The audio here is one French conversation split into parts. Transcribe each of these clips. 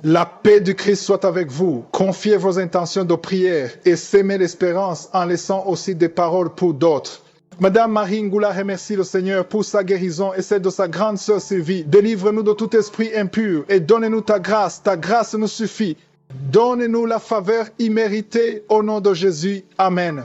La paix du Christ soit avec vous. Confiez vos intentions de prière et sémez l'espérance en laissant aussi des paroles pour d'autres. Madame Marie Ngoula remercie le Seigneur pour sa guérison et celle de sa grande sœur Sylvie. Délivre-nous de tout esprit impur et donne-nous ta grâce. Ta grâce nous suffit. Donne-nous la faveur imméritée au nom de Jésus. Amen.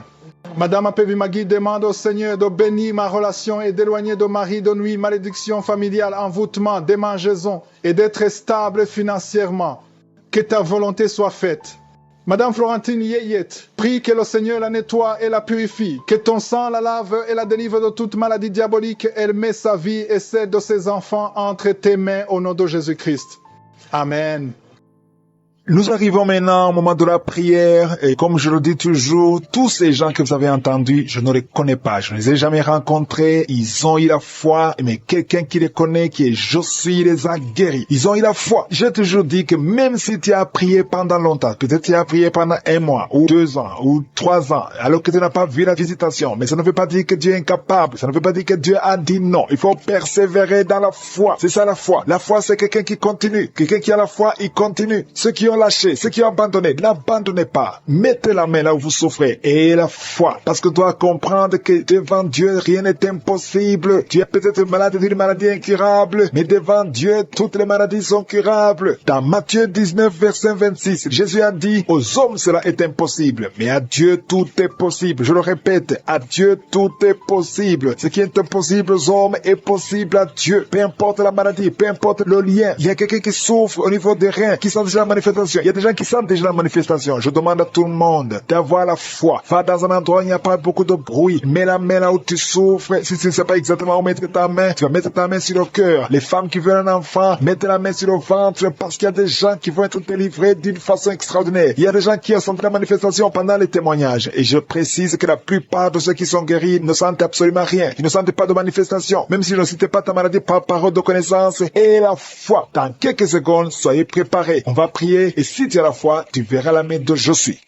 Madame Apevi Magui demande au Seigneur de bénir ma relation et d'éloigner de mari de nuit, malédiction familiale, envoûtement, démangeaison et d'être stable financièrement. Que ta volonté soit faite. Madame Florentine Yeyet, prie que le Seigneur la nettoie et la purifie, que ton sang la lave et la délivre de toute maladie diabolique. Elle met sa vie et celle de ses enfants entre tes mains au nom de Jésus-Christ. Amen. Nous arrivons maintenant au moment de la prière et comme je le dis toujours, tous ces gens que vous avez entendus, je ne les connais pas, je ne les ai jamais rencontrés, ils ont eu la foi, mais quelqu'un qui les connaît, qui est Josué, les a guéris. Ils ont eu la foi. J'ai toujours dit que même si tu as prié pendant longtemps, peut-être tu as prié pendant 1 mois, ou 2 ans, ou 3 ans, alors que tu n'as pas vu la visitation, mais ça ne veut pas dire que Dieu est incapable, ça ne veut pas dire que Dieu a dit non. Il faut persévérer dans la foi. C'est ça la foi. La foi, c'est quelqu'un qui continue. Quelqu'un qui a la foi, il continue. Ceux qui ont lâché, ceux qui ont abandonné, n'abandonnez pas. Mettez la main là où vous souffrez et la foi. Parce que tu dois comprendre que devant Dieu, rien n'est impossible. Tu es peut-être malade d'une maladie incurable, mais devant Dieu, toutes les maladies sont curables. Dans Matthieu 19, verset 26, Jésus a dit, aux hommes cela est impossible, mais à Dieu tout est possible. Je le répète, à Dieu tout est possible. Ce qui est impossible aux hommes est possible à Dieu. Peu importe la maladie, peu importe le lien. Il y a quelqu'un qui souffre au niveau des reins, qui sent déjà la manifestation. Il y a des gens qui sentent déjà la manifestation. Je demande à tout le monde d'avoir la foi. Va dans un endroit où il n'y a pas beaucoup de bruit. Mets la main là où tu souffres. Si tu ne sais pas exactement où mettre ta main, tu vas mettre ta main sur le cœur. Les femmes qui veulent un enfant, mettez la main sur le ventre parce qu'il y a des gens qui vont être délivrés d'une façon extraordinaire. Il y a des gens qui ont senti la manifestation pendant les témoignages. Et je précise que la plupart de ceux qui sont guéris ne sentent absolument rien. Ils ne sentent pas de manifestation. Même si je ne citais pas ta maladie par parole de connaissance et la foi. Dans quelques secondes, soyez préparés. On va prier et si tu as la foi, tu verras la main de Josué.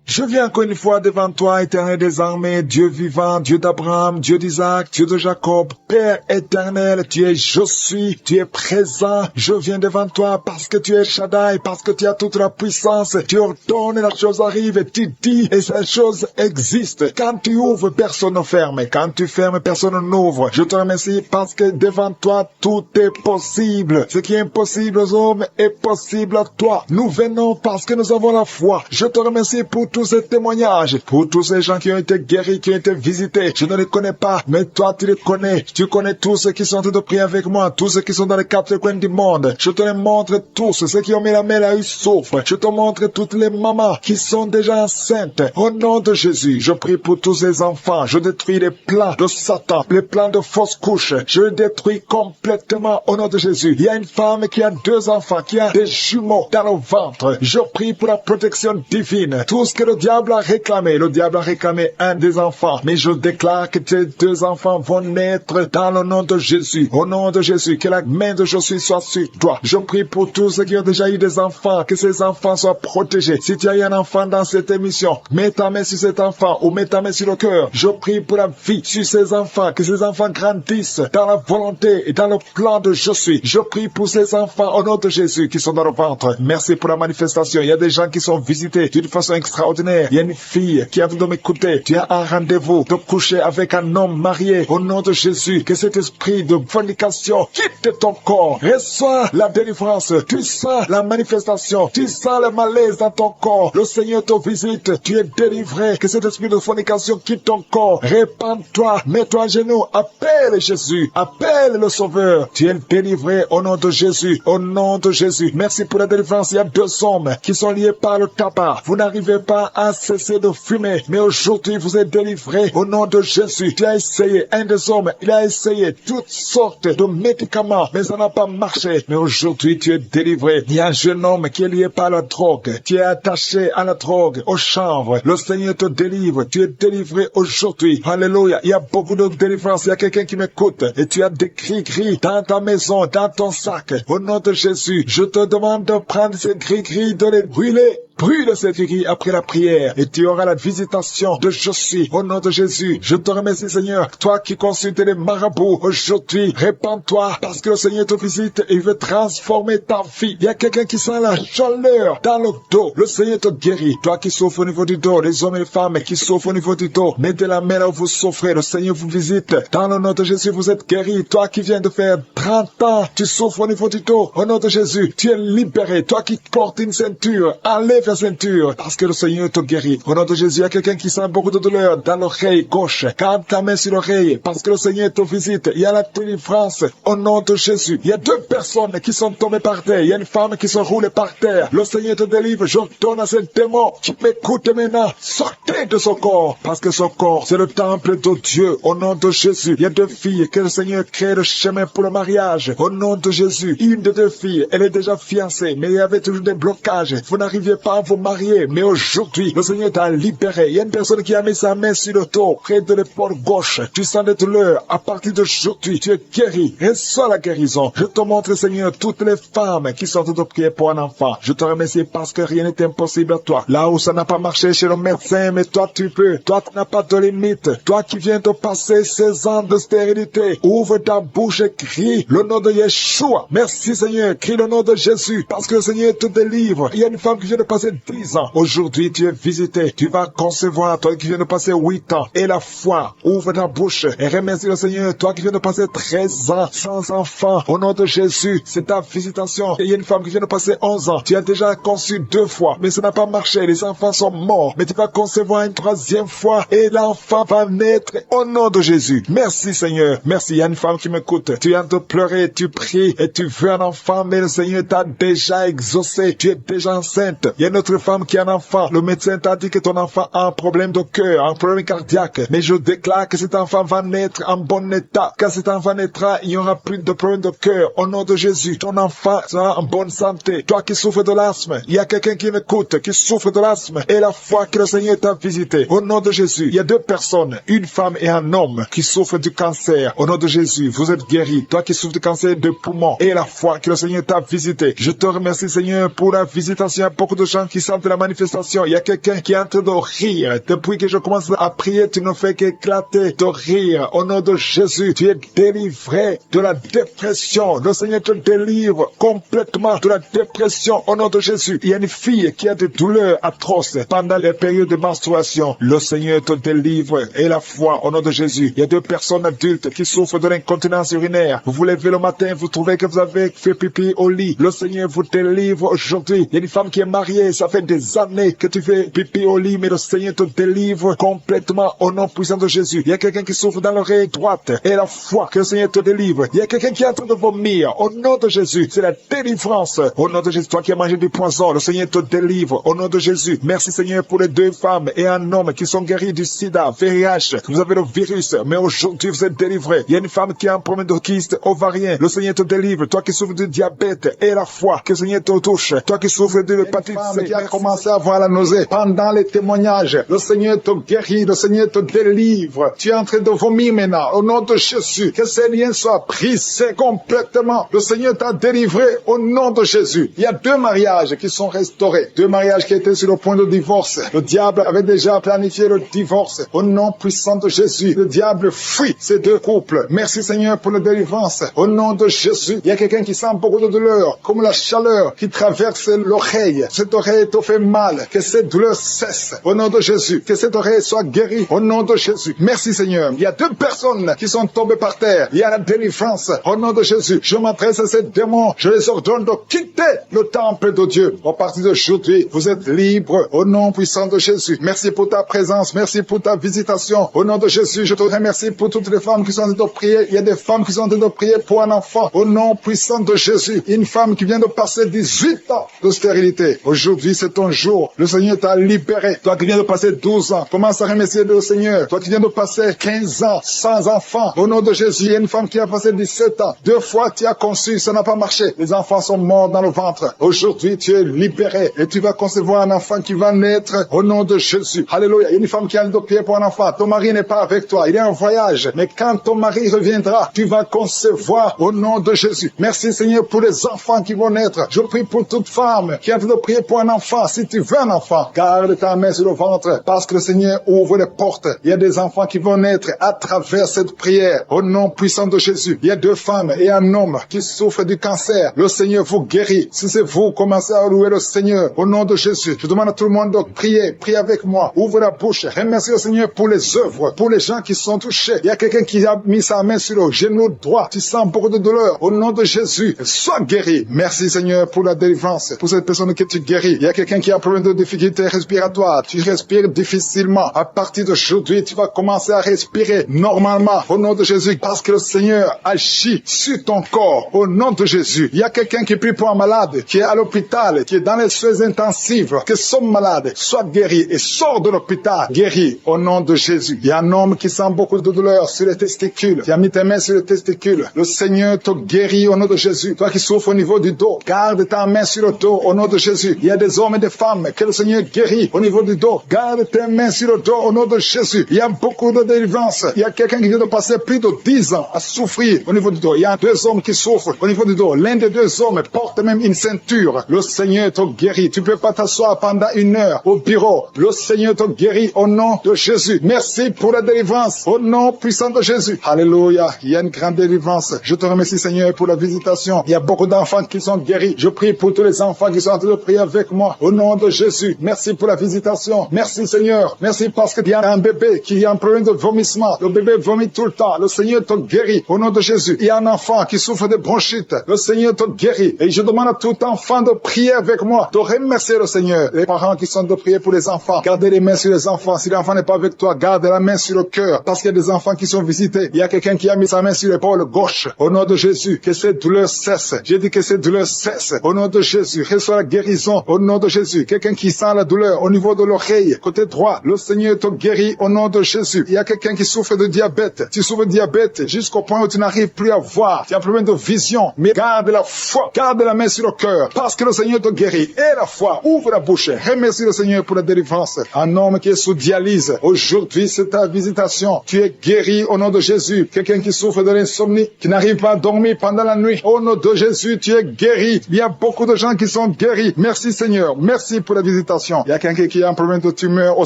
Je viens encore une fois devant toi, éternel des armées, Dieu vivant, Dieu d'Abraham, Dieu d'Isaac, Dieu de Jacob, Père éternel, tu es Josué, tu es présent. Je viens devant toi parce que tu es Shaddai, parce que tu as toute la puissance. Tu ordonnes, la chose arrive, et tu dis, et cette chose existe. Quand tu ouvres, personne ne ferme. Quand tu fermes, personne n'ouvre. Je te remercie parce que devant toi, tout est possible. Ce qui est impossible aux hommes est possible à toi. Nous venons parce que nous avons la foi. Je te remercie pour tous ces témoignages, pour tous ces gens qui ont été guéris, qui ont été visités. Je ne les connais pas, mais toi tu les connais. Tu connais tous ceux qui sont en train de prier avec moi, tous ceux qui sont dans les 4 coins du monde. Je te les montre tous, ceux qui ont mis la main là, ils souffrent. Je te montre toutes les mamans qui sont déjà enceintes. Au nom de Jésus, je prie pour tous ces enfants. Je détruis les plans de Satan, les plans de fausses couches. Je les détruis complètement au nom de Jésus. Il y a une femme qui a 2 enfants, qui a des jumeaux dans le ventre. Je prie pour la protection divine. Tout ce que le diable a réclamé un des enfants. Mais je déclare que tes 2 enfants vont naître dans le nom de Jésus. Au nom de Jésus, que la main de Josué soit sur toi. Je prie pour tous ceux qui ont déjà eu des enfants, que ces enfants soient protégés. Si tu as eu un enfant dans cette émission, mets ta main sur cet enfant ou mets ta main sur le cœur. Je prie pour la vie sur ces enfants, que ces enfants grandissent dans la volonté et dans le plan de Josué. Je prie pour ces enfants au nom de Jésus qui sont dans le ventre. Merci pour la manifestation. Il y a des gens qui sont visités d'une façon extraordinaire. Il y a une fille qui a envie de m'écouter. Tu as un rendez-vous de coucher avec un homme marié. Au nom de Jésus, que cet esprit de fornication quitte ton corps. Reçois la délivrance. Tu sens la manifestation. Tu sens le malaise dans ton corps. Le Seigneur te visite. Tu es délivré. Que cet esprit de fornication quitte ton corps. Répands-toi. Mets-toi à genoux. Appelle Jésus. Appelle le Sauveur. Tu es délivré au nom de Jésus. Au nom de Jésus. Merci pour la délivrance. Il y a 2 hommes qui sont liés par le tabac. Vous n'arrivez pas à cesser de fumer, mais aujourd'hui vous êtes délivré au nom de Jésus. Tu as essayé, un des hommes, il a essayé toutes sortes de médicaments, mais ça n'a pas marché. Mais aujourd'hui tu es délivré. Il y a un jeune homme qui est lié par la drogue. Tu es attaché à la drogue, au chanvre. Le Seigneur te délivre. Tu es délivré aujourd'hui. Alléluia. Il y a beaucoup de délivrance. Il y a quelqu'un qui m'écoute et tu as des gris-gris dans ta maison, dans ton sac. Au nom de Jésus, je te demande de prendre ces gris-gris, de les brûler brûle cette vie après la prière et tu auras la visitation de je suis au nom de Jésus. Je te remercie Seigneur, toi qui consultes les marabouts aujourd'hui, répands-toi parce que le Seigneur te visite et il veut transformer ta vie. Il y a quelqu'un qui sent la chaleur dans le dos, le Seigneur te guérit. Toi qui souffres au niveau du dos, les hommes et les femmes qui souffrent au niveau du dos, mettez la main là où vous souffrez, le Seigneur vous visite. Dans le nom de Jésus, vous êtes guéri. Toi qui viens de faire 30 ans, tu souffres au niveau du dos, au nom de Jésus, tu es libéré. Toi qui portes une ceinture, enlève la ceinture parce que le Seigneur te guérit. Au nom de Jésus, il y a quelqu'un qui sent beaucoup de douleur dans l'oreille gauche. Garde ta main sur l'oreille parce que le Seigneur te visite. Il y a la délivrance au nom de Jésus. Il y a 2 personnes qui sont tombées par terre. Il y a une femme qui se roule par terre. Le Seigneur te délivre. J'ordonne à ce démon qui m'écoute maintenant, sortez de son corps parce que son corps, c'est le temple de Dieu. Au nom de Jésus, il y a 2 filles que le Seigneur crée le chemin pour le mariage. Au nom de Jésus, une de 2 filles, elle est déjà fiancée, mais il y avait toujours des blocages. Vous n'arriviez pas à vous marier, mais aujourd'hui, le Seigneur t'a libéré. Il y a une personne qui a mis sa main sur le dos, près de l'épaule gauche. Tu sens des douleurs. À partir d'aujourd'hui, tu es guéri. Reçois la guérison. Je te montre, Seigneur, toutes les femmes qui sont de prier pour un enfant. Je te remercie parce que rien n'est impossible à toi. Là où ça n'a pas marché chez le médecin, mais toi tu peux. Toi tu n'as pas de limite. Toi qui viens de passer 16 ans de stérilité, ouvre ta bouche et crie le nom de Yeshua. Merci Seigneur, crie le nom de Jésus parce que le Seigneur te délivre. Il y a une femme qui vient de passer 10 ans. Aujourd'hui tu es visité. Tu vas concevoir. Toi qui viens de passer 8 ans. Et la foi, ouvre ta bouche et remercie le Seigneur. Toi qui viens de passer 13 ans sans enfant. Au nom de Jésus, c'est ta visitation. Et il y a une femme qui vient de passer 11 ans. Tu as déjà conçu 2 fois, mais ça n'a pas marché. Les enfants sont morts. Mais tu vas concevoir une 3e fois et l'enfant va naître au nom de Jésus. Merci Seigneur. Merci. Il y a une femme qui m'écoute. Tu es en train de pleurer, tu pries et tu veux un enfant, mais le Seigneur t'a déjà exaucé. Tu es déjà enceinte. Il y a une autre femme qui a un enfant. Le médecin t'a dit que ton enfant a un problème de cœur, un problème cardiaque. Mais je déclare que cet enfant va naître en bon état. Quand cet enfant naîtra, il n'y aura plus de problème de cœur. Au nom de Jésus, ton enfant sera en bonne santé. Toi qui souffres de l'asthme, il y a quelqu'un qui m'écoute, qui souffre de l'asthme, et la foi que le Seigneur t'a visité. Au nom de Jésus, il y a 2 personnes, une femme et un homme, qui souffrent du cancer. Au nom de Jésus, vous êtes guéris. Toi qui souffres du cancer de poumon, et la foi que le Seigneur t'a visité. Je te remercie Seigneur pour la visitation. Il y a beaucoup de gens qui sentent la manifestation. Il y a quelqu'un qui est en train de rire. Depuis que je commence à prier, tu ne fais qu'éclater de rire. Au nom de Jésus, tu es délivré de la dépression. Le Seigneur te délivre complètement de la dépression. Au nom de Jésus, il y a une fille qui a des douleurs atroces pendant les périodes de menstruation. Le Seigneur te délivre et la foi au nom de Jésus. Il y a 2 personnes adultes qui souffrent de l'incontinence urinaire. Vous vous levez le matin, vous trouvez que vous avez fait pipi au lit. Le Seigneur vous délivre aujourd'hui. Il y a une femme qui est mariée, ça fait des années que tu fais pipi au lit, mais le Seigneur te délivre complètement au nom puissant de Jésus. Il y a quelqu'un qui souffre dans l'oreille droite et la foi que le Seigneur te délivre. Il y a quelqu'un qui est en train de vomir au nom de Jésus. C'est la délivrance au nom de Jésus. Toi qui as mangé du poison, le Seigneur te délivre au nom de Jésus. Merci Seigneur pour les 2 femmes et un homme qui sont guéris du sida, VIH. Vous avez le virus, mais aujourd'hui vous êtes délivrés. Il y a une femme qui a un problème de kyste ovarien. Le Seigneur te délivre. Toi qui souffres de diabète et la foi que le Seigneur te touche. Toi qui souffres de l'hépatite C, qui a commencé à avoir la nausée pendant les témoignages. Le Seigneur te guérit, le Seigneur te délivre. Tu es en train de vomir maintenant. Au nom de Jésus, que ces liens soient brisés complètement. Le Seigneur t'a délivré au nom de Jésus. Il y a 2 mariages qui sont restaurés. 2 mariages qui étaient sur le point de divorce. Le diable avait déjà planifié le divorce. Au nom puissant de Jésus, le diable fuit ces 2 couples. Merci Seigneur pour la délivrance. Au nom de Jésus, il y a quelqu'un qui sent beaucoup de douleur, comme la chaleur qui traverse l'oreille. Cette oreille te fait mal. Que cette douleur cesse. Au nom de Jésus, que cette oreille soit guérie. Au nom de Jésus. Merci Seigneur. Il y a 2 personnes qui sont tombées par terre. Il y a la délivrance. Au nom de Jésus, je m'adresse à ces démons. Je les ordonne de quitter le temple de Dieu. À partir d'aujourd'hui, vous êtes libres au nom puissant de Jésus. Merci pour ta présence. Merci pour ta visitation. Au nom de Jésus, je te remercie pour toutes les femmes qui sont en train de prier. Il y a des femmes qui sont en train de prier pour un enfant. Au nom puissant de Jésus. Une femme qui vient de passer 18 ans de stérilité. Aujourd'hui, c'est ton jour. Le Seigneur t'a libéré. Toi qui viens de passer 12 ans, commence à remercier le Seigneur. Toi qui viens de passer 15 ans sans enfant. Au nom de Jésus, il y a une femme qui a passé 17 ans. 2 fois tu as conçu, ça n'a pas marché. Les enfants sont morts dans le ventre. Aujourd'hui, tu es libéré et tu vas concevoir un enfant qui va naître au nom de Jésus. Alléluia. Il y a une femme qui a le pied pour un enfant. Ton mari n'est pas avec toi. Il est en voyage. Mais quand ton mari reviendra, tu vas concevoir au nom de Jésus. Merci Seigneur pour les enfants qui vont naître. Je prie pour toute femme qui a de prier pour un enfant, si tu veux un enfant, garde ta main sur le ventre, parce que le Seigneur ouvre les portes. Il y a des enfants qui vont naître à travers cette prière, au nom puissant de Jésus. Il y a 2 femmes et un homme qui souffrent du cancer. Le Seigneur vous guérit. Si c'est vous, commencez à louer le Seigneur, au nom de Jésus. Je demande à tout le monde de prier, priez avec moi, ouvre la bouche, remercie le Seigneur pour les œuvres, pour les gens qui sont touchés. Il y a quelqu'un qui a mis sa main sur le genou droit, tu sens beaucoup de douleur, au nom de Jésus, sois guéri. Merci Seigneur pour la délivrance, pour cette personne que tu guéris. Il y a quelqu'un qui a un problème de difficulté respiratoire, tu respires difficilement. À partir d'aujourd'hui, tu vas commencer à respirer normalement, au nom de Jésus, parce que le Seigneur agit sur ton corps, au nom de Jésus. Il y a quelqu'un qui prie pour un malade, qui est à l'hôpital, qui est dans les soins intensifs, que son malade soit guéri et sort de l'hôpital, guéri, au nom de Jésus. Il y a un homme qui sent beaucoup de douleur sur les testicules, tu as mis tes mains sur les testicules. Le Seigneur te guérit au nom de Jésus. Toi qui souffres au niveau du dos, garde ta main sur le dos au nom de Jésus. Il y a des hommes et des femmes que le Seigneur guérit au niveau du dos. Garde tes mains sur le dos au nom de Jésus. Il y a beaucoup de délivrance. Il y a quelqu'un qui vient de passer plus de 10 ans à souffrir au niveau du dos. Il y a 2 hommes qui souffrent au niveau du dos. L'un des 2 hommes porte même une ceinture. Le Seigneur te guérit. Tu ne peux pas t'asseoir pendant 1 heure au bureau. Le Seigneur te guérit au nom de Jésus. Merci pour la délivrance au nom puissant de Jésus. Alléluia. Il y a une grande délivrance. Je te remercie Seigneur pour la visitation. Il y a beaucoup d'enfants qui sont guéris. Je prie pour tous les enfants qui sont en train de prier avec moi au nom de Jésus. Merci pour la visitation. Merci Seigneur. Merci parce qu'il y a un bébé qui a un problème de vomissement. Le bébé vomit tout le temps. Le Seigneur te guérit au nom de Jésus. Il y a un enfant qui souffre de bronchite. Le Seigneur te guérit. Et je demande à tout enfant de prier avec moi, de remercier le Seigneur. Les parents qui sont de prier pour les enfants, gardez les mains sur les enfants. Si l'enfant n'est pas avec toi, garde la main sur le cœur. Parce qu'il y a des enfants qui sont visités. Il y a quelqu'un qui a mis sa main sur l'épaule gauche. Au nom de Jésus, que cette douleur cesse. J'ai dit que cette douleur cesse. Au nom de Jésus, reçois la guérison. Au nom de Jésus, quelqu'un qui sent la douleur au niveau de l'oreille, côté droit, le Seigneur te guérit au nom de Jésus. Il y a quelqu'un qui souffre de diabète. Tu souffres de diabète jusqu'au point où tu n'arrives plus à voir. Tu as un problème de vision. Mais garde la foi. Garde la main sur le cœur. Parce que le Seigneur te guérit. Et la foi. Ouvre la bouche. Remercie le Seigneur pour la délivrance. Un homme qui est sous dialyse. Aujourd'hui, c'est ta visitation. Tu es guéri au nom de Jésus. Quelqu'un qui souffre de l'insomnie, qui n'arrive pas à dormir pendant la nuit. Au nom de Jésus, tu es guéri. Il y a beaucoup de gens qui sont guéris. Merci Seigneur. Merci pour la visitation. Il y a quelqu'un qui a un problème de tumeur au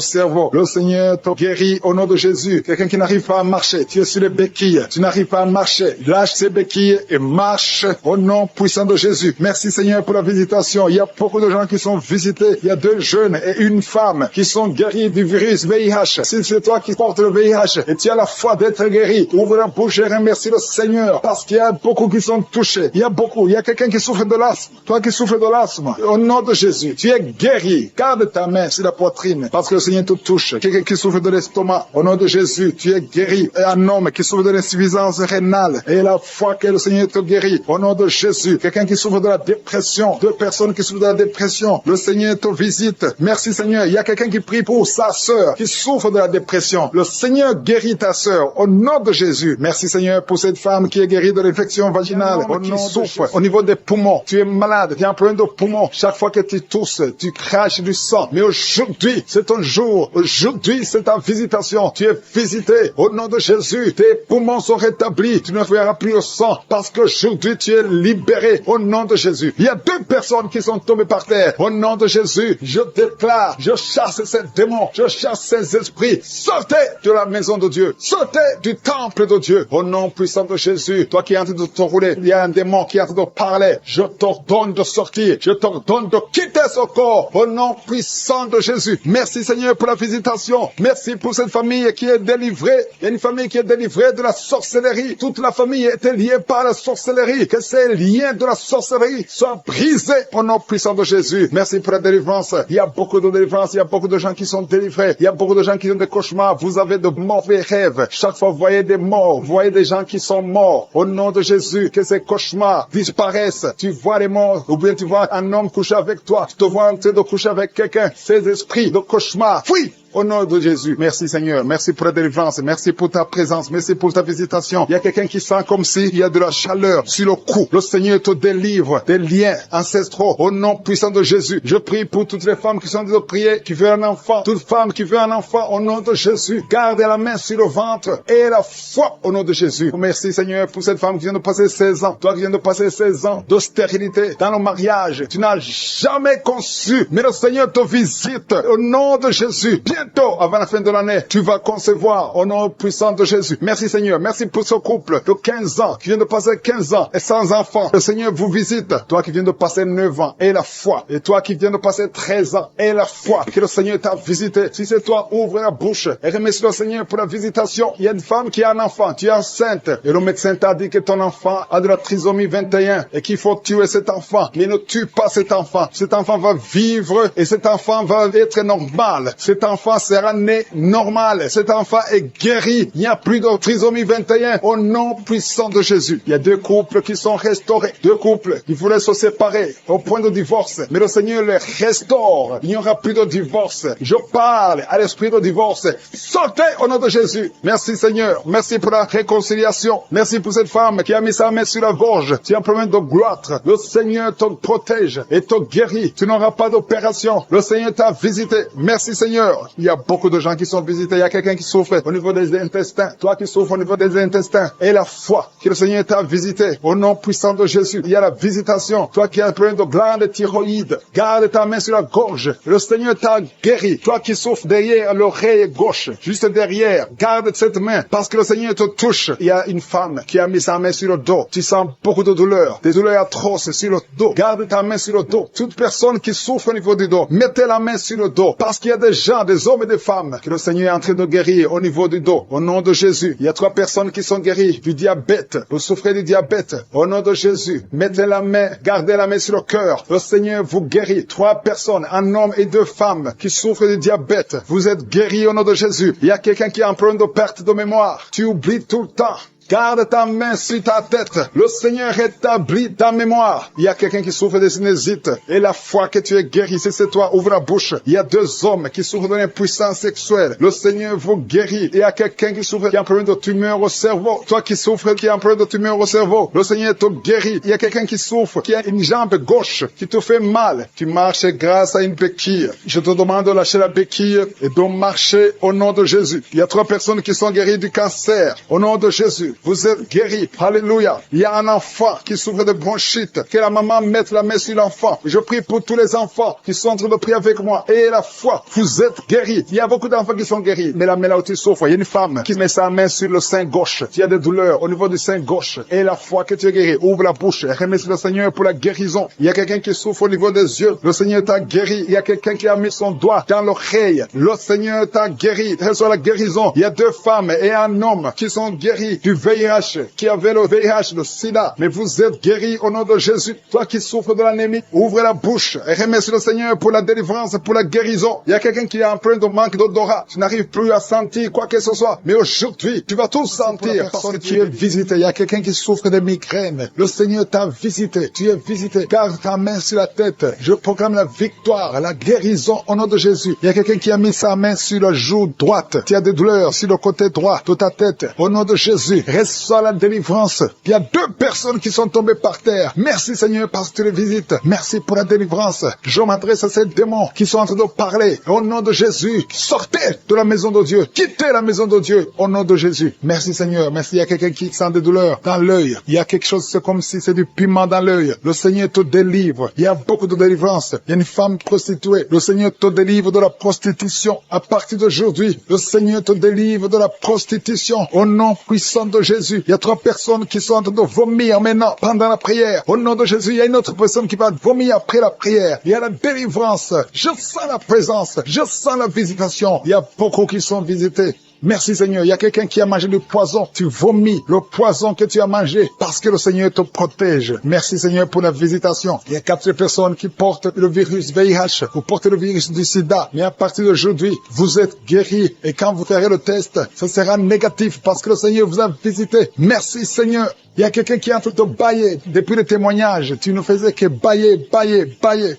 cerveau. Le Seigneur te guérit au nom de Jésus. Quelqu'un qui n'arrive pas à marcher. Tu es sur les béquilles. Tu n'arrives pas à marcher. Lâche ces béquilles et marche au nom puissant de Jésus. Merci Seigneur pour la visitation. Il y a beaucoup de gens qui sont visités. Il y a 2 jeunes et une femme qui sont guéris du virus VIH. Si c'est toi qui portes le VIH et tu as la foi d'être guéri, ouvre la bouche et remercie le Seigneur parce qu'il y a beaucoup qui sont touchés. Il y a beaucoup. Il y a quelqu'un qui souffre de l'asthme. Toi qui souffres de l'asthme, au nom de Jésus, tu es guéri. Garde ta main sur la poitrine parce que le Seigneur te touche. Quelqu'un qui souffre de l'estomac, au nom de Jésus, tu es guéri. Et un homme qui souffre de l'insuffisance rénale et la foi que le Seigneur te guérit, au nom de Jésus. Quelqu'un qui souffre de la dépression, 2 personnes qui souffrent de la dépression, le Seigneur te visite. Merci Seigneur. Il y a quelqu'un qui prie pour sa sœur qui souffre de la dépression. Le Seigneur guérit ta sœur au nom de Jésus. Merci Seigneur pour cette femme qui est guérie de l'infection vaginale, qui souffre au niveau des poumons. Tu es malade, tu as un problème de poumons. Chaque fois que tu tousses, tu craches du sang. Mais aujourd'hui, c'est ton jour. Aujourd'hui, c'est ta visitation. Tu es visité au nom de Jésus. Tes poumons sont rétablis. Tu ne verras plus le sang parce qu'aujourd'hui, tu es libéré au nom de Jésus. Il y a 2 personnes qui sont tombées par terre. Au nom de Jésus, je déclare, je chasse ces démons, je chasse ces esprits. Sortez de la maison de Dieu. Sortez du temple de Dieu. Au nom puissant de Jésus, toi qui es en train de te rouler, il y a un démon qui est en train de parler. Je t'ordonne de sortir. Je t'ordonne de quitter ce corps. Au nom puissant de Jésus. Merci Seigneur pour la visitation. Merci pour cette famille qui est délivrée. Il y a une famille qui est délivrée de la sorcellerie. Toute la famille était liée par la sorcellerie. Que ces liens de la sorcellerie soient brisés au nom puissant de Jésus. Merci pour la délivrance. Il y a beaucoup de délivrance. Il y a beaucoup de gens qui sont délivrés. Il y a beaucoup de gens qui ont des cauchemars. Vous avez de mauvais rêves. Chaque fois, vous voyez des morts. Vous voyez des gens qui sont morts. Au nom de Jésus, que ces cauchemars disparaissent. Tu vois les morts. Ou bien tu vois un homme coucher avec toi. Tu te vois en train de coucher avec quelqu'un. Ces esprits de cauchemar, fuis! au nom de Jésus. Merci Seigneur, merci pour la délivrance, merci pour ta présence, merci pour ta visitation. Il y a quelqu'un qui sent comme s'il y a de la chaleur sur le cou. Le Seigneur te délivre des liens ancestraux au nom puissant de Jésus. Je prie pour toutes les femmes qui sont de prier, qui veulent un enfant, toute femme qui veut un enfant au nom de Jésus. Garde la main sur le ventre et la foi au nom de Jésus. Merci Seigneur pour cette femme qui vient de passer 16 ans. Toi qui viens de passer 16 ans de stérilité dans le mariage. Tu n'as jamais conçu, mais le Seigneur te visite au nom de Jésus. Bientôt, avant la fin de l'année, tu vas concevoir au nom puissant de Jésus. Merci Seigneur. Merci pour ce couple de 15 ans qui vient de passer 15 ans et sans enfant. Le Seigneur vous visite. Toi qui viens de passer 9 ans et la foi. Et toi qui viens de passer 13 ans et la foi. Que le Seigneur t'a visité. Si c'est toi, ouvre la bouche et remercie le Seigneur pour la visitation. Il y a une femme qui a un enfant. Tu es enceinte. Et le médecin t'a dit que ton enfant a de la trisomie 21 et qu'il faut tuer cet enfant. Mais ne tue pas cet enfant. Cet enfant va vivre et cet enfant va être normal. Cet enfant sera né normal. Cet enfant est guéri. Il n'y a plus de trisomie 21 au nom puissant de Jésus. Il y a 2 couples qui sont restaurés. 2 couples qui voulaient se séparer au point de divorce. Mais le Seigneur les restaure. Il n'y aura plus de divorce. Je parle à l'esprit de divorce. Sortez au nom de Jésus. Merci Seigneur. Merci pour la réconciliation. Merci pour cette femme qui a mis sa main sur la gorge. Tu as un problème de gloître. Le Seigneur te protège et te guérit. Tu n'auras pas d'opération. Le Seigneur t'a visité. Merci Seigneur. Il y a beaucoup de gens qui sont visités. Il y a quelqu'un qui souffre au niveau des intestins. Toi qui souffres au niveau des intestins. Et la foi que le Seigneur t'a visité. Au nom puissant de Jésus. Il y a la visitation. Toi qui as un problème de glande thyroïde. Garde ta main sur la gorge. Le Seigneur t'a guéri. Toi qui souffres derrière l'oreille gauche. Juste derrière. Garde cette main. Parce que le Seigneur te touche. Il y a une femme qui a mis sa main sur le dos. Tu sens beaucoup de douleurs. Des douleurs atroces sur le dos. Garde ta main sur le dos. Toute personne qui souffre au niveau du dos, mettez la main sur le dos. Parce qu'il y a des gens, des hommes et des femmes que le Seigneur est en train de guérir au niveau du dos. Au nom de Jésus. Il y a 3 personnes qui sont guéries du diabète. Vous souffrez du diabète. Au nom de Jésus. Mettez la main, gardez la main sur le cœur. Le Seigneur vous guérit. 3 personnes, un homme et 2 femmes qui souffrent du diabète. Vous êtes guéris au nom de Jésus. Il y a quelqu'un qui a un problème de perte de mémoire. Tu oublies tout le temps. Garde ta main sur ta tête. Le Seigneur rétablit ta mémoire. Il y a quelqu'un qui souffre de sinusite. Et la foi que tu es guéri, si c'est toi, ouvre la bouche. Il y a 2 hommes qui souffrent de l'impuissance sexuelle. Le Seigneur vous guérit. Il y a quelqu'un qui souffre, qui a un problème de tumeur au cerveau. Toi qui souffres, qui a un problème de tumeur au cerveau. Le Seigneur te guérit. Il y a quelqu'un qui souffre, qui a une jambe gauche, qui te fait mal. Tu marches grâce à une béquille. Je te demande de lâcher la béquille et de marcher au nom de Jésus. Il y a 3 personnes qui sont guéries du cancer. Au nom de Jésus. Vous êtes guéris. Alléluia. Il y a un enfant qui souffre de bronchite. Que la maman mette la main sur l'enfant. Je prie pour tous les enfants qui sont en train de prier avec moi. Et la foi. Vous êtes guéris. Il y a beaucoup d'enfants qui sont guéris. Mais la main là où tu souffres, il y a une femme qui met sa main sur le sein gauche. Tu as des douleurs au niveau du sein gauche. Et la foi que tu es guéri. Ouvre la bouche. Remercie le Seigneur pour la guérison. Il y a quelqu'un qui souffre au niveau des yeux. Le Seigneur t'a guéri. Il y a quelqu'un qui a mis son doigt dans l'oreille. Le Seigneur t'a guéri. Reçois la guérison. Il y a 2 femmes et un homme qui sont guéris du VIH. Qui avait le VIH, le sida, mais vous êtes guéris au nom de Jésus. Toi qui souffres de l'anémie, ouvre la bouche et remercie le Seigneur pour la délivrance, pour la guérison. Il y a quelqu'un qui a un problème de manque d'odorat. Tu n'arrives plus à sentir quoi que ce soit, mais aujourd'hui, tu vas tout sentir parce que tu es visité. Il y a quelqu'un qui souffre de migraines. Le Seigneur t'a visité. Tu es visité. Garde ta main sur la tête. Je proclame la victoire, la guérison au nom de Jésus. Il y a quelqu'un qui a mis sa main sur la joue droite. Tu as des douleurs sur le côté droit de ta tête. Au nom de Jésus, reçois la délivrance. Il y a 2 personnes qui sont tombées par terre. Merci Seigneur parce que tu les visites. Merci pour la délivrance. Je m'adresse à ces démons qui sont en train de parler. Au nom de Jésus, sortez de la maison de Dieu. Quittez la maison de Dieu. Au nom de Jésus. Merci Seigneur. Merci. Il y a quelqu'un qui sent des douleurs dans l'œil. Il y a quelque chose, c'est comme si c'est du piment dans l'œil. Le Seigneur te délivre. Il y a beaucoup de délivrance. Il y a une femme prostituée. Le Seigneur te délivre de la prostitution. À partir d'aujourd'hui, le Seigneur te délivre de la prostitution. Au nom puissant de Jésus. Il y a 3 personnes qui sont en train de vomir maintenant pendant la prière. Au nom de Jésus, il y a une autre personne qui va vomir après la prière. Il y a la délivrance. Je sens la présence. Je sens la visitation. Il y a beaucoup qui sont visités. Merci Seigneur. Il y a quelqu'un qui a mangé du poison. Tu vomis le poison que tu as mangé parce que le Seigneur te protège. Merci Seigneur pour la visitation. Il y a 4 personnes qui portent le virus VIH. Vous portez le virus du sida. Mais à partir d'aujourd'hui, vous êtes guéris. Et quand vous ferez le test, ce sera négatif parce que le Seigneur vous a visité. Merci Seigneur. Il y a quelqu'un qui est en train de bailler. Depuis le témoignage, tu ne faisais que bailler.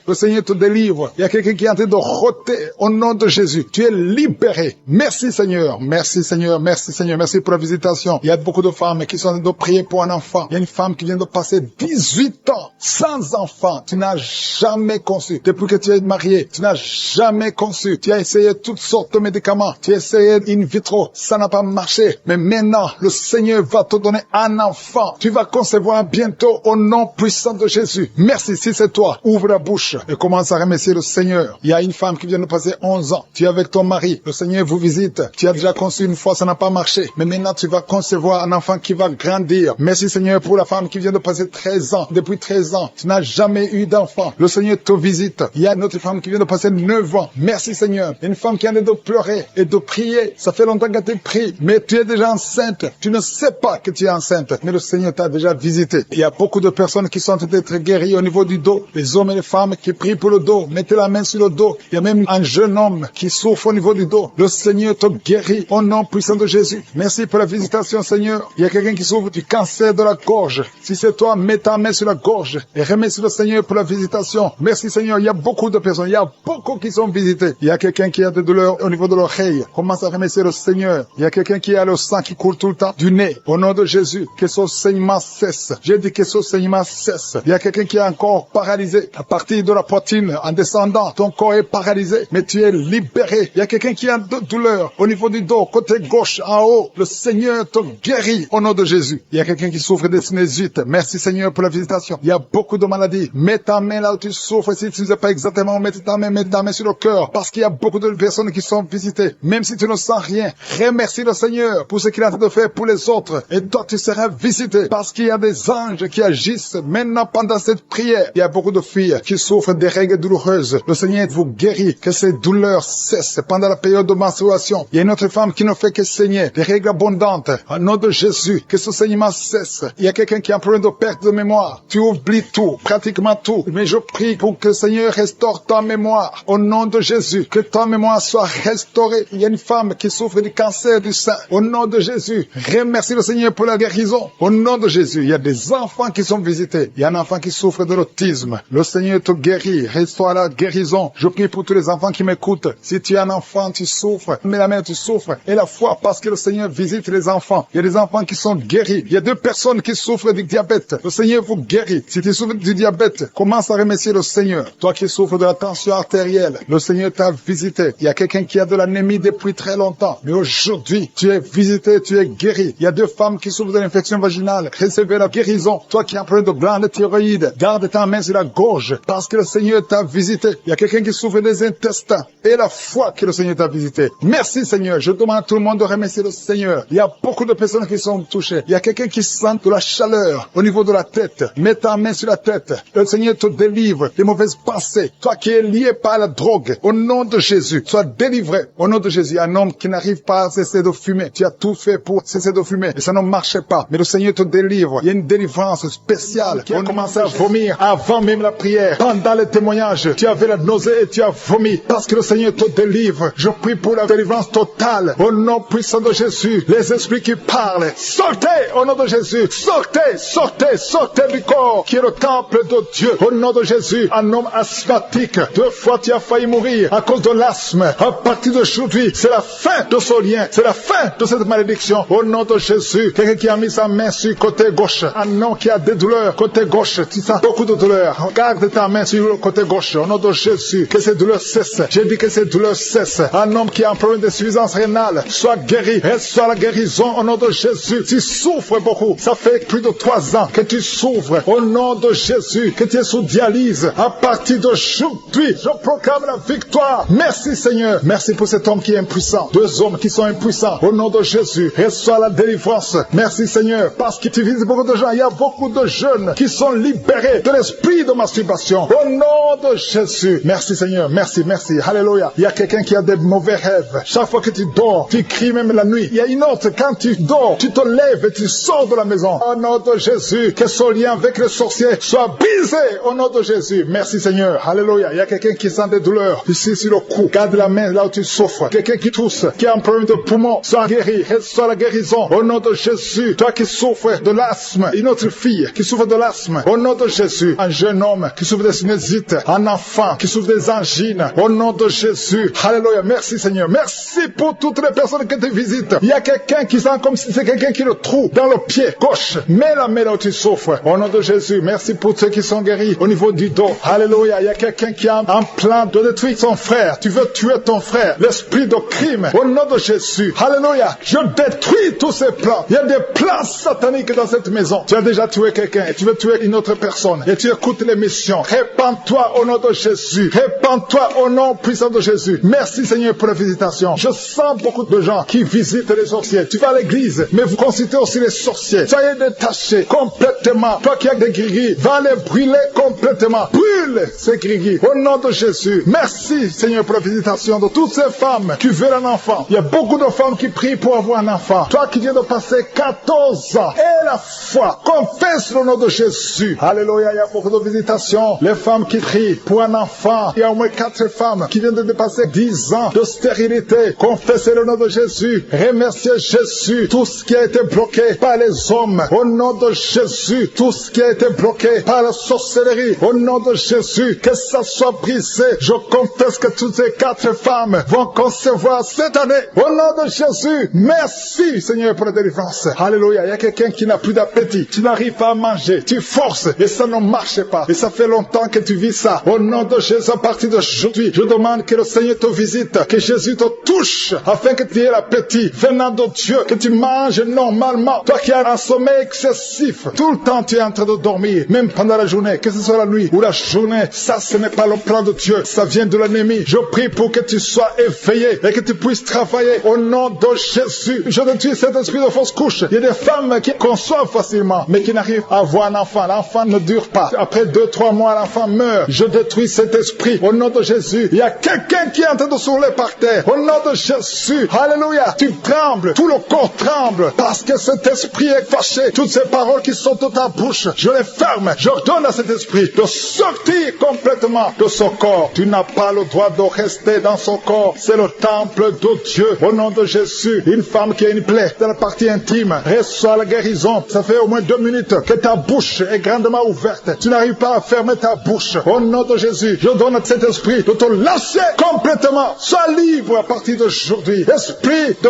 Le Seigneur te délivre. Il y a quelqu'un qui est en train de rôter au nom de Jésus. Tu es libéré. Merci Seigneur. Merci Seigneur. Merci Seigneur. Merci pour la visitation. Il y a beaucoup de femmes qui sont en train de prier pour un enfant. Il y a une femme qui vient de passer 18 ans sans enfant. Tu n'as jamais conçu. Depuis que tu es marié, tu n'as jamais conçu. Tu as essayé toutes sortes de médicaments. Tu as essayé in vitro. Ça n'a pas marché. Mais maintenant, le Seigneur va te donner un enfant. Tu vas concevoir bientôt au nom puissant de Jésus. Merci, si c'est toi, ouvre la bouche et commence à remercier le Seigneur. Il y a une femme qui vient de passer 11 ans. Tu es avec ton mari. Le Seigneur vous visite. Tu as déjà conçu une fois, ça n'a pas marché. Mais maintenant, tu vas concevoir un enfant qui va grandir. Merci Seigneur pour la femme qui vient de passer 13 ans. Depuis 13 ans, tu n'as jamais eu d'enfant. Le Seigneur te visite. Il y a une autre femme qui vient de passer 9 ans. Merci Seigneur. Une femme qui a de pleurer et de prier. Ça fait longtemps que tu pries, mais tu es déjà enceinte. Tu ne sais pas que tu es enceinte. Mais le Seigneur t'a déjà visité. Il y a beaucoup de personnes qui sont en train d'être guéries au niveau du dos. Les hommes et les femmes qui prient pour le dos. Mettez la main sur le dos. Il y a même un jeune homme qui souffre au niveau du dos. Le Seigneur te guérit au nom puissant de Jésus. Merci pour la visitation, Seigneur. Il y a quelqu'un qui souffre du cancer de la gorge. Si c'est toi, mets ta main sur la gorge et remercie le Seigneur pour la visitation. Merci, Seigneur. Il y a beaucoup de personnes. Il y a beaucoup qui sont visitées. Il y a quelqu'un qui a des douleurs au niveau de l'oreille. Commence à remercier le Seigneur. Il y a quelqu'un qui a le sang qui coule tout le temps du nez. Au nom de Jésus, que son saignement cesse. J'ai dit que ce saignement cesse. Il y a quelqu'un qui est encore paralysé à partir de la poitrine en descendant. Ton corps est paralysé, mais tu es libéré. Il y a quelqu'un qui a de douleur au niveau du dos, côté gauche, en haut. Le Seigneur te guérit au nom de Jésus. Il y a quelqu'un qui souffre de sinusite. Merci Seigneur pour la visitation. Il y a beaucoup de maladies. Mets ta main là où tu souffres. Si tu ne sais pas exactement où mettre ta main sur le cœur. Parce qu'il y a beaucoup de personnes qui sont visitées. Même si tu ne sens rien, remercie le Seigneur pour ce qu'il est en train de faire pour les autres. Et toi, tu seras visité. Parce qu'il y a des anges qui agissent maintenant pendant cette prière. Il y a beaucoup de filles qui souffrent des règles douloureuses. Le Seigneur vous guérit, que ces douleurs cessent pendant la période de menstruation. Il y a une autre femme qui ne fait que saigner, des règles abondantes. Au nom de Jésus, que ce saignement cesse. Il y a quelqu'un qui a un problème de perte de mémoire. Tu oublies tout, pratiquement tout. Mais je prie pour que le Seigneur restaure ta mémoire. Au nom de Jésus, que ta mémoire soit restaurée. Il y a une femme qui souffre du cancer du sein. Au nom de Jésus, remercie le Seigneur pour la guérison. Au nom de Jésus, il y a des enfants qui sont visités. Il y a un enfant qui souffre de l'autisme. Le Seigneur te guérit. Restaure la guérison. Je prie pour tous les enfants qui m'écoutent. Si tu es un enfant, tu souffres. Mais la mère, tu souffres. Et la foi, parce que le Seigneur visite les enfants. Il y a des enfants qui sont guéris. Il y a 2 personnes qui souffrent du diabète. Le Seigneur vous guérit. Si tu souffres du diabète, commence à remercier le Seigneur. Toi qui souffres de la tension artérielle, le Seigneur t'a visité. Il y a quelqu'un qui a de l'anémie depuis très longtemps. Mais aujourd'hui, tu es visité, tu es guéri. Il y a 2 femmes qui souffrent de l'infection vaginale. Recevez la guérison. Toi qui as un problème de glande thyroïde, garde ta main sur la gorge parce que le Seigneur t'a visité. Il y a quelqu'un qui souffre des intestins et la foi que le Seigneur t'a visité. Merci Seigneur. Je demande à tout le monde de remercier le Seigneur. Il y a beaucoup de personnes qui sont touchées. Il y a quelqu'un qui sent de la chaleur au niveau de la tête. Mets ta main sur la tête. Le Seigneur te délivre des mauvaises pensées. Toi qui es lié par la drogue, au nom de Jésus, sois délivré. Au nom de Jésus, un homme qui n'arrive pas à cesser de fumer. Tu as tout fait pour cesser de fumer et ça ne marchait pas. Mais le Seigneur te délivre. Il y a une délivrance spéciale qui a commencé à vomir avant même la prière. Pendant le témoignage, tu avais la nausée et tu as vomi parce que le Seigneur te délivre. Je prie pour la délivrance totale. Au nom puissant de Jésus, les esprits qui parlent, sortez au nom de Jésus. Sortez, sortez, sortez du corps qui est le temple de Dieu. Au nom de Jésus, un homme asthmatique. 2 fois tu as failli mourir à cause de l'asthme. À partir d'aujourd'hui, c'est la fin de ce lien. C'est la fin de cette malédiction. Au nom de Jésus, quelqu'un qui a mis sa main sur le côté gauche. Un homme qui a des douleurs côté gauche. Tu sens beaucoup de douleurs. Garde ta main sur le côté gauche. Au nom de Jésus, que ces douleurs cessent. J'ai dit que ces douleurs cessent. Un homme qui a un problème d'insuffisance rénale, soit guéri. Reçois la guérison au nom de Jésus. Tu souffres beaucoup. Ça fait plus de 3 ans que tu souffres. Au nom de Jésus, que tu es sous dialyse. À partir d'aujourd'hui, je proclame la victoire. Merci Seigneur. Merci pour cet homme qui est impuissant. 2 hommes qui sont impuissants. Au nom de Jésus, reçois la délivrance. Merci Seigneur. Parce que tu visites beaucoup de gens. Il y a beaucoup de jeunes qui sont libérés de l'esprit de masturbation. Au nom de Jésus. Merci Seigneur. Merci, merci. Alléluia. Il y a quelqu'un qui a des mauvais rêves. Chaque fois que tu dors, dors, tu cries même la nuit. Il y a une autre, quand tu dors, tu te lèves et tu sors de la maison. Au nom de Jésus, que son lien avec le sorcier soit brisé au nom de Jésus. Merci Seigneur. Alléluia. Il y a quelqu'un qui sent des douleurs ici sur le cou. Garde la main là où tu souffres. Quelqu'un qui tousse, qui a un problème de poumon, soit guéri, soit la guérison. Au nom de Jésus. Toi qui souffres de l'asthme, une autre fille qui souffre de l'asthme. Au nom de Jésus. Un jeune homme qui souffre de sinusite. Un enfant qui souffre des angines. Au nom de Jésus. Alléluia. Merci Seigneur. Merci pour toutes les personnes qui te visitent. Il y a quelqu'un qui sent comme si c'est quelqu'un qui le trouve dans le pied gauche. Mets la main là où tu souffres. Au nom de Jésus. Merci pour ceux qui sont guéris au niveau du dos. Alléluia. Il y a quelqu'un qui a un plan de détruire son frère. Tu veux tuer ton frère. L'esprit de crime. Au nom de Jésus. Alléluia. Je détruis tous ces plans. Il y a des plans sataniques dans cette maison. Tu as déjà tué quelqu'un et tu veux tuer une autre personne. Et tu écoutes l'émission. Répands-toi au nom de Jésus. Répands-toi au nom puissant de Jésus. Merci Seigneur pour la visitation. Je sens beaucoup de gens qui visitent les sorciers. Tu vas à l'église, mais vous consultez aussi les sorciers. Soyez détachés complètement. Toi qui as des gris, va les brûler complètement. Brûle ces gris au nom de Jésus. Merci Seigneur pour la visitation de toutes ces femmes qui veulent un enfant. Il y a beaucoup de femmes qui prient pour avoir un enfant. Toi qui viens de passer 14 ans et la foi, confesse le nom de Jésus. Alléluia, il y a beaucoup de visitations. Les femmes qui prient pour un enfant. Il y a au moins 4 femmes qui viennent de dépasser 10 ans de stérilité. Confessez le nom de Jésus. Remerciez Jésus. Tout ce qui a été bloqué par les hommes. Au nom de Jésus. Tout ce qui a été bloqué par la sorcellerie. Au nom de Jésus. Que ça soit brisé. Je confesse que toutes ces 4 femmes vont concevoir cette année. Au nom de Jésus. Merci Seigneur pour la délivrance. Alléluia. Il y a quelqu'un qui n'a plus d'appétit. Tu n'arrives pas à manger. Tu forces et ça ne marche pas. Et ça fait longtemps que tu vis ça. Au nom de Jésus, à partir d'aujourd'hui, je demande que le Seigneur te visite, que Jésus te touche, afin que tu aies l'appétit venant de Dieu, que tu manges normalement. Toi qui as un sommeil excessif, tout le temps tu es en train de dormir, même pendant la journée, que ce soit la nuit ou la journée, ça ce n'est pas le plan de Dieu, ça vient de l'ennemi. Je prie pour que tu sois éveillé et que tu puisses travailler au nom de Jésus. Je détruis cet esprit de fausse couche. Il y a des femmes qui conçoivent facilement, mais qui n'arrivent à avoir un enfant. L'enfant ne dure pas. Après 2-3 mois, l'enfant meurt. Je détruis cet esprit au nom de Jésus. Il y a quelqu'un qui est en train de s'ouler par terre. Au nom de Jésus. Alléluia. Tu trembles. Tout le corps tremble. Parce que cet esprit est fâché. Toutes ces paroles qui sont de ta bouche, je les ferme. J'ordonne à cet esprit de sortir complètement de son corps. Tu n'as pas le droit de rester dans son corps. C'est le temple de Dieu. Au nom de Jésus. Une femme qui a une plaie dans la partie intime reçoit la guérison. Ça fait au moins 2 minutes que ta bouche est grandement ouverte. Tu n'arrives pas à fermer ta bouche. Au nom de Jésus, je donne à cet esprit de te lâcher complètement. Sois libre à partir d'aujourd'hui. Esprit de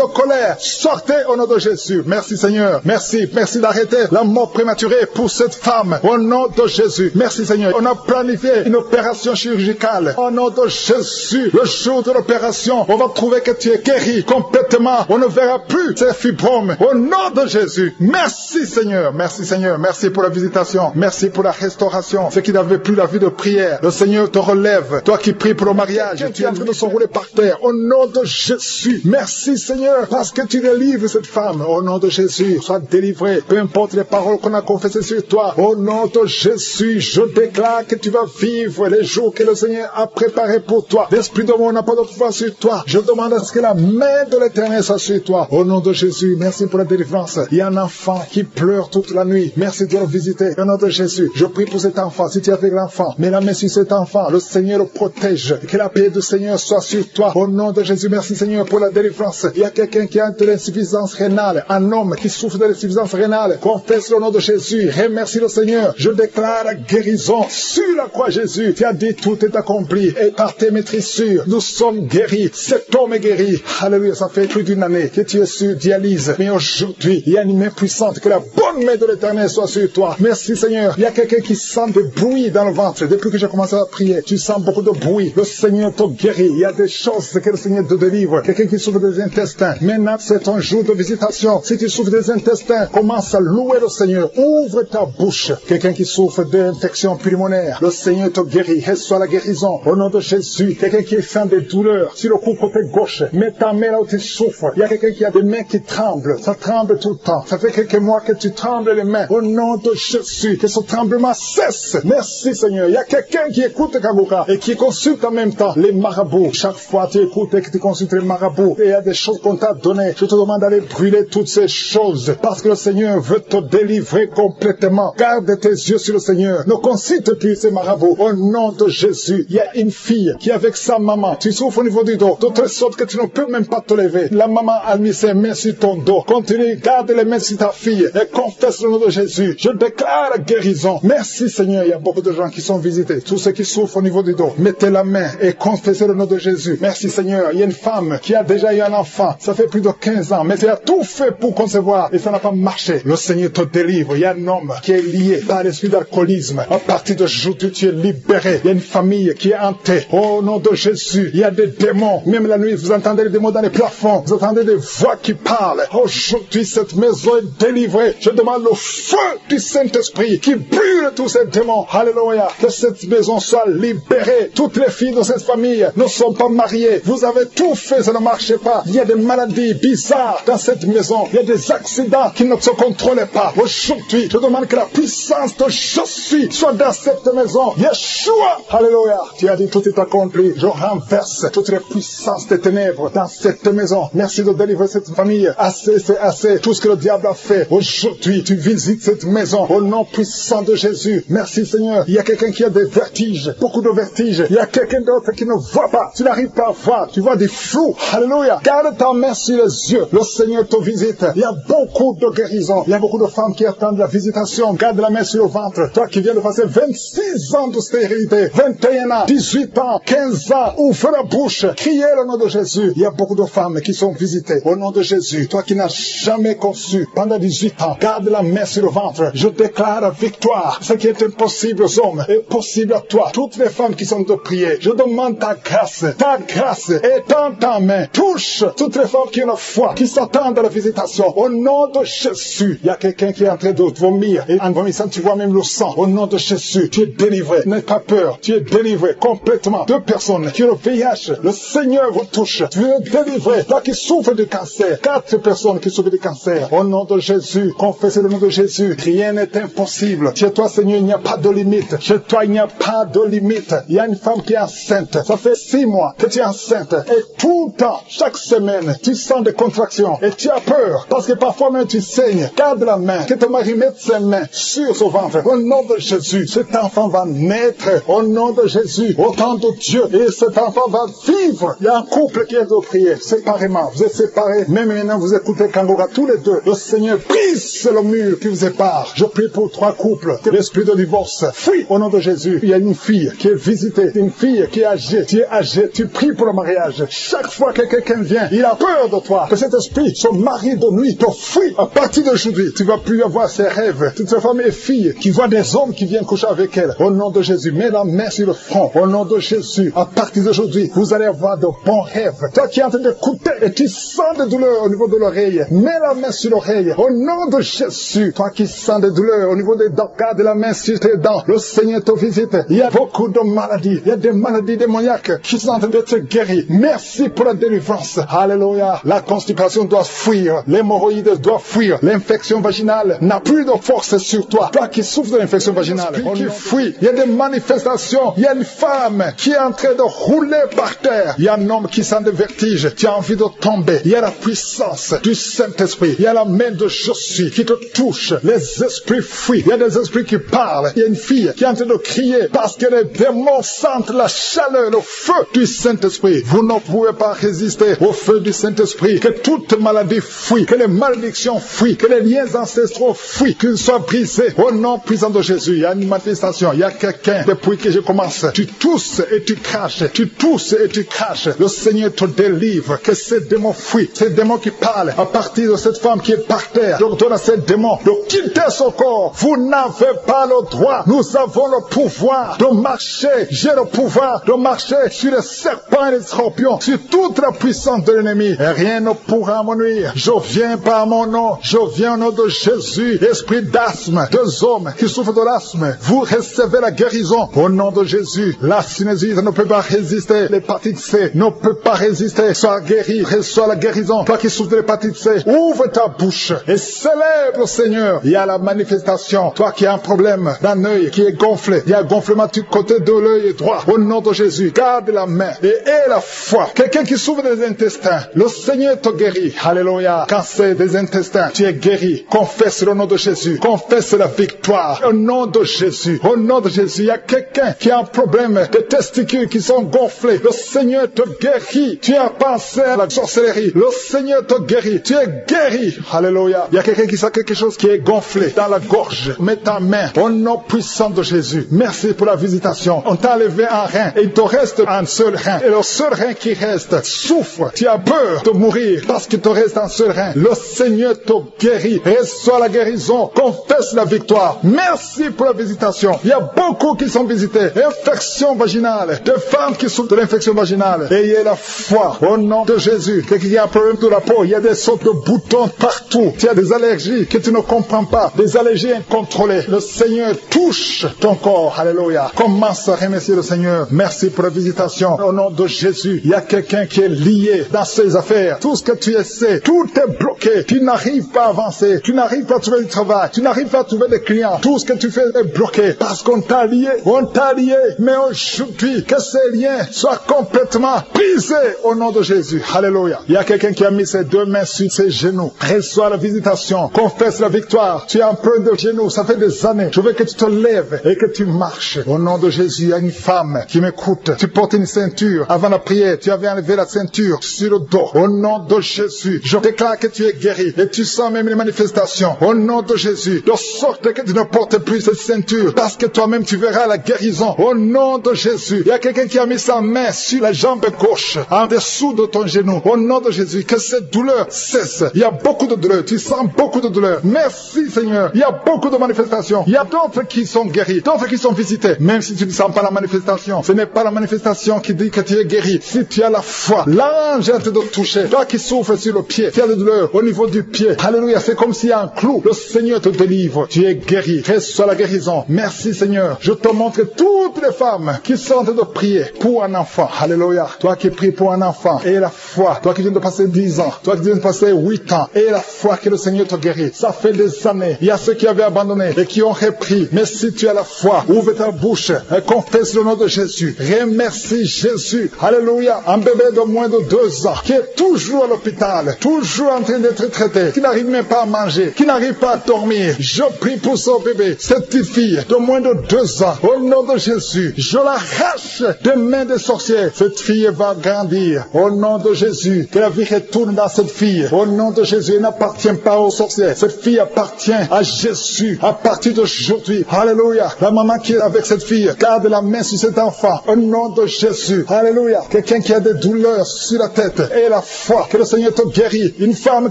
colère, sortez au nom de Jésus. Merci Seigneur. Merci d'arrêter la mort prématurée pour cette femme. Au nom de Jésus. Merci Seigneur. On a planifié une opération chirurgicale. Au nom de Jésus, le jour de l'opération, on va trouver que tu es guéri complètement. On ne verra plus ces fibromes. Au nom de Jésus. Merci Seigneur. Merci Seigneur. Merci pour la visitation. Merci pour la restauration. Ceux qui n'avaient plus la vie de prière, le Seigneur te relève. Toi qui pries pour le mariage, tu es en train de s'enrouler par terre. Au nom de Jésus. Merci Seigneur, parce que tu délivres cette femme. Au nom de Jésus, sois délivré. Peu importe les paroles qu'on a confessées sur toi. Au nom de Jésus, je déclare que tu vas vivre les jours que le Seigneur a préparés pour toi. L'esprit de mort n'a pas de pouvoir sur toi. Je demande à ce que la main de l'Éternel soit sur toi. Au nom de Jésus, merci pour la délivrance. Il y a un enfant qui pleure toute la nuit. Merci de le visiter. Au nom de Jésus, je prie pour cet enfant. Si tu es avec l'enfant, mets la main sur cet enfant. Le Seigneur le protège. Que la paix du Seigneur soit sur toi. Au nom de Jésus, merci Seigneur pour la délivrance. Il y a quelqu'un qui a de l'insuffisance rénale. Un homme qui souffre de l'insuffisance rénale. Confesse le nom de Jésus. Remercie le Seigneur. Je déclare la guérison sur la croix Jésus. Tu as dit tout est accompli. Et par tes maîtrissures, nous sommes guéris. Cet homme est guéri. Alléluia. Ça fait plus d'une année que tu es sur dialyse. Mais aujourd'hui, il y a une main puissante. Que la bonne main de l'Éternel soit sur toi. Merci Seigneur. Il y a quelqu'un qui sent des bruits dans le ventre. Depuis que j'ai commencé à prier, tu sens beaucoup de bruit. Le Seigneur te guérit. Il y a des choses que le Seigneur te délivre. Quelqu'un qui souffre des intestins. Maintenant, c'est ton jour de visitation. Si tu souffres des intestins, commence à louer le Seigneur. Ouvre ta bouche. Quelqu'un qui souffre d'infection pulmonaire, le Seigneur te guérit. Reçois la guérison. Au nom de Jésus. Quelqu'un qui sent des douleurs sur le cou côté gauche. Mets ta main là où tu souffres. Il y a quelqu'un qui a des mains qui tremblent. Ça tremble tout le temps. Ça fait quelques mois que tu trembles les mains. Au nom de Jésus. Que ce tremblement cesse. Merci Seigneur. Il y a quelqu'un qui écoute Kagoka et qui consulte en même temps les marabouts. Chaque fois fois tu écoutes et que tu consultes les marabouts, et il y a des choses qu'on t'a données, je te demande d'aller brûler toutes ces choses, parce que le Seigneur veut te délivrer complètement. Garde tes yeux sur le Seigneur. Ne consulte plus ces marabouts. Au nom de Jésus, il y a une fille qui est avec sa maman. Tu souffres au niveau du dos, de telle sorte que tu ne peux même pas te lever. La maman a mis ses mains sur ton dos. Continue, garde les mains sur ta fille et confesse le nom de Jésus. Je déclare la guérison. Merci Seigneur, il y a beaucoup de gens qui sont visités. Tous ceux qui souffrent au niveau du dos, mettez la main et confessez le nom de Jésus. Merci Seigneur, il y a une femme qui a déjà eu un enfant. Ça fait plus de 15 ans, mais tu as tout fait pour concevoir et ça n'a pas marché. Le Seigneur te délivre. Il y a un homme qui est lié par l'esprit d'alcoolisme. À partir d'aujourd'hui, tu es libéré. Il y a une famille qui est hantée. Au nom de Jésus, il y a des démons. Même la nuit, vous entendez les démons dans les plafonds. Vous entendez des voix qui parlent. Aujourd'hui, cette maison est délivrée. Je demande le feu du Saint-Esprit qui brûle tous ces démons. Alléluia. Que cette maison soit libérée. Toutes les filles de cette famille ne sont pas mariées. Vous avez tout fait, ça ne marchait pas. Il y a des maladies bizarres dans cette maison. Il y a des accidents qui ne se contrôlent pas. Aujourd'hui, je demande que la puissance de je suis soit dans cette maison. Yeshua. Alléluia. Tu as dit tout est accompli. Je renverse toutes les puissances des ténèbres dans cette maison. Merci de délivrer cette famille. Assez, c'est assez. Tout ce que le diable a fait. Aujourd'hui, tu visites cette maison au nom puissant de Jésus. Merci Seigneur. Il y a quelqu'un qui a des vertiges. Beaucoup de vertiges. Il y a quelqu'un d'autre qui ne voit pas. Tu n'arrives pas à voir. Tu vois des flous. Alléluia. Garde ta main sur les yeux. Le Seigneur te visite. Il y a beaucoup de guérisons. Il y a beaucoup de femmes qui attendent la visitation. Garde la main sur le ventre. Toi qui viens de passer 26 ans de stérilité, 21 ans, 18 ans, 15 ans, ouvre la bouche. Criez le nom de Jésus. Il y a beaucoup de femmes qui sont visitées au nom de Jésus. Toi qui n'as jamais conçu pendant 18 ans, garde la main sur le ventre. Je déclare la victoire. Ce qui est impossible aux hommes est possible à toi. Toutes les femmes qui sont de prier, je demande ta grâce. Ta grâce est dans ta main. Touche toutes les femmes qui ont la foi, qui s'attendent à la visitation. Au nom de Jésus, il y a quelqu'un qui est en train de vomir. Et en vomissant, tu vois même le sang. Au nom de Jésus, tu es délivré. N'aie pas peur. Tu es délivré complètement. 2 personnes qui ont le VIH. Le Seigneur vous touche. Tu es délivré. Toi qui souffres de cancer. 4 personnes qui souffrent de cancer. Au nom de Jésus, confessez le nom de Jésus. Rien n'est impossible. Chez toi, Seigneur, il n'y a pas de limite. Chez toi, il n'y a pas de limite. Il y a une femme qui est enceinte. Ça fait 6 mois que tu es enceinte. Et tout le temps, chaque semaine, tu sens des contractions. Et tu as peur. Parce que parfois même tu saignes. Garde la main. Que ton mari mette ses mains sur son ventre. Au nom de Jésus, cet enfant va naître. Au nom de Jésus, au temps de Dieu. Et cet enfant va vivre. Il y a un couple qui est de prier séparément. Vous êtes séparés. Même maintenant, vous écoutez Kangora tous les deux. Le Seigneur brise le mur qui vous sépare. Je prie pour 3 couples. Que l'esprit de divorce fuit au nom de Jésus. Il y a une fille qui est visitée. Une fille qui est âgée. Tu es âgé. Tu pries pour le mariage. Chaque fois que quelqu'un vient, il a peur de toi. Que cet esprit, son mari de nuit, te fuit. À partir d'aujourd'hui, tu vas plus avoir ces rêves. Toutes ces femmes et filles qui voient des hommes qui viennent coucher avec elles. Au nom de Jésus, mets la main sur le front. Au nom de Jésus, à partir d'aujourd'hui, vous allez avoir de bons rêves. Toi qui es en train d'écouter et tu sens des douleurs au niveau de l'oreille, mets la main sur l'oreille. Au nom de Jésus, toi qui sens des douleurs au niveau des dents, garde la main sur tes dents. Le Seigneur te visite. Il y a beaucoup de maladies. Il y a des maladies démoniaques qui sont en train d'être guéries. Merci pour la délivrance. Alléluia. La constipation doit fuir. L'hémorroïde doit fuir. L'infection vaginale n'a plus de force sur toi. Toi qui souffres de l'infection vaginale, qui fuit. Il y a des manifestations. Il y a une femme qui est en train de rouler par terre. Il y a un homme qui sent des vertiges. Tu as envie de tomber. Il y a la puissance du Saint-Esprit. Il y a la main de je suis qui te touche. Les esprits fuient. Il y a des esprits qui parlent. Il y a une fille qui est en train de crier parce que les démons sentent la chaleur, le feu du Saint-Esprit. Vous ne pouvez pas résister au feu du Saint-Esprit. Que toute maladie fuit. Que les malédictions fuient. Que les liens ancestraux fuient. Qu'ils soient brisés. Au nom puissant de Jésus. Il y a une manifestation. Il y a quelqu'un. Depuis que je commence, tu tousses et tu craches. Tu tousses et tu craches. Le Seigneur te délivre. Que ces démons fuient. Ces démons qui parlent à partir de cette femme qui est par terre. Je donne à ces démons de quitter son corps. Vous n'avez pas le droit. Nous avons le pouvoir de marcher. J'ai le pouvoir de marcher sur les serpents et les scorpions. Sur toute la puissance de l'ennemi. Et rien ne pourra me nuire. Je viens par mon nom. Je viens au nom de Jésus. Esprit d'asthme. 2 hommes qui souffrent de l'asthme. Vous recevez la guérison. Au nom de Jésus. La sinusite ne peut pas résister. L'hépatite C ne peut pas résister. Sois guéri. Reçois la guérison. Toi qui souffres de l'hépatite C, ouvre ta bouche et célèbre le Seigneur. Il y a la manifestation. Toi qui as un problème d'un œil qui est gonflé. Il y a un gonflement du côté de l'œil droit. Au nom de Jésus. Garde la main et et la foi. Quelqu'un qui souffre des intestins, le Seigneur te guérit. Alléluia. Cancer des intestins, tu es guéri. Confesse le nom de Jésus. Confesse la victoire. Au nom de Jésus. Au nom de Jésus. Il y a quelqu'un qui a un problème de testicules qui sont gonflés. Le Seigneur te guérit. Tu as pensé à la sorcellerie. Le Seigneur te guérit. Tu es guéri. Alléluia. Il y a quelqu'un qui sent quelque chose qui est gonflé dans la gorge. Mets ta main au nom puissant de Jésus. Merci pour la visitation. On t'a enlevé un rein et il te reste un seul rein. Et le seul rein qui reste souffre. Tu as peur de mourir parce qu'il te reste un seul rein. Le Seigneur te guérit. Reçois la guérison. Confesse la victoire. Merci pour la visitation. Il y a beaucoup qui sont visités. Infection vaginale. Des femmes qui souffrent de l'infection vaginale. Ayez la foi au nom de Jésus. Quelqu'un qui a un problème de la peau. Il y a des sortes de boutons partout. Tu as des allergies que tu ne comprends pas. Des allergies incontrôlées. Le Seigneur touche ton corps. Alléluia. Commence à remercier le Seigneur. Merci pour la visitation. Au nom de Jésus. Il y a quelqu'un qui est lié dans ses affaires. Tout ce que tu essaies, tout est bloqué. Tu n'arrives pas à avancer. Tu n'arrives pas à trouver du travail. Tu n'arrives pas à trouver des clients. Tout ce que tu fais est bloqué. Parce qu'on t'a lié. On t'a lié. Mais aujourd'hui, que ces liens soient complètement brisés au nom de Jésus. Alléluia. Il y a quelqu'un qui a mis ses deux mains sur ses genoux. Reçois la visitation. Confesse la victoire. Tu as un peu de genoux. Ça fait des années. Je veux que tu te lèves et que tu marches. Au nom de Jésus, il y a une femme qui m'écoute. Tu portes une ceinture. Avant la prière, tu avais enlevé la ceinture sur le dos. Au nom de Jésus, je déclare que tu es guéri. Et tu sens même les manifestations. Au nom de Jésus, de sorte que tu ne portes plus cette ceinture. Parce que toi-même, tu verras la guérison. Au nom de Jésus, il y a quelqu'un qui a mis sa main sur la jambe gauche, en dessous de ton genou. Au nom de Jésus, que cette douleur cesse. Il y a beaucoup de douleur. Tu sens beaucoup de douleur. Merci Seigneur. Il y a beaucoup de manifestations. Il y a d'autres qui sont guéris, d'autres qui sont visités. Même si tu ne sens pas la manifestation, ce n'est pas la manifestation qui dit que tu es guéri. Si tu as la foi, l'ange est en train de toucher. Toi qui souffres sur le pied, tu as de douleur au niveau du pied. Alléluia, c'est comme s'il y a un clou. Le Seigneur te délivre. Tu es guéri. Reçois la guérison. Merci Seigneur. Je te montre toutes les femmes qui sont en train de prier pour un enfant. Alléluia. Toi qui pries pour un enfant, et la foi. Toi qui viens de passer 10 ans, toi qui viens de passer 8 ans, et la foi que le Seigneur te guérit. Ça fait des années. Il y a ceux qui avaient abandonné et qui ont repris. Mais si tu as la foi, ouvre ta bouche et confesse le nom de Jésus. Remercie Jésus. Alléluia. Un bébé de moins de 2 ans qui est toujours à l'hôpital, toujours en train d'être traité, qui n'arrive même pas à manger, qui n'arrive pas à dormir. Je prie pour ce bébé, cette petite fille de moins de 2 ans. Au nom de Jésus, je l'arrache des mains des sorciers. Cette fille va grandir. Au nom de Jésus, que la vie retourne dans cette fille. Au nom de Jésus, elle n'appartient pas aux sorciers. Cette fille appartient à Jésus. À partir d'aujourd'hui, alléluia. La maman qui est avec cette fille, garde la main sur cet enfant. Au nom de Jésus, alléluia. Quelqu'un qui a des douleurs sur la tête et la foi, que le Seigneur te guérit. Une femme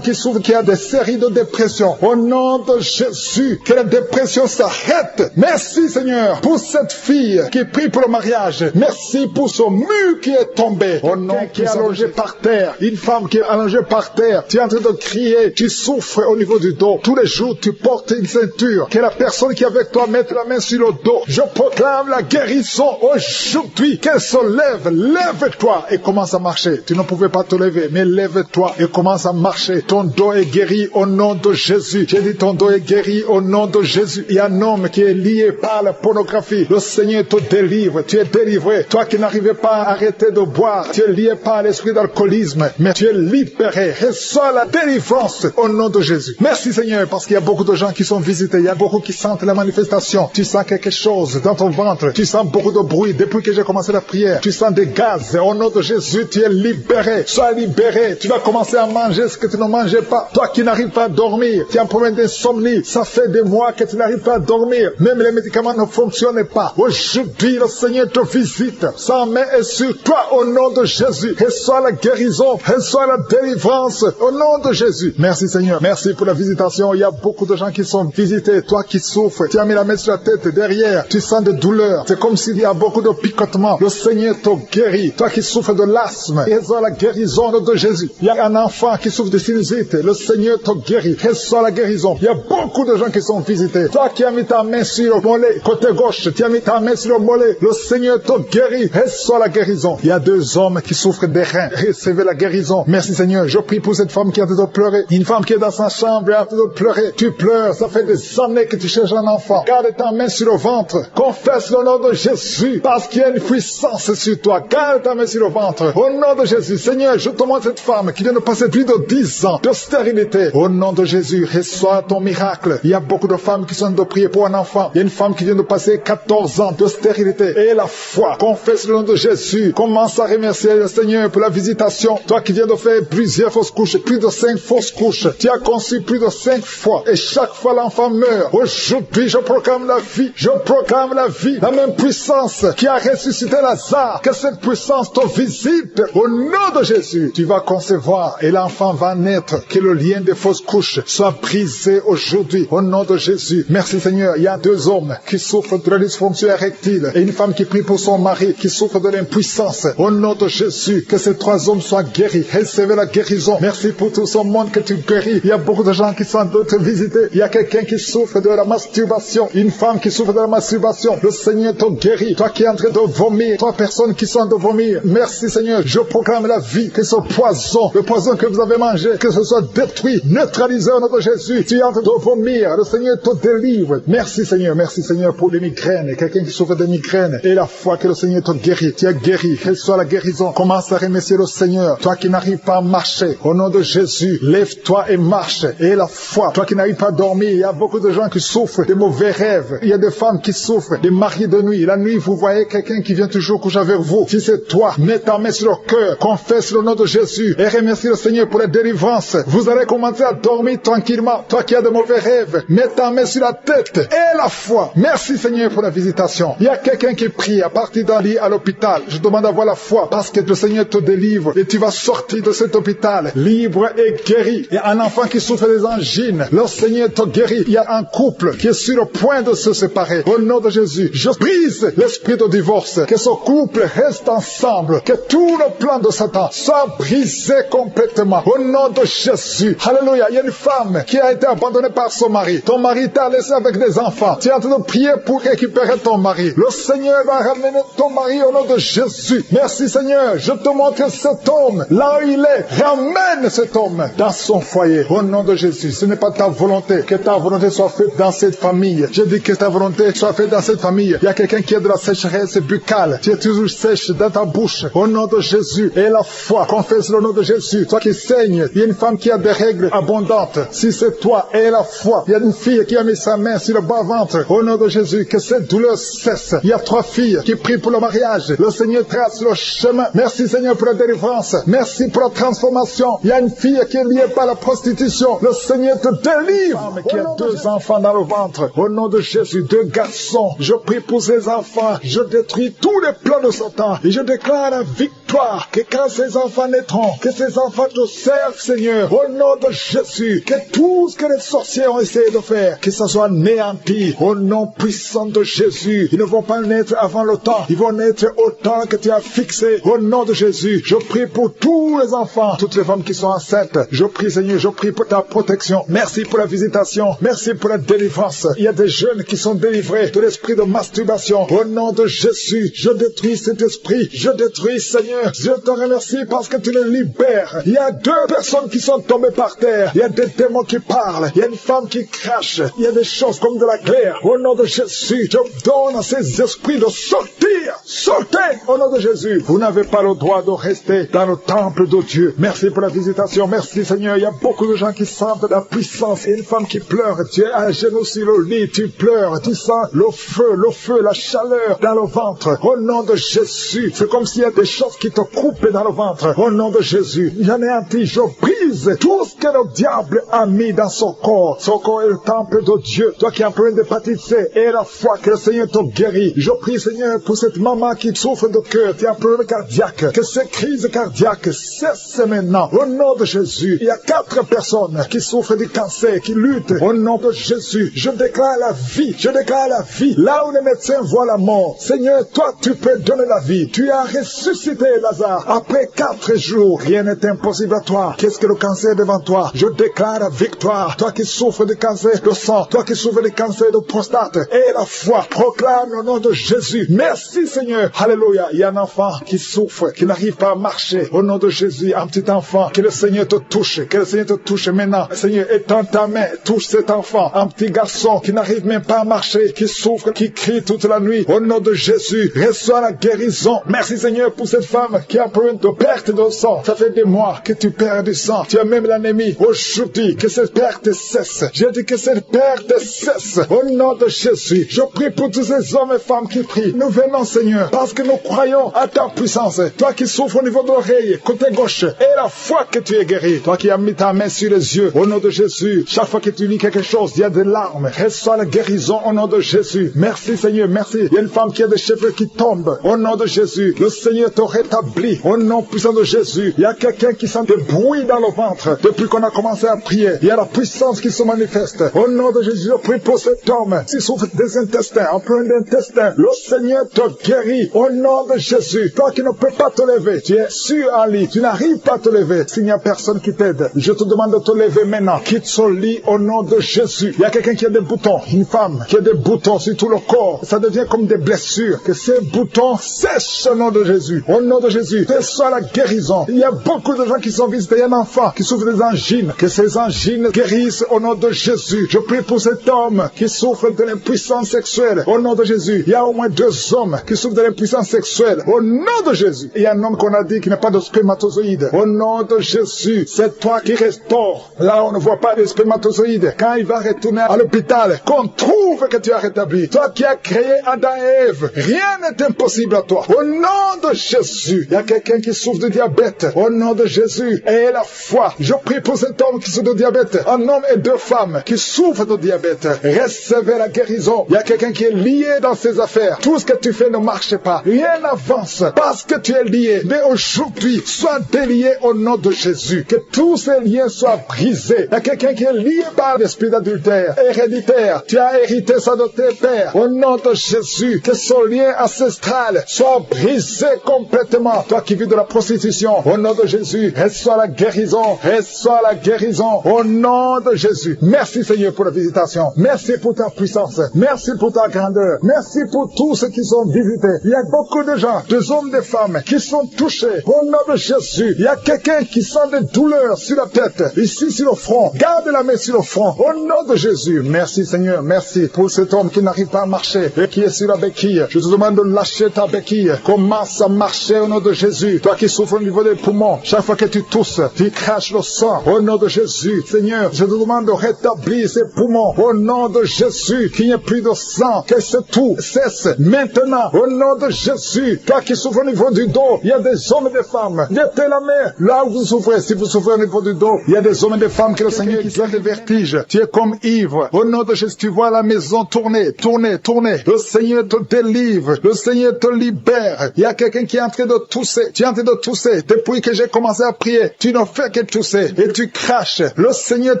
qui souffre, qui a des séries de dépression. Au nom de Jésus, que la dépression s'arrête. Merci Seigneur pour cette fille qui prie pour le mariage. Merci pour son mur qui est tombé. Au nom qui est allongé par terre. Une femme qui est allongée par terre. Tu es en train de crier. Tu souffres au niveau du dos. Tous les jours, tu portes une ceinture. Que la personne qui est avec toi mette la main sur le dos. Je proclame la guérison aujourd'hui. Qu'elle se lève. Lève-toi et commence à marcher. Tu ne pouvais pas te lever, mais lève-toi et commence à marcher. Ton dos est guéri au nom de Jésus. J'ai dit ton dos est guéri au nom de Jésus. Il y a un homme qui est lié par la pornographie. Le Seigneur te délivre. Tu es délivré. Toi qui n'arrivais pas à arrêter de boire, tu es lié par l'esprit d'alcoolisme, mais tu es libéré. Reçois la délivrance au nom de Jésus. Merci Seigneur, parce qu'il y a beaucoup de gens qui sont visités. Il y a beaucoup qui sentent la manifestation. Tu sens quelque chose dans ton ventre. Tu sens beaucoup de bruit depuis que j'ai commencé la prière. Tu sens des gaz. Au nom de Jésus, tu es libéré. Sois libéré. Tu vas commencer à manger ce que tu ne mangeais pas. Toi qui n'arrives pas à dormir, tu as un problème d'insomnie. Ça fait des mois que tu n'arrives pas à dormir. Même les médicaments ne fonctionnent pas. Aujourd'hui, le Seigneur te visite. Sa main est sur toi au nom de Jésus. Reçois la guérison. Reçois la délivrance au nom de Jésus. Merci Seigneur. Merci pour la visitation. Il y a beaucoup de gens qui sont visités. Toi qui souffres, tu as mis la main sur la tête derrière. Tu sens de douleur. C'est comme s'il y a beaucoup de picotements. Le Seigneur te guérit. Toi qui souffres de l'asthme, reçois la guérison de Jésus. Il y a un enfant qui souffre de sinusite. Le Seigneur te guérit. Reçois la guérison. Il y a beaucoup de gens qui sont visités. Toi qui as mis ta main sur le mollet, côté gauche, tu as mis ta main sur le mollet. Le Seigneur te guérit. Reçois la guérison. Il y a 2 hommes qui souffrent des reins. Recevez la guérison. Merci Seigneur. Je prie pour cette femme qui est en train de pleurer. Une femme qui est dans sa chambre et en train de pleurer. Tu pleures. Ça fait des années que tu cherches un enfant. Garde ta main sur le ventre. Confesse le nom de Jésus parce qu'il y a une puissance sur toi. Cale ta main sur le ventre. Au nom de Jésus, Seigneur, je te montre cette femme qui vient de passer plus de 10 ans de stérilité. Au nom de Jésus, reçois ton miracle. Il y a beaucoup de femmes qui sont en train de prier pour un enfant. Il y a une femme qui vient de passer 14 ans de stérilité. Et la foi, confesse le nom de Jésus. Commence à remercier le Seigneur pour la visitation. Toi qui viens de faire plusieurs fausses couches, plus de 5 fausses couches. Tu as conçu plus de 5 fois. Et chaque fois l'enfant meurt. Aujourd'hui, je proclame la vie. Je proclame la vie. La même puissance qui a ressuscité Lazare. Que cette puissance te visite. Au nom de Jésus, tu vas concevoir et l'enfant va naître. Que le lien des fausses couches soit brisé aujourd'hui. Au nom de Jésus. Merci Seigneur. Il y a 2 hommes qui souffrent de la dysfonction érectile et une femme qui prie pour son mari qui souffre de l'impuissance. Au nom de Jésus, que ces 3 hommes soient guéris. Recevez la guérison. Merci pour tout ce monde que tu guéris. Il y a beaucoup de gens qui sont de te visiter. Il y a quelqu'un qui souffre de la masturbation. Une femme qui souffre de la masturbation. Le Seigneur te guérit. Toi qui es en train de vomir. 3 personnes qui sont en train de vomir. Merci Seigneur. Je proclame la vie. Que ce poison, le poison que vous avez mangé, que ce soit détruit, neutralisé au nom de Jésus. Tu es en train de vomir. Le Seigneur te délivre. Merci Seigneur. Merci Seigneur pour les migraines. Quelqu'un qui souffre de migraines. Et la foi que le Seigneur te guérit. Tu es guéri. Reçois la guérison. Commence à remercier le Seigneur. Toi qui n'arrives pas à marcher. Au nom de Jésus, lève-toi et marche. Et la foi. Toi qui n'arrives pas à dormir. Il y a beaucoup de gens qui souffrent de mauvais rêves. Il y a des femmes qui souffrent des maris de nuit. La nuit, vous voyez quelqu'un qui vient toujours coucher avec vous. Si c'est toi, mets ta main sur le cœur. Confesse le nom de Jésus. Et remercie le Seigneur pour la délivrance. Vous allez commencer à dormir tranquillement. Toi qui as de mauvais rêves, mets ta main sur la tête. Et la foi. Merci Seigneur pour la visitation. Il y a quelqu'un qui prie à partir d'un lit à l'hôpital. Je demande d'avoir la foi parce que le Seigneur te délivre. Et tu vas sortir de cet hôpital libre et guéri. Il y a un enfant qui souffre des angines. Le Seigneur te guérit. Il y a un couple qui est sur le point de se séparer. Au nom de Jésus, je brise l'esprit de divorce. Que ce couple reste ensemble. Que tout le plan de Satan soit brisé complètement. Au nom de Jésus. Alléluia. Il y a une femme qui a été abandonnée par son mari. Ton mari t'a laissé avec des enfants. Tu es en train de prier pour récupérer ton mari. Le Seigneur va ramener ton mari au nom de Jésus. Merci Seigneur. Je te montre cet homme. Là où il est, ramène cet homme dans son foyer. Au nom de Jésus. Ce n'est pas ta volonté. Que ta volonté soit faite dans cette famille. Je dis que ta volonté soit faite dans cette famille. Il y a quelqu'un qui a de la sécheresse buccale. Tu es toujours sèche dans ta bouche. Au nom de Jésus. Et la foi. Confesse le nom de Jésus. Toi qui saignes. Il y a une femme qui a des règles abondantes. Si c'est toi, et la foi. Il y a une fille qui a mis sa main sur le bas-ventre. Au nom de Jésus. Que cette douleur cesse. Il y a 3 filles qui prient pour le mariage. Le Seigneur trace le chemin. Merci Seigneur pour la délivrance. Merci pour la transformation. Il y a une fille qui est liée par la prostitution. Le Seigneur te délivre. Qui a 2 enfants dans le ventre. Au nom de Jésus, 2 garçons. Je prie pour ces enfants. Je détruis tous les plans de Satan. Et je déclare la victoire. Que quand ces enfants naîtront, que ces enfants te servent, Seigneur. Au nom de Jésus. Que tout ce que les sorciers ont essayé de faire, que ça soit néanti. Au nom puissant de Jésus. Ils ne vont pas naître avant le temps. Ils vont naître au temps que tu as fixé. Au nom de Jésus. Je prie pour tous les enfants, toutes les femmes qui sont enceintes. Je prie, Seigneur, je prie pour ta protection. Merci pour la visitation. Merci pour la délivrance. Il y a des jeunes qui sont délivrés de l'esprit de masturbation. Au nom de Jésus, je détruis cet esprit. Je détruis, Seigneur. Je te remercie parce que tu les libères. Il y a 2 personnes qui sont tombées par terre. Il y a des démons qui parlent. Il y a une femme qui crache. Il y a des choses comme de la glaire. Au nom de Jésus, je donne à ces esprits de sortir. Sortez au nom de Jésus. Vous n'avez pas le droit de rester dans le temple de Dieu. Merci pour la visitation. Merci Seigneur. Il y a beaucoup de gens qui sentent la puissance. Et une femme qui pleure. Tu es à genoux sur le lit. Tu pleures. Tu sens le feu, la chaleur dans le ventre. Au nom de Jésus. C'est comme s'il y a des choses qui te coupent dans le ventre. Au nom de Jésus. J'en ai un petit. Je brise tout ce que le diable a mis dans son corps. Son corps est le temple de Dieu. Toi qui as un problème d'hépatite C. Et la foi que le Seigneur te guérit. Je prie Seigneur pour cette maman qui souffre de cœur. Tu as un problème cardiaque. Que ces crises cardiaques cessent maintenant. Au nom de Jésus. Il y a 4 personnes qui souffrent du cancer, qui luttent. Au nom de Jésus. Je déclare la vie. Je déclare la vie. Là où les médecins voient la mort. Seigneur, toi tu peux donner la vie. Tu as ressuscité Lazare. Après 4 jours, rien n'est impossible à toi. Qu'est-ce que le cancer devant toi? Je déclare la victoire. Toi qui souffres de cancer de sang. Toi qui souffres de cancer de prostate. Et la foi. Proclame le nom de Jésus. Merci Seigneur. Alléluia. Il y a un enfant qui souffre, qui n'arrive pas à marcher. Au nom de Jésus, un petit enfant. Que le Seigneur te touche. Que le Seigneur te touche maintenant. Seigneur, étends ta main. Touche cet enfant. Un petit garçon qui n'arrive même pas à marcher. Qui souffre, qui crie toute la nuit. Au nom de Jésus, reçois la guérison. Merci Seigneur pour cette femme qui a besoin de perte de sang. Ça fait des mois que tu perds du sang. Tu as même l'anémie. Aujourd'hui, que cette perte cesse. Je dis que cette perte cesse. Au nom de Jésus, je prie pour tous ces hommes et femmes qui prient. Nous venons Seigneur, parce que nous croyons à ta puissance. Toi qui souffres au niveau de l'oreille, côté gauche, et la foi que tu es guéri. Toi qui as mis ta main sur les yeux, au nom de Jésus. Chaque fois que tu lis quelque chose, il y a des larmes. Reçois la guérison au nom de Jésus. Merci Seigneur, merci. Il y a une femme qui a des cheveux qui tombent. Au nom de Jésus, le Seigneur te rétablit. Au nom puissant de Jésus, il y a quelqu'un qui sent des bruits dans le ventre. Depuis qu'on a commencé à prier, il y a la puissance qui se manifeste. Au nom de Jésus, je prie pour cet homme qui souffre des intestins, en plein d'intestins. Le Seigneur te guérit. Au nom de Jésus, toi qui ne peux pas te lever, tu es sur un lit, tu n'arrives pas à te lever. S'il n'y a personne qui t'aide, je te demande de te lever maintenant. Quitte ce lit au nom de Jésus. Il y a quelqu'un qui a des boutons, une femme qui a des boutons sur tout le corps. Ça devient comme des blessures. Que ces boutons sèchent au nom de Jésus. Au nom de Jésus, que ce soit la guérison. Il y a beaucoup de gens qui sont visités. Il y a un enfant qui souffre des angines. Que ces angines guérissent au nom de Jésus. Je prie pour cet homme qui souffre de l'impuissance sexuelle. Au nom de Jésus. Il y a au moins 2 hommes qui souffrent de l'impuissance sexuelle. Au nom de Jésus. Il y a un homme qu'on a dit qui n'a pas de spermatozoïdes. Au nom de Jésus. C'est toi qui restaure. Là, on ne voit pas de spermatozoïdes. Quand il va retourner à l'hôpital, qu'on trouve que tu as rétabli. Toi qui as créé Adam et Ève. Rien n'est impossible à toi. Au nom de Jésus. Il y a quelqu'un qui souffre de diabète. Au nom de Jésus. Et la foi. Je prie pour cet homme qui souffre de diabète. Un homme et 2 femmes qui souffrent de diabète. Recevez la guérison. Il y a quelqu'un qui est lié dans ses affaires. Tout ce que tu fais ne marche pas. Rien n'avance. Parce que tu es lié. Mais aujourd'hui, sois délié au nom de Jésus. Que tous ces liens soient brisés. Il y a quelqu'un qui est lié par l'esprit d'adultère. Héréditaire. Tu as hérité ça de tes pères. Au nom de Jésus. Que ce lien ancestral soit brisé complètement. Toi qui vis de la prostitution. Au nom de Jésus. Reçois la guérison. Reçois la guérison. Au nom de Jésus. Merci Seigneur pour la visitation. Merci pour ta puissance. Merci pour ta grandeur. Merci pour tous ceux qui sont visités. Il y a beaucoup de gens, des hommes, des femmes, qui sont touchés. Au nom de Jésus. Il y a quelqu'un qui sent des douleurs sur la tête, ici sur le front. Garde la main sur le front. Au nom de Jésus. Merci Seigneur. Merci pour cet homme qui n'arrive pas à marcher et qui est sur la béquille. Je te demande de lâcher ta béquille. Commence à marcher au nom de Jésus. Toi qui souffres au niveau des poumons, chaque fois que tu tousses, tu craches le sang. Au nom de Jésus. Seigneur, je te demande de rétablir ces poumons. Au nom de Jésus. Qu'il n'y ait plus de sang. Que ce tout cesse maintenant. Au nom de Jésus. Toi qui souffres au niveau du dos, il y a des hommes et des femmes. Mettez la main là où vous souffrez. Si vous souffrez au niveau du dos, il y a des hommes et des femmes que le Seigneur qui donne des vertiges. Tu es comme ivre. Au nom de Jésus, tu vois la maison tourner, tourner, tourner. Le Seigneur te délivre. Le Seigneur te libère. Il y a quelqu'un qui est en train de tousser. Tu es en train de tousser. Depuis que j'ai commencé à prier, tu ne fais que tousser et tu craches. Le Seigneur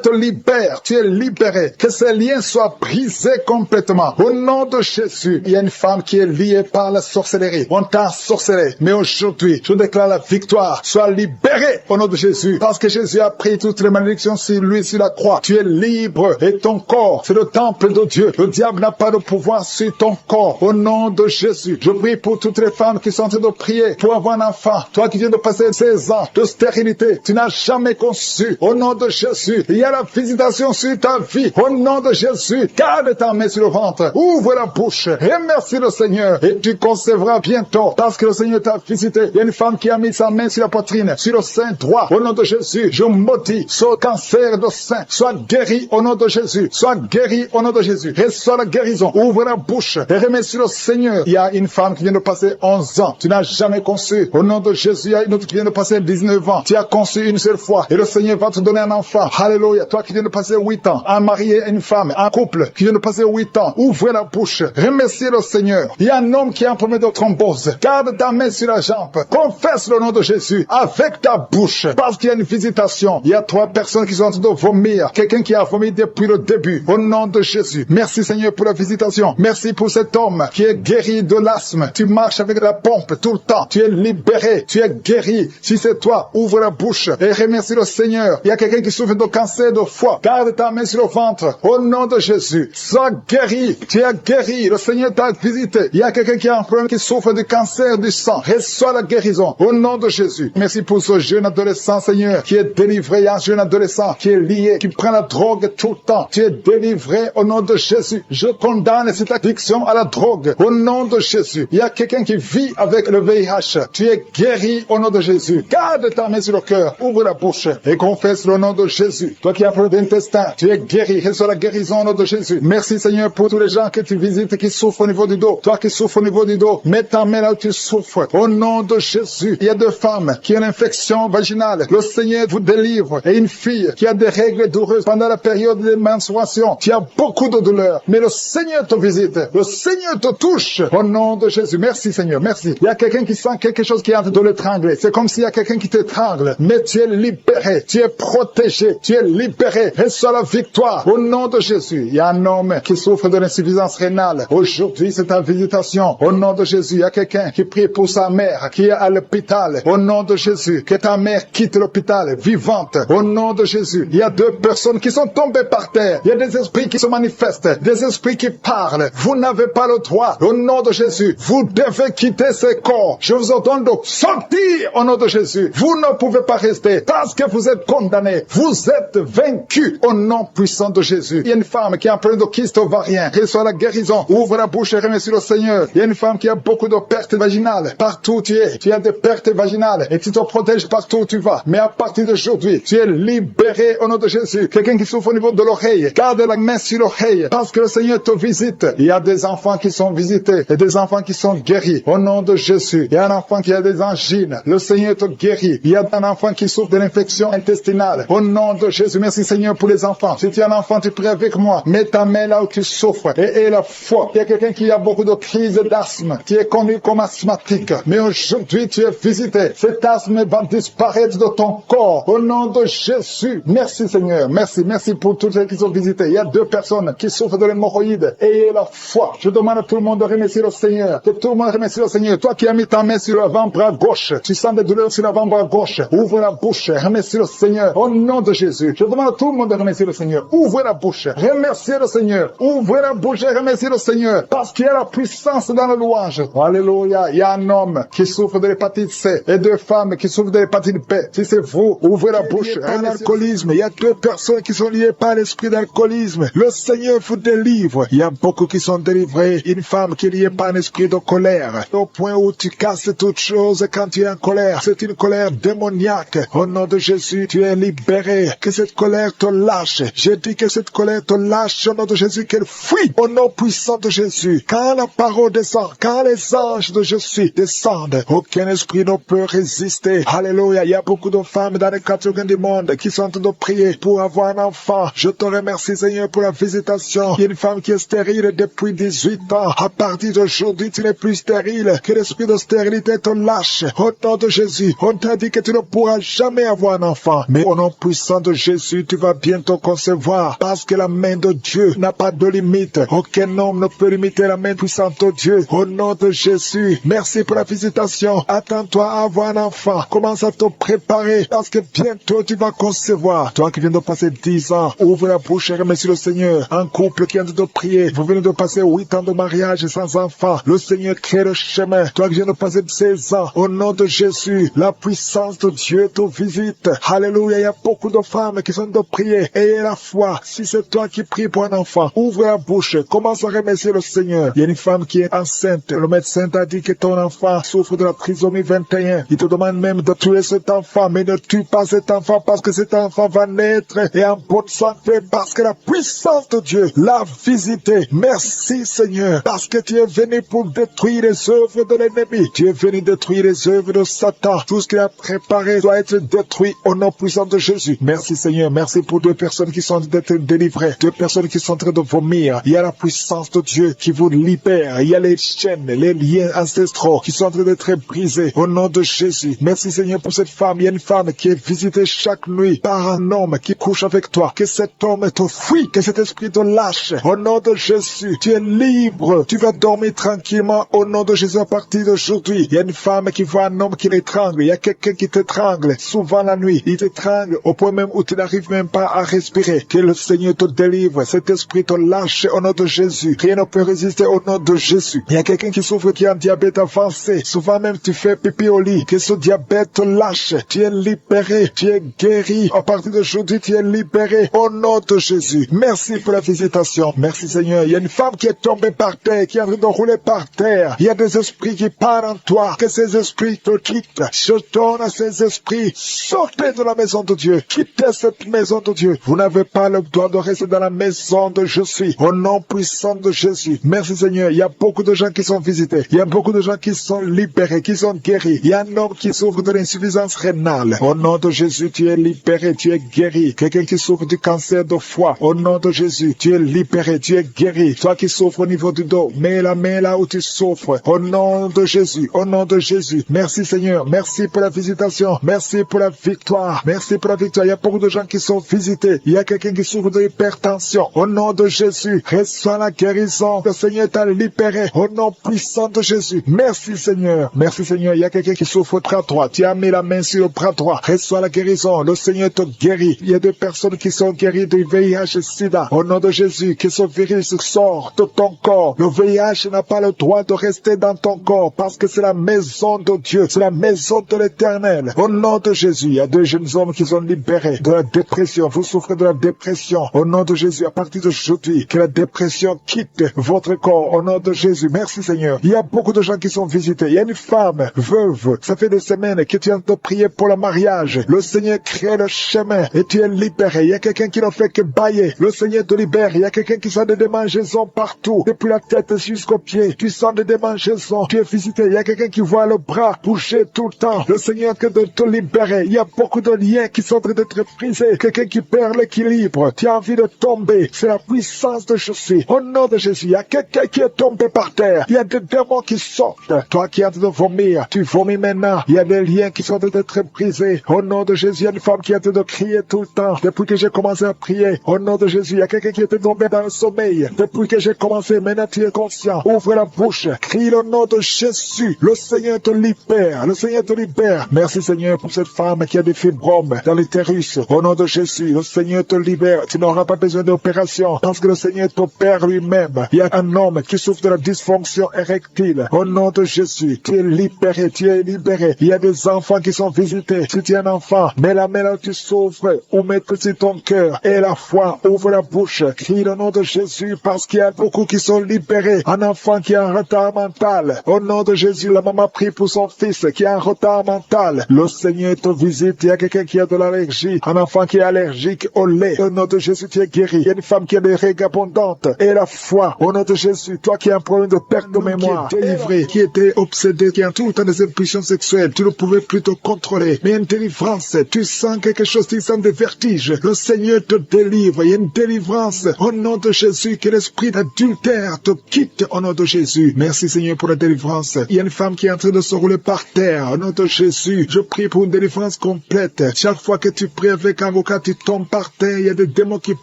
te libère. Tu es libéré. Que ces liens soient brisés complètement. Au nom de Jésus, il y a une femme qui est liée par la sorcellerie. On t'a ensorcelé. Mais aujourd'hui, je déclare la victoire. Sois libéré au nom de Jésus. Parce que Jésus a pris toutes les malédictions sur lui, sur la croix. Tu es libre et ton corps, c'est le temple de Dieu. Le diable n'a pas de pouvoir sur ton corps. Au nom de Jésus, je prie pour toutes les femmes qui sont en train de prier pour avoir un enfant. Toi qui viens de passer 16 ans de stérilité, tu n'as jamais conçu. Au nom de Jésus, il y a la visitation sur ta vie. Au nom de Jésus, garde ta main sur le ventre. Ouvre la bouche. Remercie le Seigneur et tu concevras bientôt parce que le Seigneur t'a visité. Il y a une femme qui a mis sa main sur la poitrine, sur le sein droit. Au nom de Jésus, je maudis ce cancer de sein. Sois guéri au nom de Jésus. Sois guéri au nom de Jésus. Reçois la guérison. Ouvre la bouche et remercie le Seigneur. Il y a une femme qui vient de passer 11 ans. Tu n'as jamais conçu. Au nom de Jésus, il y a une autre qui vient de passer 19 ans. Tu as conçu une seule fois et le Seigneur va te donner un enfant. Alléluia. Toi qui viens de passer 8 ans, un mari et une femme, un couple qui vient de passer 8 ans. Ouvre la bouche. Remercie le Seigneur. Il y a un homme qui a un problème de thrombose. Garde ta main sur la jambe. Confesse le nom de Jésus avec ta bouche. Parce qu'il y a une visitation. Il y a 3 personnes qui sont en train de vomir. Quelqu'un qui a vomi depuis le début. Au nom de Jésus. Merci Seigneur pour la visitation. Merci pour cet homme qui est guéri de l'asthme. Tu marches avec la pompe tout le temps. Tu es libéré. Tu es guéri. Si c'est toi, ouvre la bouche et remercie le Seigneur. Il y a quelqu'un qui souffre de cancer de foie. Garde ta main sur le ventre. Au nom de Jésus. Sois guéri. Tu es guéri. Le Seigneur t'a visité. Il y a quelqu'un qui a un problème qui souffre du cancer du sang. Reçois la guérison. Au nom de Jésus. Merci pour ce jeune adolescent, Seigneur, qui est délivré. Il y a un jeune adolescent qui est lié, qui prend la drogue tout le temps. Tu es délivré au nom de Jésus. Je condamne cette addiction à la drogue. Au nom de Jésus. Il y a quelqu'un qui vit vit avec le VIH. Tu es guéri au nom de Jésus. Garde ta main sur le cœur, ouvre la bouche et confesse le nom de Jésus. Toi qui as problème d'intestin, tu es guéri. Reçois la guérison au nom de Jésus. Merci Seigneur pour tous les gens que tu visites qui souffrent au niveau du dos. Toi qui souffres au niveau du dos, mets ta main là où tu souffres. Au nom de Jésus. Il y a 2 femmes qui ont une infection vaginale. Le Seigneur vous délivre. Et une fille qui a des règles douloureuses pendant la période de menstruation. Tu as beaucoup de douleurs. Mais le Seigneur te visite. Le Seigneur te touche. Au nom de Jésus. Merci Seigneur. Merci. Il y a quelqu'un qui sent quelque chose qui est en train de l'étrangler. C'est comme s'il y a quelqu'un qui t'étrangle. Mais tu es libéré. Tu es protégé. Tu es libéré. Reçois la victoire. Au nom de Jésus. Il y a un homme qui souffre de l'insuffisance rénale. Aujourd'hui, c'est ta visitation. Au nom de Jésus. Il y a quelqu'un qui prie pour sa mère qui est à l'hôpital. Au nom de Jésus. Que ta mère quitte l'hôpital vivante. Au nom de Jésus. Il y a 2 personnes qui sont tombées par terre. Il y a des esprits qui se manifestent. Des esprits qui parlent. Vous n'avez pas le droit. Au nom de Jésus. Vous devez quitter ce corps. Je vous ordonne de sortir au nom de Jésus. Vous ne pouvez pas rester parce que vous êtes condamnés. Vous êtes vaincus au nom puissant de Jésus. Il y a une femme qui a un problème de kyste ovarien. Reçois la guérison. Ouvre la bouche et remercie le Seigneur. Il y a une femme qui a beaucoup de pertes vaginales. Partout où tu es, tu as des pertes vaginales et tu te protèges partout où tu vas. Mais à partir d'aujourd'hui, tu es libéré au nom de Jésus. Quelqu'un qui souffre au niveau de l'oreille, garde la main sur l'oreille parce que le Seigneur te visite. Il y a des enfants qui sont visités et des enfants qui sont guéris au nom de Jésus. Il y a un enfant qui a des angines. Le Seigneur te guérit. Il y a un enfant qui souffre de l'infection intestinale. Au nom de Jésus, merci Seigneur pour les enfants. Si tu es un enfant, tu pries avec moi. Mets ta main là où tu souffres et aie la foi. Il y a quelqu'un qui a beaucoup de crises d'asthme, qui est connu comme asthmatique. Mais aujourd'hui, tu es visité. Cet asthme va disparaître de ton corps. Au nom de Jésus. Merci Seigneur. Merci. Merci pour tous ceux qui sont visités. Il y a 2 personnes qui souffrent de l'hémorroïde. Ayez la foi. Je demande à tout le monde de remercier le Seigneur. Que tout le monde remercie le Seigneur. Toi qui as mis ta main sur l'avant-bras gauche, tu sens des douleurs sur l'avant-bras gauche. Ouvre la bouche. Remercie le Seigneur. Au nom de Jésus. Je demande à tout le monde de remercier le Seigneur. Ouvrez la bouche. Remerciez le Seigneur. Ouvrez la bouche et remerciez le Seigneur. Parce qu'il y a la puissance dans la louange. Alléluia. Il y a un homme qui souffre de l'hépatite C et 2 femmes qui souffrent de l'hépatite B. Si c'est vous, ouvrez la bouche. L'alcoolisme. Il y a 2 personnes qui sont liées par l'esprit d'alcoolisme. Le Seigneur vous délivre. Il y a beaucoup qui sont délivrés. Une femme qui est liée par un esprit de colère. Au point où tu casses toute chose quand tu es en colère. C'est une colère démoniaque. Au nom de Jésus, tu es libéré. Que cette colère te lâche. J'ai dit que cette colère te lâche au nom de Jésus, qu'elle fuit au nom puissant de Jésus. Quand la parole descend, quand les anges de Jésus descendent, aucun esprit ne peut résister. Alléluia. Il y a beaucoup de femmes dans les 4 coins du monde qui sont en train de prier pour avoir un enfant. Je te remercie Seigneur pour la visitation. Il y a une femme qui est stérile depuis 18 ans. À partir d'aujourd'hui, tu n'es plus stérile. Que l'esprit de stérilité te lâche. Au nom de Jésus, on t'a dit que tu ne pourras jamais avoir un enfant. Mais au nom puissant de Jésus, tu vas bientôt concevoir. Parce que la main de Dieu n'a pas de limite. Aucun homme ne peut limiter la main puissante de Dieu. Au nom de Jésus, merci pour la visitation. Attends-toi à avoir un enfant. Commence à te préparer. Parce que bientôt tu vas concevoir. Toi qui viens de passer 10 ans, ouvre la bouche et remercie le Seigneur. Un couple qui vient de prier. Vous venez de passer 8 ans de mariage sans enfant. Le Seigneur crée le chemin. Toi qui viens de passer 16 ans, au nom de Jésus, la puissance de Dieu te visite. Alléluia. Il y a beaucoup de femmes qui sont de prier. Ayez la foi. Si c'est toi qui pries pour un enfant, ouvre la bouche. Commence à remercier le Seigneur. Il y a une femme qui est enceinte. Le médecin t'a dit que ton enfant souffre de la trisomie 21. Il te demande même de tuer cet enfant. Mais ne tue pas cet enfant parce que cet enfant va naître et en bonne santé parce que la puissance de Dieu l'a visité. Merci Seigneur parce que tu es venu pour détruire les œuvres de l'ennemi. Tu es venu détruire les œuvres de Satan. Tout ce qu'il a préparé doit être détruit au nom puissant de Jésus. Merci Seigneur. Merci pour 2 personnes qui sont en train d'être délivrées. 2 personnes qui sont en train de vomir. Il y a la puissance de Dieu qui vous libère. Il y a les chaînes, les liens ancestraux qui sont en train d'être brisés au nom de Jésus. Merci Seigneur pour cette femme. Il y a une femme qui est visitée chaque nuit par un homme qui couche avec toi. Que cet homme te fuit. Que cet esprit te lâche. Au nom de Jésus, tu es libre. Tu vas dormir tranquillement au nom de Jésus à partir d'aujourd'hui. Il y a une femme qui voit un homme qui l'étrangle. Il y a quelqu'un qui t'étrangle. Souvent la nuit, il t'étrangle au point même où tu n'arrives même pas à respirer. Que le Seigneur te délivre. Cet esprit te lâche au nom de Jésus. Rien ne peut résister au nom de Jésus. Il y a quelqu'un qui souffre qui a un diabète avancé. Souvent même tu fais pipi au lit. Que ce diabète te lâche. Tu es libéré. Tu es guéri. À partir d'aujourd'hui, tu es libéré au nom de Jésus. Merci pour la visitation. Merci Seigneur. Il y a une femme qui est tombée par terre, qui est en train de rouler par terre. Il y a des esprits esprits qui parlent en toi, que ces esprits te quittent. Je donne à ces esprits, sortez de la maison de Dieu, quittez cette maison de Dieu. Vous n'avez pas le droit de rester dans la maison de je suis. Au nom puissant de Jésus. Merci Seigneur. Il y a beaucoup de gens qui sont visités. Il y a beaucoup de gens qui sont libérés, qui sont guéris. Il y a un homme qui souffre de l'insuffisance rénale. Au nom de Jésus, tu es libéré, tu es guéri. Quelqu'un qui souffre du cancer de foie. Au nom de Jésus, tu es libéré, tu es guéri. Toi qui souffres au niveau du dos, mets la main là où tu souffres. Au nom de Jésus, au nom de Jésus. Merci Seigneur. Merci pour la visitation. Merci pour la victoire. Merci pour la victoire. Il y a beaucoup de gens qui sont visités. Il y a quelqu'un qui souffre de l'hypertension. Au nom de Jésus, reçois la guérison. Le Seigneur t'a libéré. Au nom puissant de Jésus. Merci Seigneur. Merci Seigneur. Il y a quelqu'un qui souffre au bras droit. Tu as mis la main sur le bras droit. Reçois la guérison. Le Seigneur te guérit. Il y a des personnes qui sont guéries du VIH et SIDA. Au nom de Jésus, que ce virus sorte de ton corps. Le VIH n'a pas le droit de rester dans ton corps parce que c'est la maison de Dieu. C'est la maison de l'Éternel. Au nom de Jésus, il y a deux jeunes hommes qui sont libérés de la dépression. Vous souffrez de la dépression. Au nom de Jésus, à partir d'aujourd'hui, que la dépression quitte votre corps. Au nom de Jésus, merci Seigneur. Il y a beaucoup de gens qui sont visités. Il y a une femme veuve. Ça fait des semaines que tu es en train de prier pour le mariage. Le Seigneur crée le chemin et tu es libéré. Il y a quelqu'un qui n'a fait que bailler. Le Seigneur te libère. Il y a quelqu'un qui sent des démangeaisons partout. Depuis la tête jusqu'aux pieds. Tu sens des démangeaisons. Tu es visité. Il y a quelqu'un qui voit le bras bouger tout le temps. Le Seigneur que de te libérer. Il y a beaucoup de liens qui sont en train d'être brisés. Quelqu'un qui perd l'équilibre. Tu as envie de tomber. C'est la puissance de Jésus. Au nom de Jésus, il y a quelqu'un qui est tombé par terre. Il y a des démons qui sortent. Toi qui es en train de vomir, tu vomis maintenant. Il y a des liens qui sont en train d'être brisés. Au nom de Jésus, il y a une femme qui est en train de crier tout le temps. Depuis que j'ai commencé à prier, au nom de Jésus, il y a quelqu'un qui était tombé dans le sommeil. Depuis que j'ai commencé, maintenant tu es conscient. Ouvre la bouche. Crie le nom de Jésus. Le Seigneur te libère. Le Seigneur te libère. Merci Seigneur pour cette femme qui a des fibromes dans l'utérus. Au nom de Jésus, le Seigneur te libère. Tu n'auras pas besoin d'opération parce que le Seigneur t'opère lui-même. Il y a un homme qui souffre de la dysfonction érectile. Au nom de Jésus, tu es libéré, tu es libéré. Il y a des enfants qui sont visités. Si tu es un enfant, mets la main là où tu souffres ou mets-le sur ton cœur. Et la foi, ouvre la bouche. Crie le nom de Jésus parce qu'il y a beaucoup qui sont libérés. Un enfant qui a un retard mental. Au nom de Jésus, la maman prie pour son fils qui a un retard mental. Le Seigneur te visite. Il y a quelqu'un qui a de l'allergie. Un enfant qui est allergique au lait. Au nom de Jésus, tu es guéri. Il y a une femme qui a des règles abondantes. Et la foi, au nom de Jésus, toi qui as un problème de perte de mémoire, qui est délivré, qui était obsédé, qui a tout le temps des impulsions sexuelles, tu ne pouvais plus te contrôler. Mais une délivrance, tu sens quelque chose, tu sens des vertiges. Le Seigneur te délivre. Il y a une délivrance. Au nom de Jésus, que l'esprit d'adultère te quitte au nom de Jésus. Merci Seigneur pour la délivrance. Il y a une femme qui est en train de se rouler par terre. Au nom de Jésus, je prie pour une délivrance complète. Chaque fois que tu pries avec un avocat, tu tombes par terre. Il y a des démons qui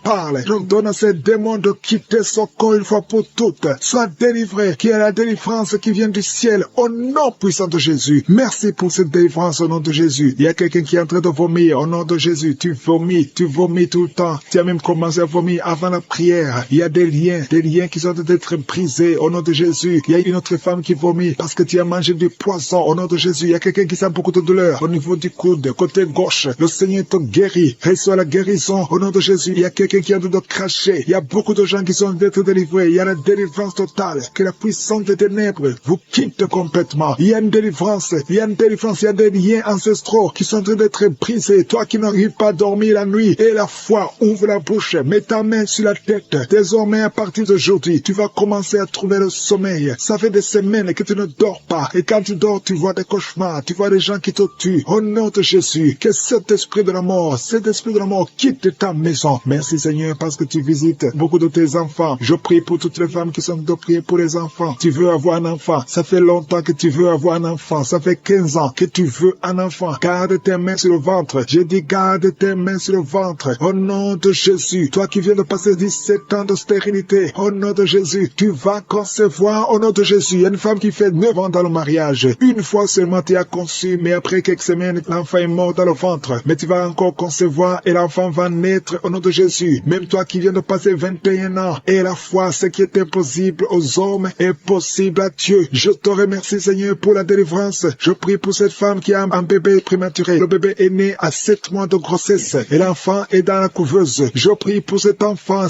parlent. Je donne à ces démons de quitter son corps une fois pour toutes. Sois délivré. Qu'il y ait la délivrance qui vient du ciel. Au nom puissant de Jésus. Merci pour cette délivrance au nom de Jésus. Il y a quelqu'un qui est en train de vomir. Au nom de Jésus, tu vomis tout le temps. Tu as même commencé à vomir avant la prière. Il y a des liens qui sont en train d'être brisés au nom de Jésus. Il y a une autre femme qui vomit parce que tu as mangé du poisson au nom de Jésus. Il y a quelqu'un qui sent beaucoup de douleur au niveau du coude, côté gauche. Le Seigneur te guérit. Reçois la guérison au nom de Jésus. Il y a quelqu'un qui est en train de cracher. Il y a beaucoup de gens qui sont en train d'être délivrés. Il y a la délivrance totale. Que la puissance des ténèbres vous quitte complètement. Il y a une délivrance. Il y a des liens ancestraux qui sont en train d'être brisés. Toi qui n'arrives pas à dormir la nuit. Et la foi, ouvre la bouche. Mets ta main sur la tête. Désormais, à partir d'aujourd'hui, tu vas commencer à trouver le sommeil. Ça fait des semaines que tu ne dors pas. Et quand tu dors, tu vois des cauchemars. Tu vois des gens qui te tuent. Au nom de Jésus, que cet esprit de la mort quitte ta maison. Merci Seigneur parce que tu visites beaucoup de tes enfants. Je prie pour toutes les femmes qui sont de prier pour les enfants. Tu veux avoir un enfant. Ça fait longtemps que tu veux avoir un enfant. Ça fait 15 ans que tu veux un enfant. Garde tes mains sur le ventre. J'ai dit garde tes mains sur le ventre. Au nom de Jésus. Toi qui viens de passer 17 ans de stérilité. Au nom de Jésus. Tu vas concevoir au nom de Jésus. Il y a une femme qui fait 9 ans dans le mariage. Une fois seulement tu as conçu, mais après quelques semaines, l'enfant est mort dans le ventre. Mais tu vas encore concevoir et l'enfant va naître au nom de Jésus. Même toi qui viens de passer 21 ans. Et la foi, ce qui est impossible aux hommes est possible à Dieu. Je te remercie Seigneur pour la délivrance. Je prie pour cette femme qui a un bébé prématuré. Le bébé est né à 7 mois de grossesse et l'enfant est dans la couveuse. Je prie pour cet enfant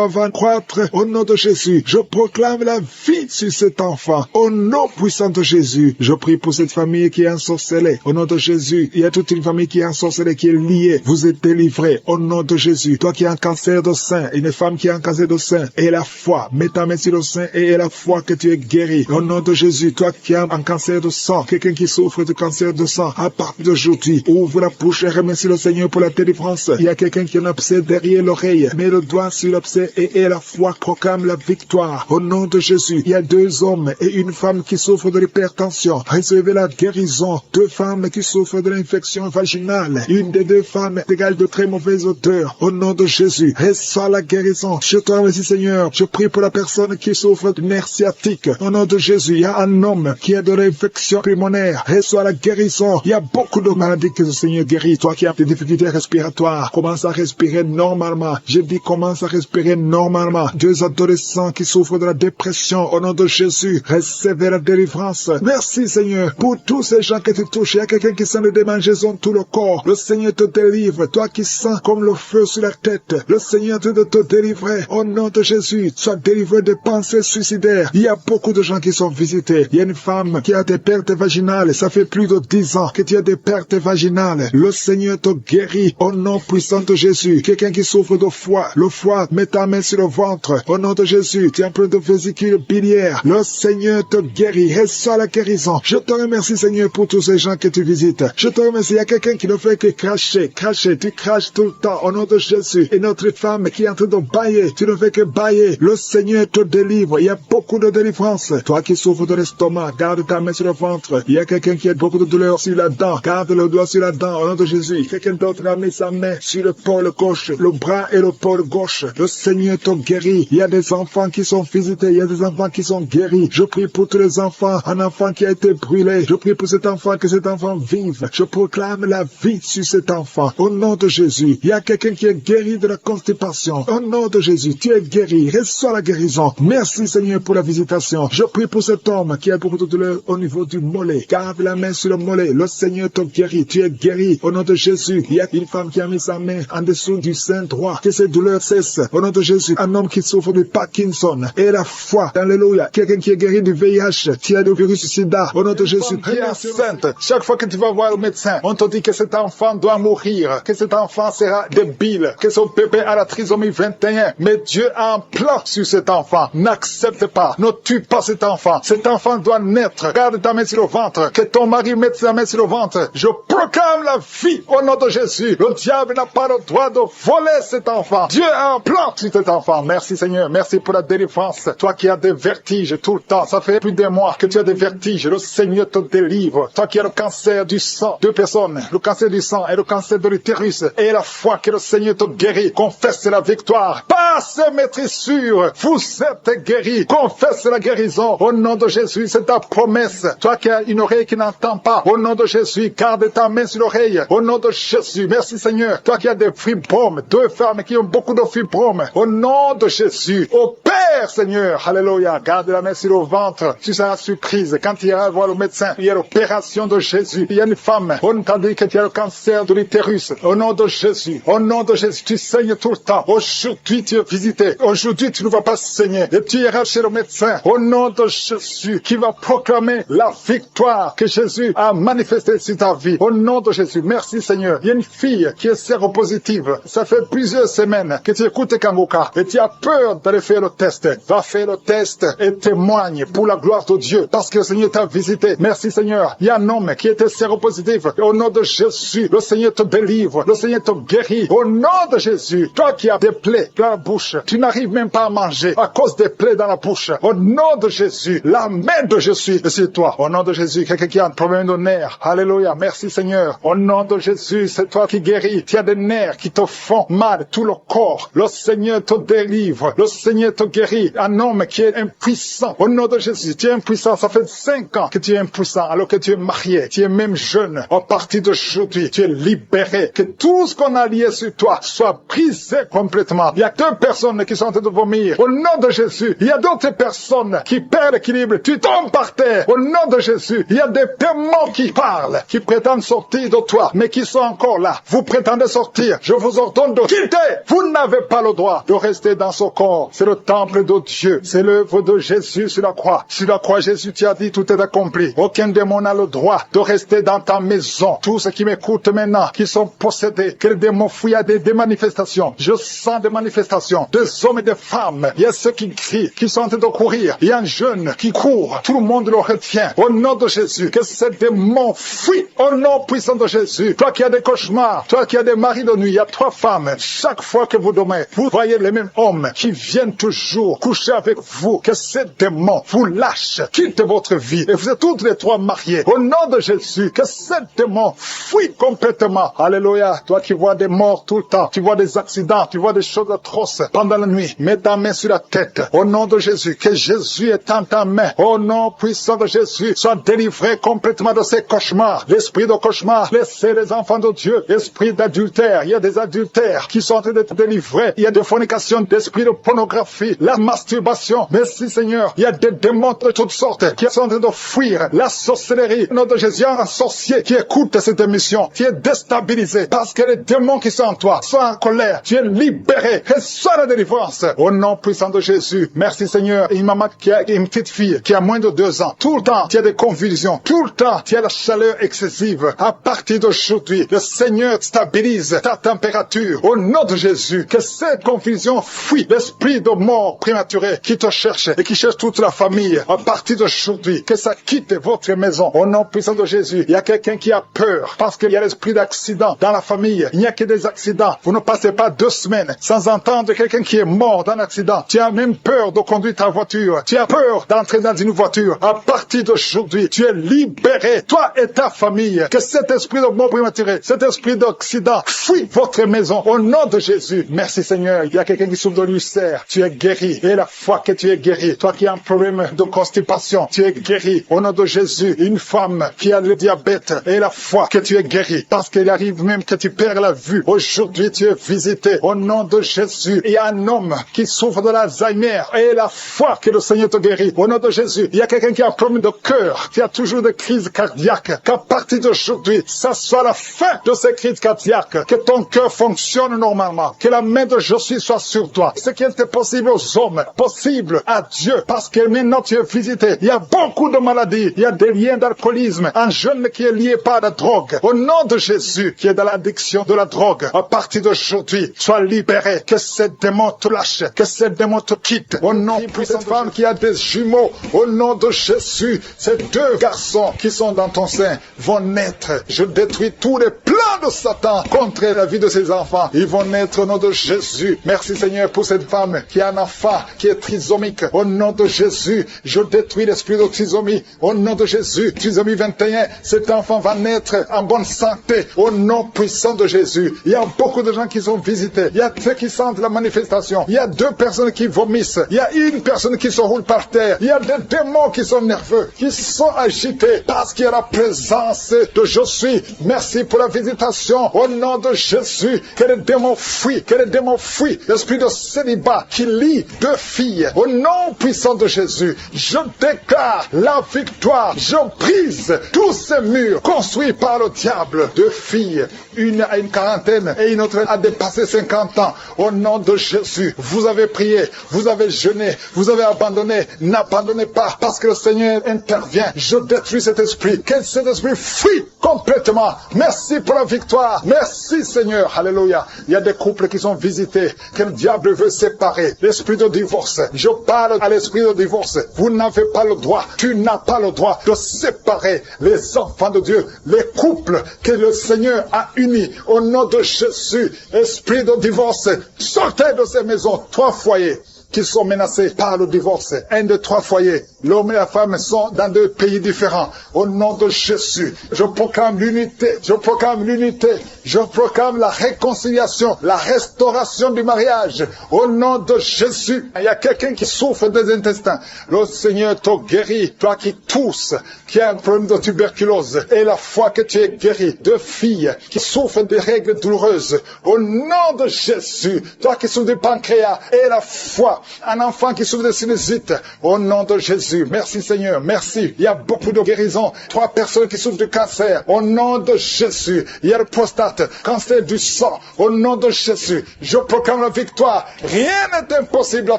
va croître au nom de Jésus. Je proclame la vie sur cet enfant Au nom puissant de Jésus, je prie pour cette famille qui est ensorcelée. Au nom de Jésus, il y a toute une famille qui est ensorcelée, qui est liée. Vous êtes délivrés. Au nom de Jésus, toi qui as un cancer de sein, une femme qui a un cancer de sein, et la foi, mets ta main sur le sein et la foi que tu es guéri. Au nom de Jésus, toi qui as un cancer de sang, quelqu'un qui souffre de cancer de sang, à partir d'aujourd'hui, ouvre la bouche et remercie le Seigneur pour la délivrance. Il y a quelqu'un qui a un abcès derrière l'oreille, mets le doigt sur l'abcès et la foi proclame la victoire. Au nom de Jésus, il y a 2 hommes et une femme qui souffrent de l'hypertension. Recevez la guérison. 2 femmes qui souffrent de l'infection vaginale. Une des 2 femmes égale de très mauvaise odeur. Au nom de Jésus, reçois la guérison. Je te remercie, Seigneur. Je prie pour la personne qui souffre de nerfs sciatiques. Au nom de Jésus, il y a un homme qui a de l'infection pulmonaire. Reçois la guérison. Il y a beaucoup de maladies que le Seigneur guérit. Toi qui as des difficultés respiratoires, commence à respirer normalement. Je dis commence à respirer normalement. 2 adolescents qui souffrent de la dépression. Au nom de Jésus, recevez la délivrance. Merci, Seigneur, pour tous ces gens que tu touches. Il y a quelqu'un qui sent des démangeaisons tout le corps. Le Seigneur te délivre. Toi qui sens comme le feu sur la tête, le Seigneur te délivrer. Au nom de Jésus, sois délivré des pensées suicidaires. Il y a beaucoup de gens qui sont visités. Il y a une femme qui a des pertes vaginales. Ça fait plus de 10 ans que tu as des pertes vaginales. Le Seigneur te guérit. Au nom puissant de Jésus. Quelqu'un qui souffre de foie. Le foie, mets ta main sur le ventre. Au nom de Jésus, tu es en plein de vésicule biliaire. Le Seigneur te guérit. Reçois la guérison. Je te remercie, Seigneur, pour tous ces gens que tu visites. Je te remercie. Il y a quelqu'un qui ne fait que cracher. Tu craches tout le temps. Au nom de Jésus. Et notre femme qui est en train de bailler. Tu ne fais que bailler. Le Seigneur te délivre. Il y a beaucoup de délivrance. Toi qui souffres de l'estomac, garde ta main sur le ventre. Il y a quelqu'un qui a beaucoup de douleur sur la dent. Garde le doigt sur la dent. Au nom de Jésus. Quelqu'un d'autre a mis sa main sur le pôle gauche, le bras et le pôle gauche. Le Seigneur te guérit. Il y a des enfants qui sont visités. Il y a des enfants qui sont guéris. Je prie pour tous les enfants. Un enfant qui a été brûlé. Je prie pour cet enfant, que cet enfant vive. Je proclame la vie sur cet enfant. Au nom de Jésus. Il y a quelqu'un qui est guéri de la constipation. Au nom de Jésus, tu es guéri. Reçois la guérison. Merci, Seigneur, pour la visitation. Je prie pour cet homme qui a beaucoup de douleur au niveau du mollet. Garde la main sur le mollet. Le Seigneur te guérit. Tu es guéri. Au nom de Jésus. Il y a une femme qui a mis sa main en dessous du sein droit. Que ces douleurs cessent. Au nom de Jésus. Un homme qui souffre de Parkinson. Et la foi. Alléluia. Quelqu'un qui est guéri du VIH. Qui a le virus sida. Au nom de Jésus. Qui est enceinte. Chaque fois que tu vas voir le médecin, on te dit que cet enfant doit mourir. Que cet enfant sera débile. Que son bébé a la trisomie 21. Mais Dieu a un plan sur cet enfant. N'accepte pas. Ne tue pas cet enfant. Cet enfant doit naître. Garde ta main sur le ventre. Que ton mari mette sa main sur le ventre. Je proclame la vie au nom de Jésus. Le diable n'a pas le droit de voler cet enfant. Dieu a un plan sur cet enfant. Merci, Seigneur. Merci pour la délivrance. Toi qui as des vertiges tout le temps. Ça fait plus d'un mois que tu as des vertiges. Le Seigneur te délivre. Toi qui as le cancer du sang. 2 personnes. Le cancer du sang et le cancer de l'utérus. Et la foi que le Seigneur te guérit. Confesse la victoire. Passe, maîtrise sûre. Vous êtes guéris. Confesse la guérison. Au nom de Jésus, c'est ta promesse. Toi qui as une oreille qui n'entend pas. Au nom de Jésus, garde ta main sur l'oreille. Au nom de Jésus. Merci, Seigneur. Toi qui as des fibromes. 2 femmes qui ont beaucoup de fibromes. Au nom de Jésus. Au Père, Seigneur. Alléluia. Garde la main sur le ventre. Tu seras surprise. Quand tu iras voir le médecin, il y a l'opération de Jésus. Il y a une femme. On t'a dit que tu as le cancer de l'utérus. Au nom de Jésus. Au nom de Jésus. Tu saignes tout le temps. Aujourd'hui, tu es visité. Aujourd'hui, tu ne vas pas saigner. Et tu iras chez le médecin. Au nom de Jésus. Qui va proclamer la victoire que Jésus a manifestée sur ta vie. Au nom de Jésus. Merci, Seigneur. Il y a une fille qui est séropositive. Ça fait plusieurs semaines que tu écoutes Kangoka. Et tu as peur d'aller faire le test. Va faire le test et témoigne pour la gloire de Dieu. Parce que le Seigneur t'a visité. Merci, Seigneur. Il y a un homme qui était séropositif. Et au nom de Jésus, le Seigneur te délivre. Le Seigneur te guérit. Au nom de Jésus, toi qui as des plaies dans la bouche, tu n'arrives même pas à manger à cause des plaies dans la bouche. Au nom de Jésus, la main de Jésus est sur toi. Au nom de Jésus, quelqu'un qui a un problème de nerfs. Alléluia. Merci, Seigneur. Au nom de Jésus, c'est toi qui guéris. Tu as des nerfs qui te font mal, tout le corps. Le Seigneur te délivre. Le Seigneur te guérit. Un homme qui est impuissant. Au nom de Jésus, tu es impuissant. Ça fait 5 ans que tu es impuissant alors que tu es marié. Tu es même jeune. À partir d'aujourd'hui, tu es libéré. Que tout ce qu'on a lié sur toi soit brisé complètement. Il y a 2 personnes qui sont en train de vomir. Au nom de Jésus, il y a d'autres personnes qui perdent l'équilibre. Tu tombes par terre. Au nom de Jésus, il y a des démons qui parlent, qui prétendent sortir de toi, mais qui sont encore là. Vous prétendez sortir. Je vous ordonne de quitter. Vous n'avez pas le droit de rester dans ce corps. C'est le temple de Dieu. C'est l'œuvre de Jésus sur la croix. Sur la croix, Jésus, tu as dit, tout est accompli. Aucun démon n'a le droit de rester dans ta maison. Tous ceux qui m'écoutent maintenant, qui sont possédés, que les démons fuient à des manifestations. Je sens des manifestations, des hommes et des femmes. Il y a ceux qui crient, qui sont en train de courir. Il y a un jeune qui court. Tout le monde le retient. Au nom de Jésus, que ces démons fuient. Au nom puissant de Jésus. Toi qui as des cauchemars, toi qui as des maris de nuit, il y a 3 femmes. Chaque fois que vous dormez, vous voyez les mêmes hommes qui viennent toujours coucher avec vous. Que ces démons vous lâchent, quittent votre vie. Et vous êtes toutes les 3 mariés. Au nom de Jésus, que ces démons fuient complètement. Alléluia. Toi qui vois des morts tout le temps, tu vois des accidents, tu vois des choses atroces pendant la nuit. Mets ta main sur la tête. Au nom de Jésus, que Jésus est en ta main. Au nom puissant de Jésus, sois délivré complètement de ces cauchemars. L'esprit de cauchemar, laissez les enfants de Dieu. Esprit d'adultère, il y a des adultères qui sont en train d'être délivrés. Il y a des fornications, d'esprit de pornographie, la masturbation. Merci Seigneur, il y a des démons de toutes sortes qui sont en train de fuir. La sorcellerie, au nom de Jésus, il y a un sorcier qui écoute cette émission, qui est déstabilisé parce que les démons qui sont en toi sont en colère. Tu es libéré. Reçois la délivrance. Au nom puissant de Jésus. Merci Seigneur. Une maman qui a une petite fille qui a moins de 2 ans. Tout le temps, tu as des convulsions. Tout le temps, tu as la chaleur excessive. À partir d'aujourd'hui, le Seigneur stabilise ta température. Au nom de Jésus, que cette confusion fuit. L'esprit de mort prématuré qui te cherche et qui cherche toute la famille. À partir d'aujourd'hui, que ça quitte votre maison. Au nom puissant de Jésus, il y a quelqu'un qui a peur parce qu'il y a l'esprit d'accident dans la famille. Il n'y a que des accidents. Vous ne passez pas 2 semaines sans entendre quelqu'un qui est mort dans un accident. Tu as même peur de conduire ta voiture. Tu as peur d'entrer dans une voiture. À partir d'aujourd'hui, tu es libéré. Toi et ta famille. Que cet esprit de mort prématuré, cet esprit d'accident fuit votre maison. Au nom de Jésus. Merci Seigneur. Il y a quelqu'un qui souffre de l'ulcère. Tu es guéri. Et la foi que tu es guéri. Toi qui as un problème de constipation, tu es guéri. Au nom de Jésus. Une femme qui a le diabète. Et la foi que tu es guéri. Parce qu'il arrive même que tu perds la vue. Aujourd'hui, tu es visité. Au nom de Jésus. Il y a un homme qui souffre de l'Alzheimer. Et la foi que le Seigneur te guérit. Au nom de Jésus. Il y a quelqu'un qui a un problème de cœur. Qui a toujours des crises cardiaques. Qu'à partir d'aujourd'hui, ça soit la fin de ces crises cardiaques. Que ton cœur fonctionne normalement. Que la main de Jésus soit sur toi. Ce qui était possible aux hommes, possible à Dieu. Parce que maintenant tu es visité. Il y a beaucoup de maladies. Il y a des liens d'alcoolisme. Un jeune qui est lié par la drogue. Au nom de Jésus, qui est dans l'addiction de la drogue. À partir d'aujourd'hui, sois libéré. Que ces démons te lâchent. Que ces démons te quittent. Au nom de cette femme qui a des jumeaux. Au nom de Jésus, ces 2 garçons qui sont dans ton sein vont naître. Je détruis tous les plans de Satan contre la vie de ses enfants. Ils vont naître au nom de Jésus. Merci Seigneur pour cette femme qui a un enfant qui est trisomique. Au nom de Jésus, je détruis l'esprit de trisomie. Au nom de Jésus, trisomie 21, cet enfant va naître en bonne santé. Au nom puissant de Jésus. Il y a beaucoup de gens qui sont visités. Il y a ceux qui sentent la manifestation. Il y a 2 personnes qui vomissent. Il y a une personne qui se roule par terre. Il y a des démons qui sont nerveux, qui sont agités parce qu'il y a la présence de je suis. Merci pour la visitation. Au nom de Jésus, que les démons fuient, que les démons fuient. L'esprit de célibat qui lie 2 filles. Au nom puissant de Jésus, je déclare la victoire. Je brise tous ces murs construits par le diable. 2 filles, une à une quarantaine et une autre a dépassé 50 ans. Au nom de Jésus, vous avez prié, vous avez jeûné, vous avez abandonné. N'abandonnez pas parce que le Seigneur intervient. Je détruis cet esprit. Que cet esprit fuit complètement. Merci pour la victoire. Merci Seigneur. Alléluia. Il y a des couples qui sont visités, que le diable veut séparer. L'esprit de divorce. Je parle à l'esprit de divorce. Vous n'avez pas le droit. Tu n'as pas le droit de séparer les enfants de Dieu, les couples que le Seigneur a unis. Au nom de Jésus, esprit de divorce, sortez de ces maisons. 3 foyers qui sont menacés par le divorce. 1 de 3 foyers. L'homme et la femme sont dans 2 pays différents. Au nom de Jésus, je proclame l'unité. Je proclame l'unité. Je proclame la réconciliation, la restauration du mariage. Au nom de Jésus, il y a quelqu'un qui souffre des intestins. Le Seigneur te guérit. Toi qui tousses, qui a un problème de tuberculose. Et la foi que tu es guéri. 2 filles qui souffrent de règles douloureuses. Au nom de Jésus, toi qui souffres du pancréas. Et la foi toi. Un enfant qui souffre de sinusite, au nom de Jésus. Merci Seigneur, merci. Il y a beaucoup de guérisons. 3 personnes qui souffrent de cancer, au nom de Jésus. Il y a le prostate, cancer du sang, au nom de Jésus. Je proclame la victoire. Rien n'est impossible à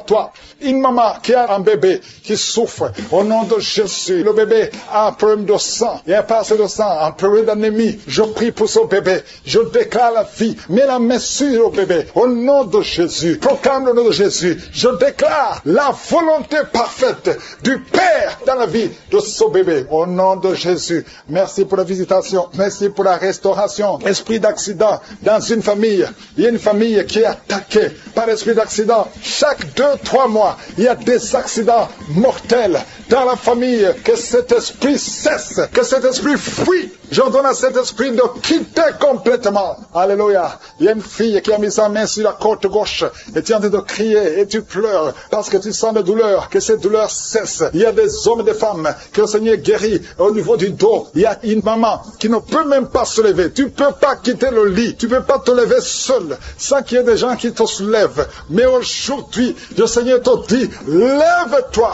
toi. Une maman qui a un bébé qui souffre, au nom de Jésus. Le bébé a un problème de sang, il n'y a pas assez de sang, un problème d'anémie. Je prie pour son bébé. Je déclare la vie. Mets la main sur le bébé, au nom de Jésus. Proclame le nom de Jésus. Je déclare la volonté parfaite du Père dans la vie de ce bébé, au nom de Jésus. Merci pour la visitation. Merci pour la restauration. Esprit d'accident dans une famille. Il y a une famille qui est attaquée par l'esprit d'accident. Chaque 2-3 mois, il y a des accidents mortels dans la famille. Que cet esprit cesse, que cet esprit fuit. J'ordonne à cet esprit de quitter complètement. Alléluia. Il y a une fille qui a mis sa main sur la côte gauche et tu es en train de crier et tu pleures parce que tu sens la douleur, que cette douleur cesse. Il y a des hommes et des femmes que le Seigneur guérit au niveau du dos. Il y a une maman qui ne peut même pas se lever. Tu ne peux pas quitter le lit. Tu ne peux pas te lever seul sans qu'il y ait des gens qui te soulèvent. Mais aujourd'hui, le Seigneur te dit, lève-toi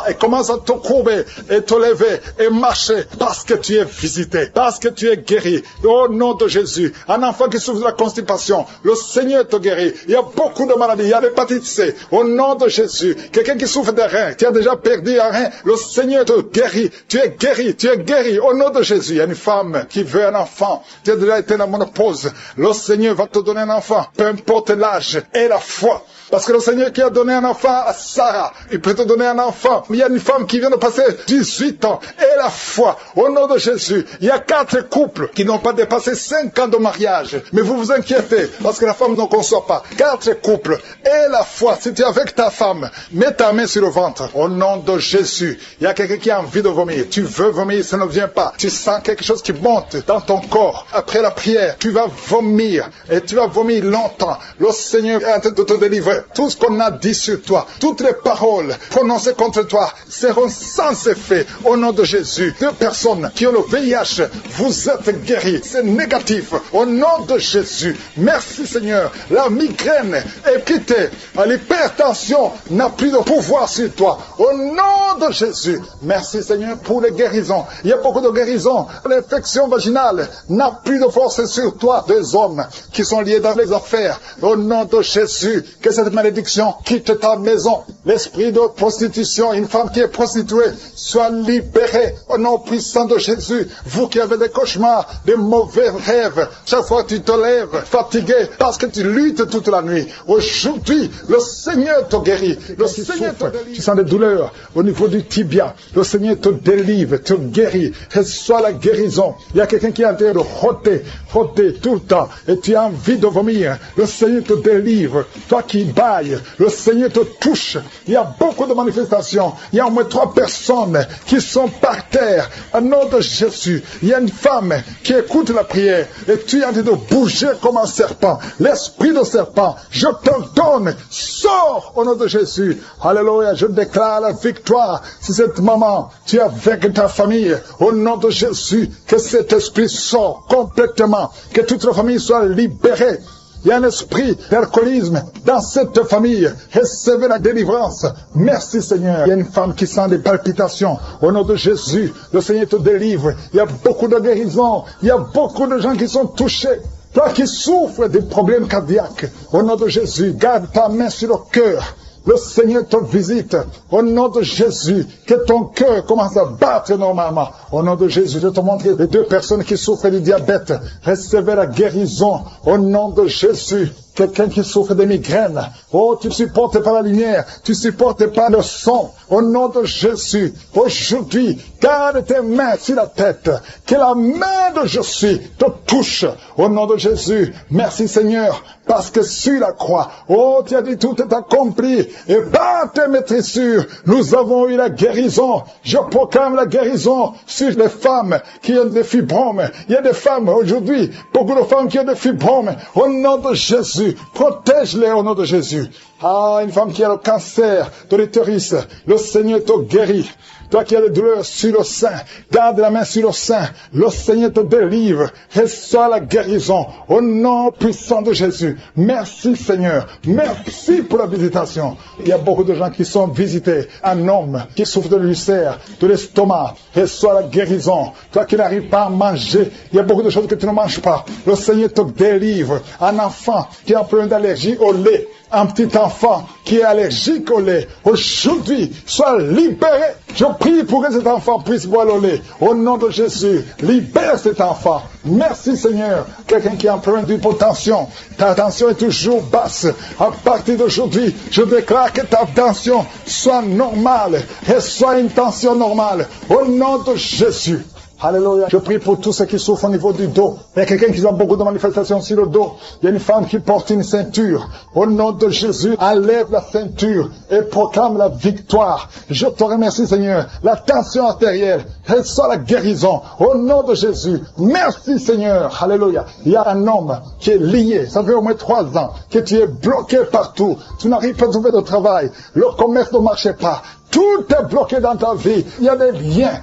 et commence à te courber et te lever et marcher parce que tu es visité, parce que tu es guéri. Au nom de Jésus, un enfant qui souffre de la constipation, le Seigneur te guérit. Il y a beaucoup de maladies, il y a l'hépatite C. Au nom de Jésus, quelqu'un qui souffre des reins, qui a déjà perdu un rein, le Seigneur te guérit. Tu es guéri, tu es guéri. Au nom de Jésus, il y a une femme qui veut un enfant. Tu as déjà été dans la ménopause. Le Seigneur va te donner un enfant, peu importe l'âge et la foi. Parce que le Seigneur qui a donné un enfant à Sarah, il peut te donner un enfant. Il y a une femme qui vient de passer 18 ans. Et la foi, au nom de Jésus, il y a 4 couples qui n'ont pas dépassé 5 ans de mariage. Mais vous vous inquiétez, parce que la femme ne conçoit pas. 4 couples. Et la foi, si tu es avec ta femme, mets ta main sur le ventre. Au nom de Jésus, il y a quelqu'un qui a envie de vomir. Tu veux vomir, ça ne vient pas. Tu sens quelque chose qui monte dans ton corps. Après la prière, tu vas vomir. Et tu vas vomir longtemps. Le Seigneur est en train de te délivrer. Tout ce qu'on a dit sur toi, toutes les paroles prononcées contre toi seront sans effet au nom de Jésus. 2 personnes qui ont le VIH, vous êtes guéris. C'est négatif au nom de Jésus. Merci Seigneur. La migraine est quittée. L'hypertension n'a plus de pouvoir sur toi. Au nom de Jésus. Merci Seigneur pour les guérisons. Il y a beaucoup de guérisons. L'infection vaginale n'a plus de force sur toi. 2 hommes qui sont liés dans les affaires. Au nom de Jésus. Que cette malédiction quitte ta maison. L'esprit de prostitution, une femme qui est prostituée, soit libérée au nom puissant de Jésus. Vous qui avez des cauchemars, des mauvais rêves, chaque fois que tu te lèves fatigué parce que tu luttes toute la nuit. Aujourd'hui, le Seigneur te guérit. Le Seigneur te délivre. Tu sens des douleurs au niveau du tibia. Le Seigneur te délivre, te guérit. Reçois la guérison. Il y a quelqu'un qui est en train de roter tout le temps et tu as envie de vomir. Le Seigneur te délivre. Toi qui bailles, le Seigneur te touche. Il y a beaucoup de manifestations. Il y a au moins 3 personnes qui sont par terre. Au nom de Jésus, il y a une femme qui écoute la prière et tu es en train de bouger comme un serpent. L'esprit de serpent, je t'ordonne, sors au nom de Jésus. Alléluia, je déclare la victoire. Si cette maman, tu es avec ta famille, au nom de Jésus, que cet esprit sort complètement, que toute la famille soit libérée. Il y a un esprit d'alcoolisme dans cette famille. Recevez la délivrance. Merci Seigneur. Il y a une femme qui sent des palpitations. Au nom de Jésus, le Seigneur te délivre. Il y a beaucoup de guérisons. Il y a beaucoup de gens qui sont touchés. Toi qui souffres des problèmes cardiaques, au nom de Jésus, garde ta main sur le cœur. Le Seigneur te visite. Au nom de Jésus, que ton cœur commence à battre normalement. Au nom de Jésus, je te montre les 2 personnes qui souffrent du diabète. Recevez la guérison. Au nom de Jésus. Quelqu'un qui souffre de migraines. Oh, tu ne supportes pas la lumière. Tu ne supportes pas le son. Au nom de Jésus, aujourd'hui, garde tes mains sur la tête. Que la main de Jésus te touche. Au nom de Jésus, merci Seigneur. Parce que sur la croix, oh, tu as dit tout est accompli. Et par tes maîtrissures, nous avons eu la guérison. Je proclame la guérison sur les femmes qui ont des fibromes. Il y a des femmes aujourd'hui, beaucoup de femmes qui ont des fibromes. Au nom de Jésus, protège-les au nom de Jésus. Ah, une femme qui a le cancer de l'utérus, le Seigneur te guérit. Toi qui as des douleurs sur le sein, garde la main sur le sein. Le Seigneur te délivre. Reçois la guérison. Au nom puissant de Jésus. Merci Seigneur. Merci pour la visitation. Il y a beaucoup de gens qui sont visités. Un homme qui souffre de l'ulcère, de l'estomac. Reçois la guérison. Toi qui n'arrives pas à manger, il y a beaucoup de choses que tu ne manges pas. Le Seigneur te délivre. Un enfant qui a un problème d'allergie au lait. Un petit enfant qui est allergique au lait, aujourd'hui, sois libéré. Je prie pour que cet enfant puisse boire le lait. Au nom de Jésus, libère cet enfant. Merci Seigneur. Quelqu'un qui a un problème d'hypotension, ta tension est toujours basse. À partir d'aujourd'hui, je déclare que ta tension soit normale. Et soit une tension normale. Au nom de Jésus. Alléluia. Je prie pour tous ceux qui souffrent au niveau du dos. Il y a quelqu'un qui a beaucoup de manifestations sur le dos. Il y a une femme qui porte une ceinture. Au nom de Jésus, enlève la ceinture et proclame la victoire. Je te remercie Seigneur. La tension artérielle, reçois la guérison. Au nom de Jésus. Merci Seigneur. Alléluia. Il y a un homme qui est lié. Ça fait au moins 3 ans que tu es bloqué partout. Tu n'arrives pas à trouver de travail. Le commerce ne marchait pas. Tout est bloqué dans ta vie. Il y a des liens,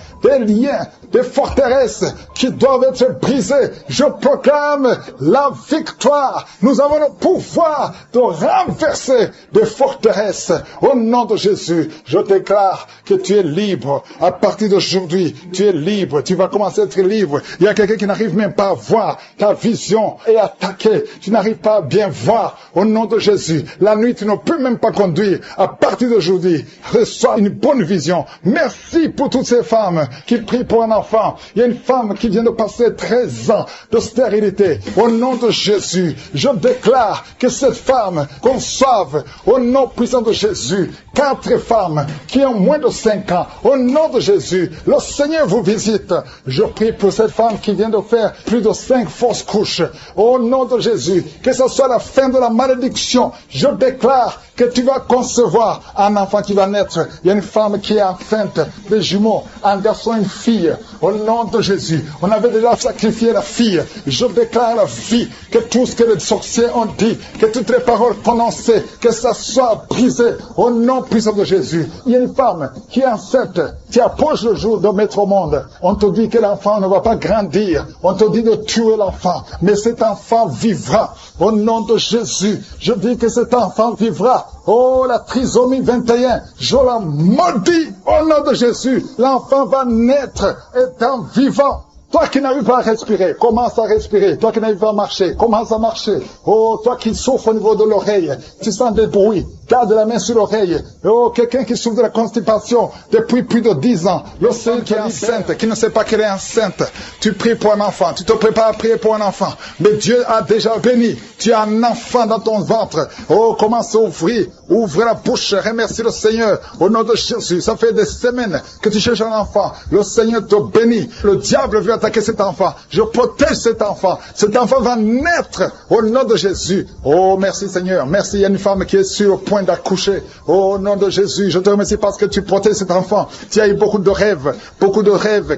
des forteresses qui doivent être brisées. Je proclame la victoire. Nous avons le pouvoir de renverser des forteresses. Au nom de Jésus, je déclare que tu es libre. À partir d'aujourd'hui, tu es libre. Tu vas commencer à être libre. Il y a quelqu'un qui n'arrive même pas à voir. Ta vision est attaquée. Tu n'arrives pas à bien voir. Au nom de Jésus, la nuit, tu ne peux même pas conduire. À partir d'aujourd'hui, reçois une bonne vision. Merci pour toutes ces femmes qui prient pour un enfant. Il y a une femme qui vient de passer 13 ans de stérilité. Au nom de Jésus, je déclare que cette femme conçoive au nom puissant de Jésus 4 femmes qui ont moins de 5 ans. Au nom de Jésus, le Seigneur vous visite. Je prie pour cette femme qui vient de faire plus de 5 fausses couches. Au nom de Jésus, que ce soit la fin de la malédiction. Je déclare que tu vas concevoir un enfant qui va naître. Il y a une femme qui est enceinte de jumeaux, un garçon et une fille. Au nom de Jésus, on avait déjà sacrifié la fille. Je déclare la vie, que tout ce que les sorciers ont dit, que toutes les paroles prononcées, que ça soit brisé. Au nom puissant de Jésus. Il y a une femme qui est enceinte, qui approche le jour de mettre au monde. On te dit que l'enfant ne va pas grandir. On te dit de tuer l'enfant. Mais cet enfant vivra. Au nom de Jésus, je dis que cet enfant vivra. Oh, la trisomie 21, je la maudis au nom de Jésus. L'enfant va naître étant vivant. Toi qui n'arrives pas à respirer, commence à respirer. Toi qui n'arrives pas à marcher, commence à marcher. Oh, toi qui souffres au niveau de l'oreille, tu sens des bruits. Garde la main sur l'oreille. Oh, quelqu'un qui souffre de la constipation depuis plus de 10 ans. Le Seigneur qui est enceinte, qui ne sait pas qu'elle est enceinte. Tu pries pour un enfant. Tu te prépares à prier pour un enfant. Mais Dieu a déjà béni. Tu as un enfant dans ton ventre. Oh, commence à ouvrir. Ouvre la bouche. Remercie le Seigneur. Au nom de Jésus. Ça fait des semaines que tu cherches un enfant. Le Seigneur te bénit. Le diable veut attaquer cet enfant. Je protège cet enfant. Cet enfant va naître au nom de Jésus. Oh, merci Seigneur. Merci. Il y a une femme qui est sur le point d'accoucher. Au nom de Jésus, je te remercie parce que tu protèges cet enfant. Tu as eu beaucoup de rêves,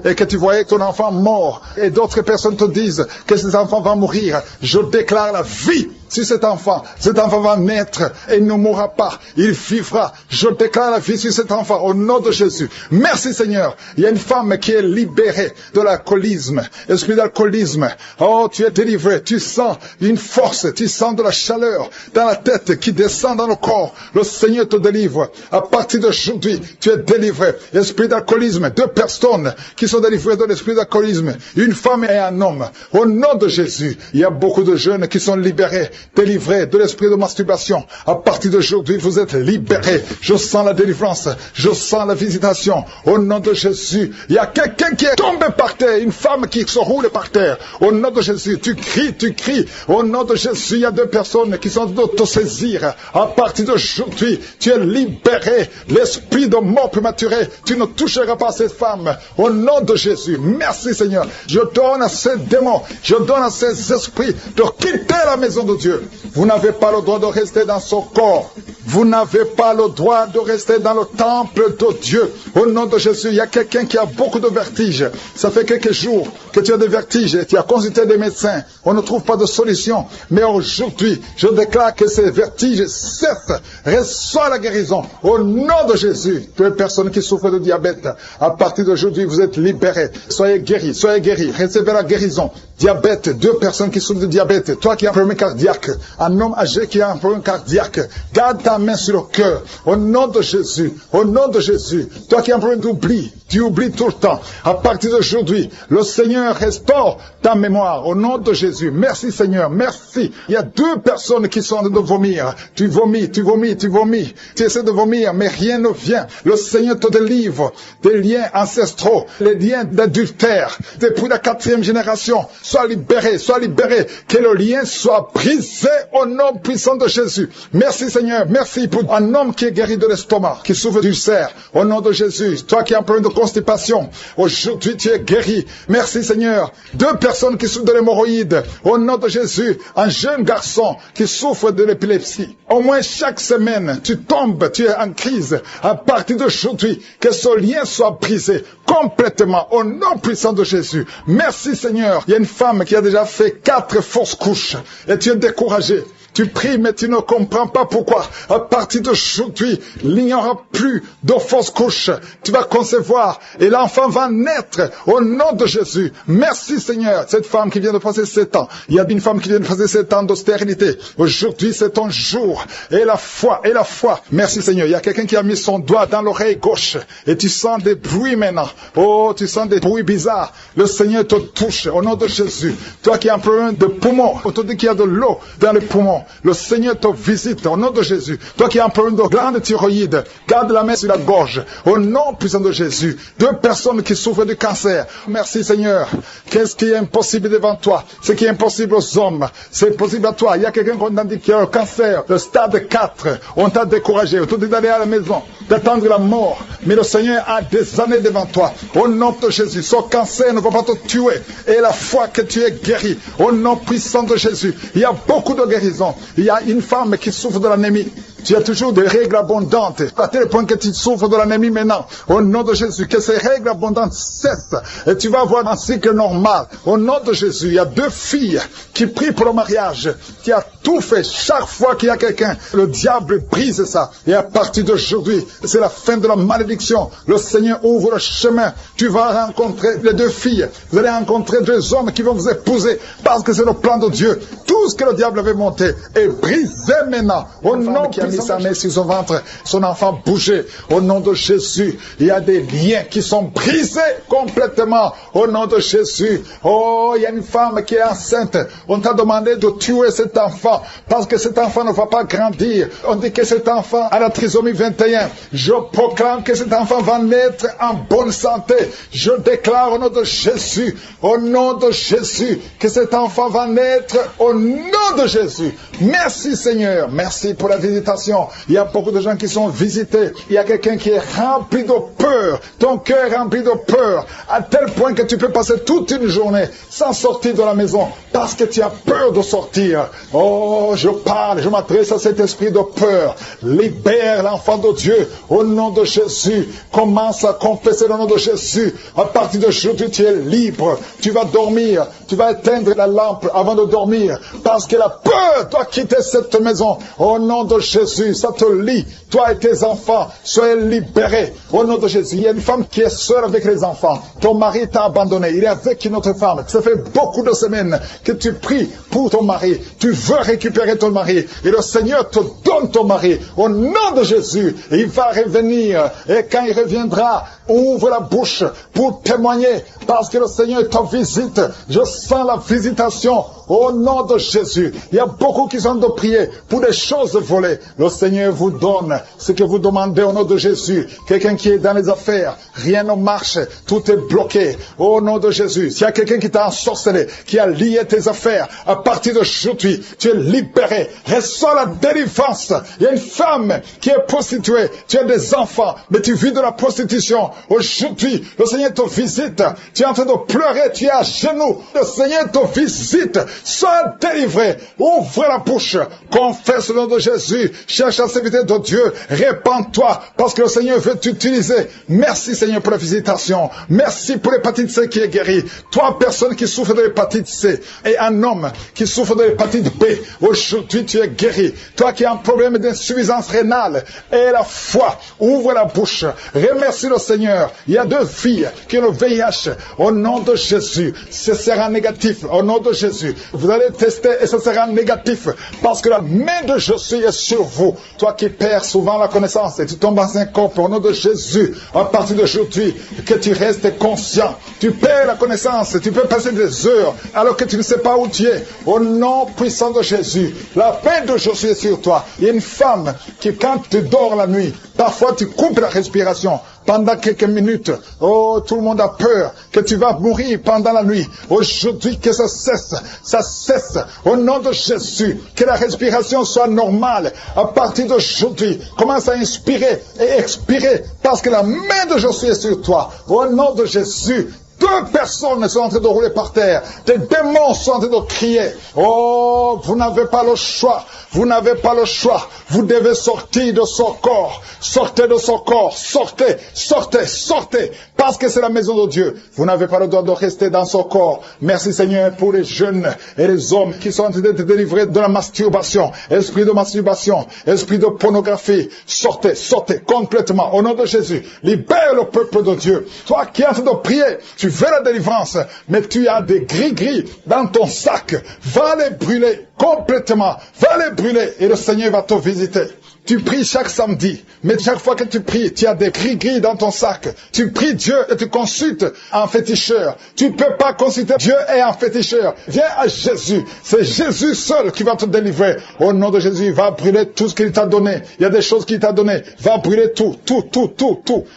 et que tu voyais ton enfant mort. Et d'autres personnes te disent que cet enfant va mourir. Je déclare la vie sur cet enfant. Cet enfant va naître et il ne mourra pas. Il vivra. Je déclare la vie sur cet enfant au nom de Jésus. Merci Seigneur. Il y a une femme qui est libérée de l'alcoolisme. Esprit d'alcoolisme. Oh, tu es délivré. Tu sens une force. Tu sens de la chaleur dans la tête qui descend dans le corps. Le Seigneur te délivre. À partir d'aujourd'hui, tu es délivré. Esprit d'alcoolisme. 2 personnes qui sont délivrées de l'esprit d'alcoolisme. Une femme et un homme. Au nom de Jésus, il y a beaucoup de jeunes qui sont libérés. Délivrés de l'esprit de masturbation. À partir d'aujourd'hui, vous êtes libérés. Je sens la délivrance. Je sens la visitation. Au nom de Jésus, il y a quelqu'un qui est tombé par terre. Une femme qui se roule par terre. Au nom de Jésus, tu cries. Au nom de Jésus, il y a 2 personnes qui sont d'autosaisir. À partir d'aujourd'hui, tu es libéré. L'esprit de mort prématurée, tu ne toucheras pas cette femme. Au nom de Jésus, merci Seigneur. Je donne à ces démons, je donne à ces esprits de quitter la maison de Dieu. Dieu. Vous n'avez pas le droit de rester dans son corps. Vous n'avez pas le droit de rester dans le temple de Dieu. Au nom de Jésus, il y a quelqu'un qui a beaucoup de vertiges. Ça fait quelques jours que tu as des vertiges. Tu as consulté des médecins. On ne trouve pas de solution. Mais aujourd'hui, je déclare que ces vertiges cessent. Reçois la guérison. Au nom de Jésus, toutes les personnes qui souffrent de diabète, à partir d'aujourd'hui, vous êtes libérés. Soyez guéris, soyez guéris. Recevez la guérison. Diabète, 2 personnes qui souffrent de diabète. Toi qui as un problème cardiaque, un homme âgé qui a un problème cardiaque, garde ta main sur le cœur. Au nom de Jésus, au nom de Jésus. Toi qui as un problème d'oubli, tu oublies tout le temps. À partir d'aujourd'hui, le Seigneur restaure ta mémoire. Au nom de Jésus. Merci Seigneur, merci. Il y a 2 personnes qui sont en train de vomir. Tu vomis, tu vomis, tu vomis. Tu essaies de vomir, mais rien ne vient. Le Seigneur te délivre des liens ancestraux, les liens d'adultère, depuis la 4e génération. Sois libéré, sois libéré. Que le lien soit brisé au nom puissant de Jésus. Merci Seigneur, merci pour un homme qui est guéri de l'estomac, qui souffre d'ulcère. Au nom de Jésus, toi qui as un problème de constipation, aujourd'hui tu es guéri. Merci Seigneur. 2 personnes qui souffrent de l'hémorroïde. Au nom de Jésus, un jeune garçon qui souffre de l'épilepsie. Au moins chaque semaine, tu tombes, tu es en crise. À partir d'aujourd'hui, que ce lien soit brisé complètement au nom puissant de Jésus. Merci Seigneur. Il y a une femme qui a déjà fait 4 fausses couches et tu es découragé. Tu pries, mais tu ne comprends pas pourquoi. À partir d'aujourd'hui, il n'y aura plus de fausses couches. Tu vas concevoir et l'enfant va naître au nom de Jésus. Merci Seigneur. Cette femme qui vient de passer 7 ans. Il y a une femme qui vient de passer 7 ans d'austérité. Aujourd'hui, c'est ton jour. Et la foi, et la foi. Merci Seigneur. Il y a quelqu'un qui a mis son doigt dans l'oreille gauche. Et tu sens des bruits maintenant. Oh, tu sens des bruits bizarres. Le Seigneur te touche au nom de Jésus. Toi qui as un problème de poumon. On te dit qu'il y a de l'eau dans les poumons. Le Seigneur te visite au nom de Jésus. Toi qui as un problème de glande thyroïde, garde la main sur la gorge. Au nom puissant de Jésus. 2 personnes qui souffrent du cancer. Merci Seigneur. Qu'est-ce qui est impossible devant toi? Ce qui est impossible aux hommes, c'est possible à toi. Il y a quelqu'un qu'on a dit qui a un cancer, le stade 4. On t'a découragé. On t'a dit d'aller à la maison, d'attendre la mort. Mais le Seigneur a des années devant toi. Au nom de Jésus. Ce cancer ne va pas te tuer. Et la foi que tu es guéri. Au nom puissant de Jésus. Il y a beaucoup de guérisons. Il y a une femme qui souffre de l'anémie. Tu as toujours des règles abondantes, à tel point que tu souffres de l'anémie maintenant. Au nom de Jésus, que ces règles abondantes cessent. Et tu vas avoir un cycle normal. Au nom de Jésus, il y a 2 filles qui prient pour le mariage. Tu as tout fait. Chaque fois qu'il y a quelqu'un, le diable brise ça. Et à partir d'aujourd'hui, c'est la fin de la malédiction. Le Seigneur ouvre le chemin. Tu vas rencontrer les 2 filles. Vous allez rencontrer 2 hommes qui vont vous épouser. Parce que c'est le plan de Dieu. Tout ce que le diable avait monté est brisé maintenant. Au nom qui a mis sa main sur son ventre, son enfant bougeait. Au nom de Jésus, il y a des liens qui sont brisés complètement. Au nom de Jésus. Oh, il y a une femme qui est enceinte. On t'a demandé de tuer cet enfant parce que cet enfant ne va pas grandir. On dit que cet enfant a la trisomie 21. Je proclame que cet enfant va naître en bonne santé. Je déclare au nom de Jésus, au nom de Jésus, que cet enfant va naître au nom de Jésus. Merci Seigneur. Merci pour la visitation. Il y a beaucoup de gens qui sont visités. Il y a quelqu'un qui est rempli de peur. Ton cœur est rempli de peur. À tel point que tu peux passer toute une journée sans sortir de la maison. Parce que tu as peur de sortir. Oh, je parle, je m'adresse à cet esprit de peur. Libère l'enfant de Dieu. Au nom de Jésus. Commence à confesser le nom de Jésus. À partir d'aujourd'hui, tu es libre. Tu vas dormir. Tu vas éteindre la lampe avant de dormir. Parce que la peur doit quitter cette maison. Au nom de Jésus, ça te lie. Toi et tes enfants, soyez libérés. Au nom de Jésus, il y a une femme qui est seule avec les enfants. Ton mari t'a abandonné. Il est avec une autre femme. Ça fait beaucoup de semaines que tu pries pour ton mari. Tu veux récupérer ton mari. Et le Seigneur te donne ton mari. Au nom de Jésus, il va revenir. Et quand il reviendra, ouvre la bouche pour témoigner. Parce que le Seigneur te visite. Je sens la visitation. Au nom de Jésus, il y a beaucoup qui sont de prier pour des choses volées. Le Seigneur vous donne ce que vous demandez au nom de Jésus. Quelqu'un qui est dans les affaires, rien ne marche, tout est bloqué. Au nom de Jésus, s'il y a quelqu'un qui t'a ensorcelé, qui a lié tes affaires, à partir d'aujourd'hui, tu es libéré. Reçois la délivrance. Il y a une femme qui est prostituée, tu as des enfants, mais tu vis de la prostitution. Aujourd'hui, le Seigneur te visite. Tu es en train de pleurer, tu es à genoux. Le Seigneur te visite. Sois délivré. Ouvre la bouche. Confesse le nom de Jésus. Cherche la sécurité de Dieu. Répands-toi parce que le Seigneur veut t'utiliser. Merci Seigneur pour la visitation. Merci pour l'hépatite C qui est guérie. Toi, personne qui souffre de l'hépatite C et un homme qui souffre de l'hépatite B, aujourd'hui tu es guéri. Toi qui as un problème d'insuffisance rénale et la foi, ouvre la bouche. Remercie le Seigneur. Il y a 2 filles qui ont le VIH. Au nom de Jésus, ce sera négatif. Au nom de Jésus, vous allez tester et ce sera négatif parce que la main de Jésus est sur vous. Toi qui perds souvent la connaissance et tu tombes dans un corps, au nom de Jésus, à partir d'aujourd'hui, que tu restes conscient. Tu perds la connaissance, tu peux passer des heures alors que tu ne sais pas où tu es. Au nom puissant de Jésus, la main de Jésus est sur toi. Il y a une femme qui, quand tu dors la nuit, parfois tu coupes la respiration pendant quelques minutes. Oh, tout le monde a peur que tu vas mourir pendant la nuit. Aujourd'hui, que ça cesse. Ça cesse. Au nom de Jésus, que la respiration soit normale. À partir d'aujourd'hui, commence à inspirer et expirer parce que la main de Jésus est sur toi. Au nom de Jésus, 2 personnes sont en train de rouler par terre. Des démons sont en train de crier. Oh, vous n'avez pas le choix. Vous n'avez pas le choix. Vous devez sortir de son corps. Sortez de son corps. Sortez, sortez, sortez. Parce que c'est la maison de Dieu. Vous n'avez pas le droit de rester dans son corps. Merci Seigneur pour les jeunes et les hommes qui sont en train d'être délivrés de la masturbation. Esprit de masturbation. Esprit de pornographie. Sortez, sortez complètement. Au nom de Jésus. Libère le peuple de Dieu. Toi qui es en train de prier, tu veux la délivrance, mais tu as des gris-gris dans ton sac. Va les brûler complètement. Va les brûler et le Seigneur va te visiter. Tu pries chaque samedi, mais chaque fois que tu pries, tu as des gris-gris dans ton sac. Tu pries Dieu et tu consultes un féticheur. Tu ne peux pas consulter Dieu et un féticheur. Viens à Jésus. C'est Jésus seul qui va te délivrer. Au nom de Jésus, va brûler tout ce qu'il t'a donné. Il y a des choses qu'il t'a donné. Va brûler tout.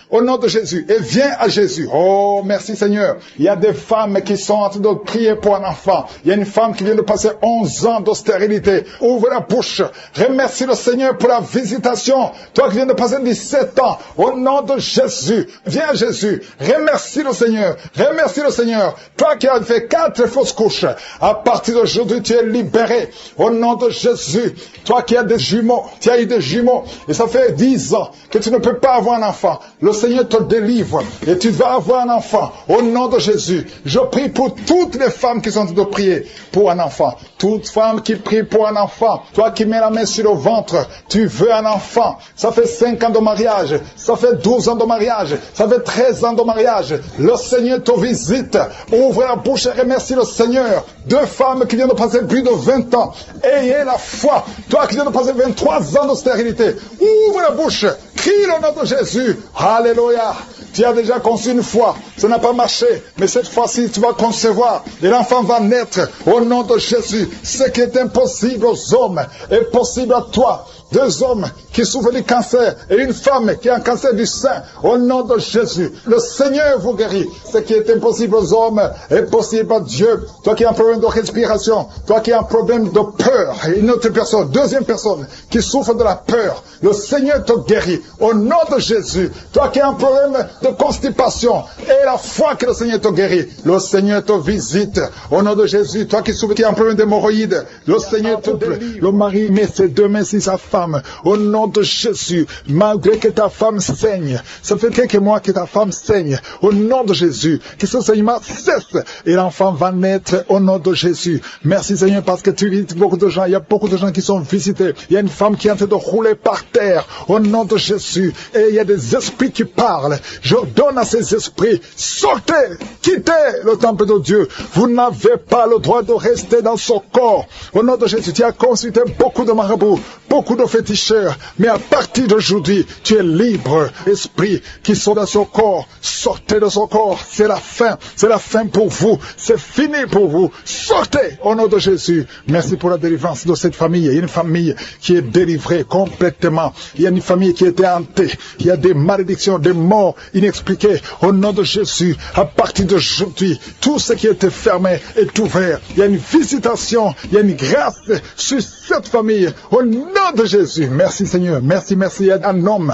Au nom de Jésus. Et viens à Jésus. Oh, merci Seigneur. Il y a des femmes qui sont en train de prier pour un enfant. Il y a une femme qui vient de passer 11 ans de stérilité. Ouvre la bouche. Remercie le Seigneur pour la visitation. Toi qui viens de passer 17 ans, au nom de Jésus, viens à Jésus, remercie le Seigneur, remercie le Seigneur. Toi qui as fait 4 fausses couches, à partir d'aujourd'hui tu es libéré, au nom de Jésus. Toi qui as des jumeaux, tu as eu des jumeaux, et ça fait 10 ans que tu ne peux pas avoir un enfant. Le Seigneur te délivre, et tu vas avoir un enfant, au nom de Jésus. Je prie pour toutes les femmes qui sont en train de prier pour un enfant. Toute femme qui prie pour un enfant, toi qui mets la main sur le ventre, tu veux un enfant. Ça fait 5 ans de mariage, ça fait 12 ans de mariage, ça fait 13 ans de mariage. Le Seigneur te visite. Ouvre la bouche et remercie le Seigneur. 2 femmes qui viennent de passer plus de 20 ans. Ayez la foi. Toi qui viens de passer 23 ans de stérilité, ouvre la bouche. Crie le nom de Jésus. Alléluia. Tu as déjà conçu une fois, ça n'a pas marché, mais cette fois-ci tu vas concevoir et l'enfant va naître au nom de Jésus. Ce qui est impossible aux hommes est possible à toi. 2 hommes qui souffrent du cancer et une femme qui a un cancer du sein, au nom de Jésus. Le Seigneur vous guérit. Ce qui est impossible aux hommes est possible à Dieu. Toi qui as un problème de respiration, toi qui as un problème de peur, et une autre personne, 2e personne qui souffre de la peur, le Seigneur te guérit au nom de Jésus. Toi qui as un problème de constipation et la foi que le Seigneur te guérit, le Seigneur te visite au nom de Jésus. Toi qui souffres, qui as un problème d'hémorroïdes, le Seigneur te délivre. Le mari met ses 2 mains sur sa femme au nom de Jésus. Malgré que ta femme saigne, ça fait quelques mois que ta femme saigne, au nom de Jésus, que ce saignement cesse et l'enfant va naître au nom de Jésus. Merci Seigneur parce que tu visites beaucoup de gens. Il y a beaucoup de gens qui sont visités. Il y a une femme qui est en train de rouler par terre au nom de Jésus et il y a des esprits qui parlent. Je donne à ces esprits, sortez, quittez le temple de Dieu. Vous n'avez pas le droit de rester dans son corps. Au nom de Jésus, tu as consulté beaucoup de marabouts, beaucoup de féticheurs, mais à partir d'aujourd'hui, tu es libre. Esprits qui sont dans son corps, sortez de son corps. C'est la fin pour vous. C'est fini pour vous. Sortez au nom de Jésus. Merci pour la délivrance de cette famille. Il y a une famille qui est délivrée complètement. Il y a une famille qui était hantée. Il y a des malédictions, des morts inexpliquées. Au nom de Jésus, à partir d'aujourd'hui, tout ce qui était fermé est ouvert. Il y a une visitation, il y a une grâce sur cette famille. Au nom de Jésus. Jésus. Merci Seigneur. Merci. Il y a un homme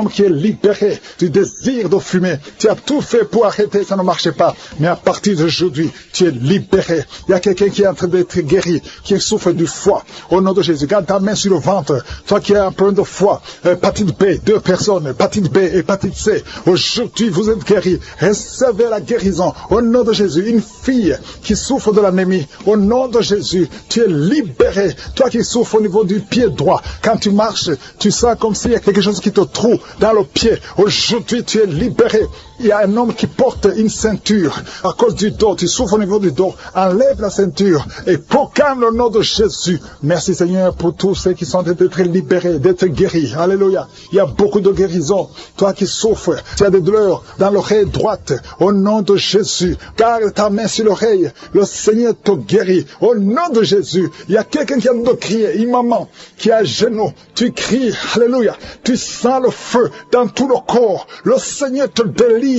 qui est libéré du désir de fumer. Tu as tout fait pour arrêter, ça ne marchait pas. Mais à partir d'aujourd'hui, tu es libéré. Il y a quelqu'un qui est en train d'être guéri, qui souffre du foie. Au nom de Jésus, garde ta main sur le ventre. Toi qui as un problème de foie, hépatite B, 2 personnes, hépatite B, hépatite C. Aujourd'hui, vous êtes guéris. Recevez la guérison. Au nom de Jésus, une fille qui souffre de l'anémie. Au nom de Jésus, tu es libéré. Toi qui souffres au niveau du pied droit, quand tu marches, tu sens comme s'il y a quelque chose qui te trouve dans le pied. Aujourd'hui, tu es libéré. Il y a un homme qui porte une ceinture à cause du dos. Tu souffres au niveau du dos. Enlève la ceinture et proclame le nom de Jésus. Merci Seigneur pour tous ceux qui sont d'être libérés, d'être guéris. Alléluia. Il y a beaucoup de guérisons. Toi qui souffres, tu as des douleurs dans l'oreille droite. Au nom de Jésus, garde ta main sur l'oreille. Le Seigneur te guérit. Au nom de Jésus, il y a quelqu'un qui a de crier. Une maman qui est à genoux. Tu cries. Alléluia. Tu sens le feu dans tout le corps. Le Seigneur te délivre.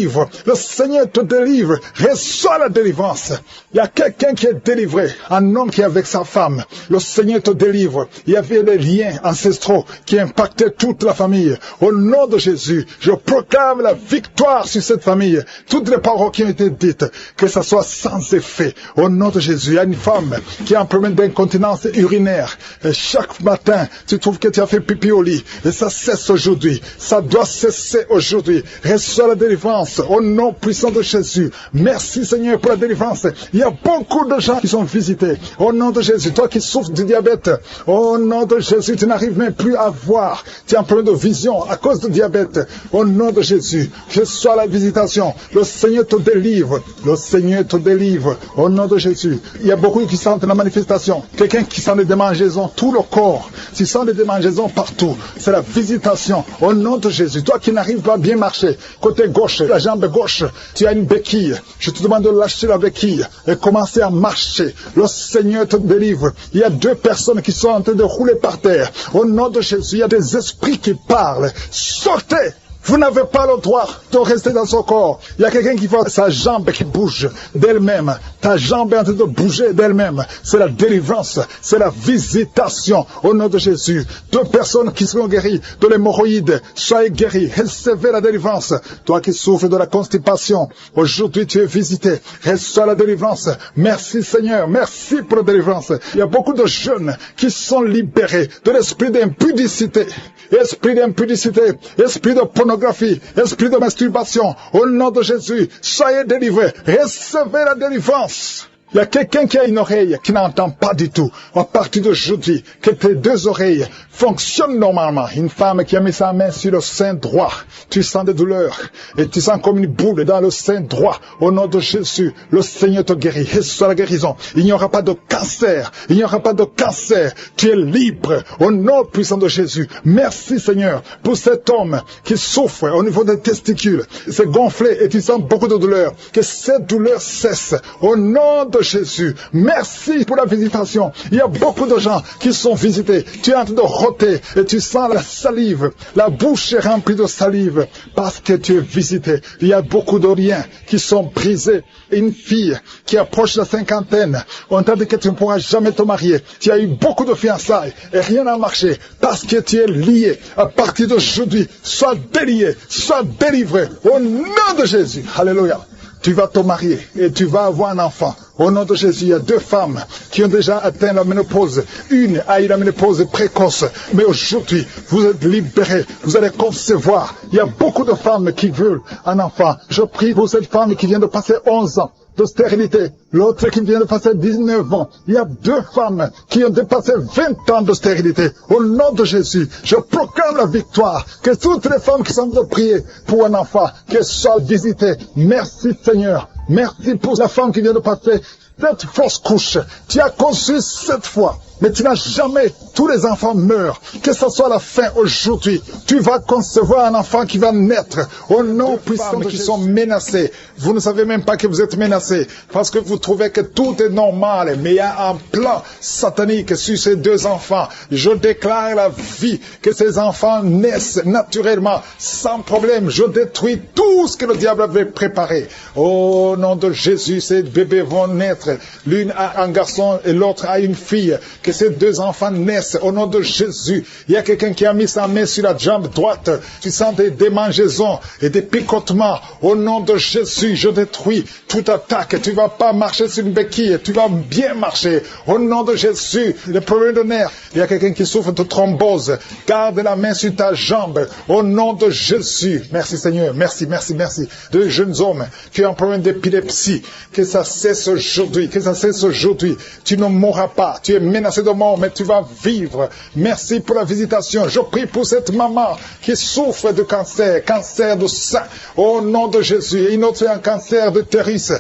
Le Seigneur te délivre. Reçois la délivrance. Il y a quelqu'un qui est délivré. Un homme qui est avec sa femme. Le Seigneur te délivre. Il y avait des liens ancestraux qui impactaient toute la famille. Au nom de Jésus, je proclame la victoire sur cette famille. Toutes les paroles qui ont été dites, que ça soit sans effet. Au nom de Jésus, il y a une femme qui a un problème d'incontinence urinaire. Et chaque matin, tu trouves que tu as fait pipi au lit. Et ça cesse aujourd'hui. Ça doit cesser aujourd'hui. Reçois la délivrance. Au nom puissant de Jésus. Merci Seigneur pour la délivrance. Il y a beaucoup de gens qui sont visités. Au nom de Jésus, toi qui souffres du diabète, au nom de Jésus, tu n'arrives même plus à voir. Tu as un problème de vision à cause du diabète. Au nom de Jésus, reçois la visitation. Le Seigneur te délivre. Le Seigneur te délivre. Au nom de Jésus. Il y a beaucoup qui sentent la manifestation. Quelqu'un qui sent des démangeaisons, tout le corps. Tu sens des démangeaisons partout. C'est la visitation. Au nom de Jésus. Toi qui n'arrives pas à bien marcher, côté gauche, la jambe gauche, tu as une béquille. Je te demande de lâcher la béquille et commencer à marcher. Le Seigneur te délivre. Il y a 2 personnes qui sont en train de rouler par terre. Au nom de Jésus, il y a des esprits qui parlent. Sortez! Vous n'avez pas le droit de rester dans son corps. Il y a quelqu'un qui voit sa jambe qui bouge d'elle-même. Ta jambe est en train de bouger d'elle-même. C'est la délivrance. C'est la visitation. Au nom de Jésus. 2 personnes qui seront guéries de l'hémorroïde. Soyez guéris. Recevez la délivrance. Toi qui souffres de la constipation. Aujourd'hui tu es visité. Reçois la délivrance. Merci Seigneur. Merci pour la délivrance. Il y a beaucoup de jeunes qui sont libérés de l'esprit d'impudicité. Esprit d'impudicité. Esprit de pornographie, esprit de masturbation, au nom de Jésus, soyez délivrés, recevez la délivrance. Il y a quelqu'un qui a une oreille qui n'entend pas du tout. À partir d'aujourd'hui, que tes 2 oreilles fonctionnent normalement. Une femme qui a mis sa main sur le sein droit. Tu sens des douleurs et tu sens comme une boule dans le sein droit. Au nom de Jésus, le Seigneur te guérit. Reçois la guérison. Il n'y aura pas de cancer. Il n'y aura pas de cancer. Tu es libre. Au nom puissant de Jésus. Merci Seigneur pour cet homme qui souffre au niveau des testicules. C'est gonflé et tu sens beaucoup de douleur. Que cette douleur cesse. Au nom de Jésus. Merci pour la visitation. Il y a beaucoup de gens qui sont visités. Tu es en train de roter et tu sens la salive. La bouche est remplie de salive parce que tu es visité. Il y a beaucoup de liens qui sont brisés. Une fille qui approche la cinquantaine, on t'a dit que tu ne pourras jamais te marier. Tu as eu beaucoup de fiançailles et rien n'a marché parce que tu es lié. À partir d'aujourd'hui, sois délié, sois délivré au nom de Jésus. Alléluia. Tu vas te marier et tu vas avoir un enfant. Au nom de Jésus, il y a 2 femmes qui ont déjà atteint la ménopause. Une a eu la ménopause précoce. Mais aujourd'hui, vous êtes libérés. Vous allez concevoir. Il y a beaucoup de femmes qui veulent un enfant. Je prie pour cette femme qui vient de passer 11 ans de stérilité. L'autre qui vient de passer 19 ans. Il y a 2 femmes qui ont dépassé 20 ans de stérilité. Au nom de Jésus, je proclame la victoire. Que toutes les femmes qui sont de prier pour un enfant, qu'elles soient visitées. Merci Seigneur. Merci pour la femme qui vient de passer cette fausse couche. Tu as conçu 7 fois. Mais tu n'as jamais, tous les enfants meurent. Que ce soit la fin aujourd'hui, tu vas concevoir un enfant qui va naître. Au nom puissant de Jésus. Qui sont menacés. Vous ne savez même pas que vous êtes menacés. Parce que vous trouvez que tout est normal. Mais il y a un plan satanique sur ces 2 enfants. Je déclare la vie. Que ces enfants naissent naturellement, sans problème. Je détruis tout ce que le diable avait préparé. Au nom de Jésus, ces bébés vont naître. L'une a un garçon et l'autre a une fille. Que que ces 2 enfants naissent au nom de Jésus. Il y a quelqu'un qui a mis sa main sur la jambe droite. Tu sens des démangeaisons et des picotements. Au nom de Jésus, je détruis toute attaque. Tu ne vas pas marcher sur une béquille. Tu vas bien marcher. Au nom de Jésus, les problèmes de nerfs. Il y a quelqu'un qui souffre de thrombose. Garde la main sur ta jambe. Au nom de Jésus. Merci Seigneur. Merci, merci, merci. 2 jeunes hommes qui ont un problème d'épilepsie. Que ça cesse aujourd'hui. Que ça cesse aujourd'hui. Tu ne mourras pas. Tu es menacé de mort, mais tu vas vivre. Merci pour la visitation. Je prie pour cette maman qui souffre de cancer, cancer de sein. Au nom de Jésus. Et une autre un cancer d'utérus.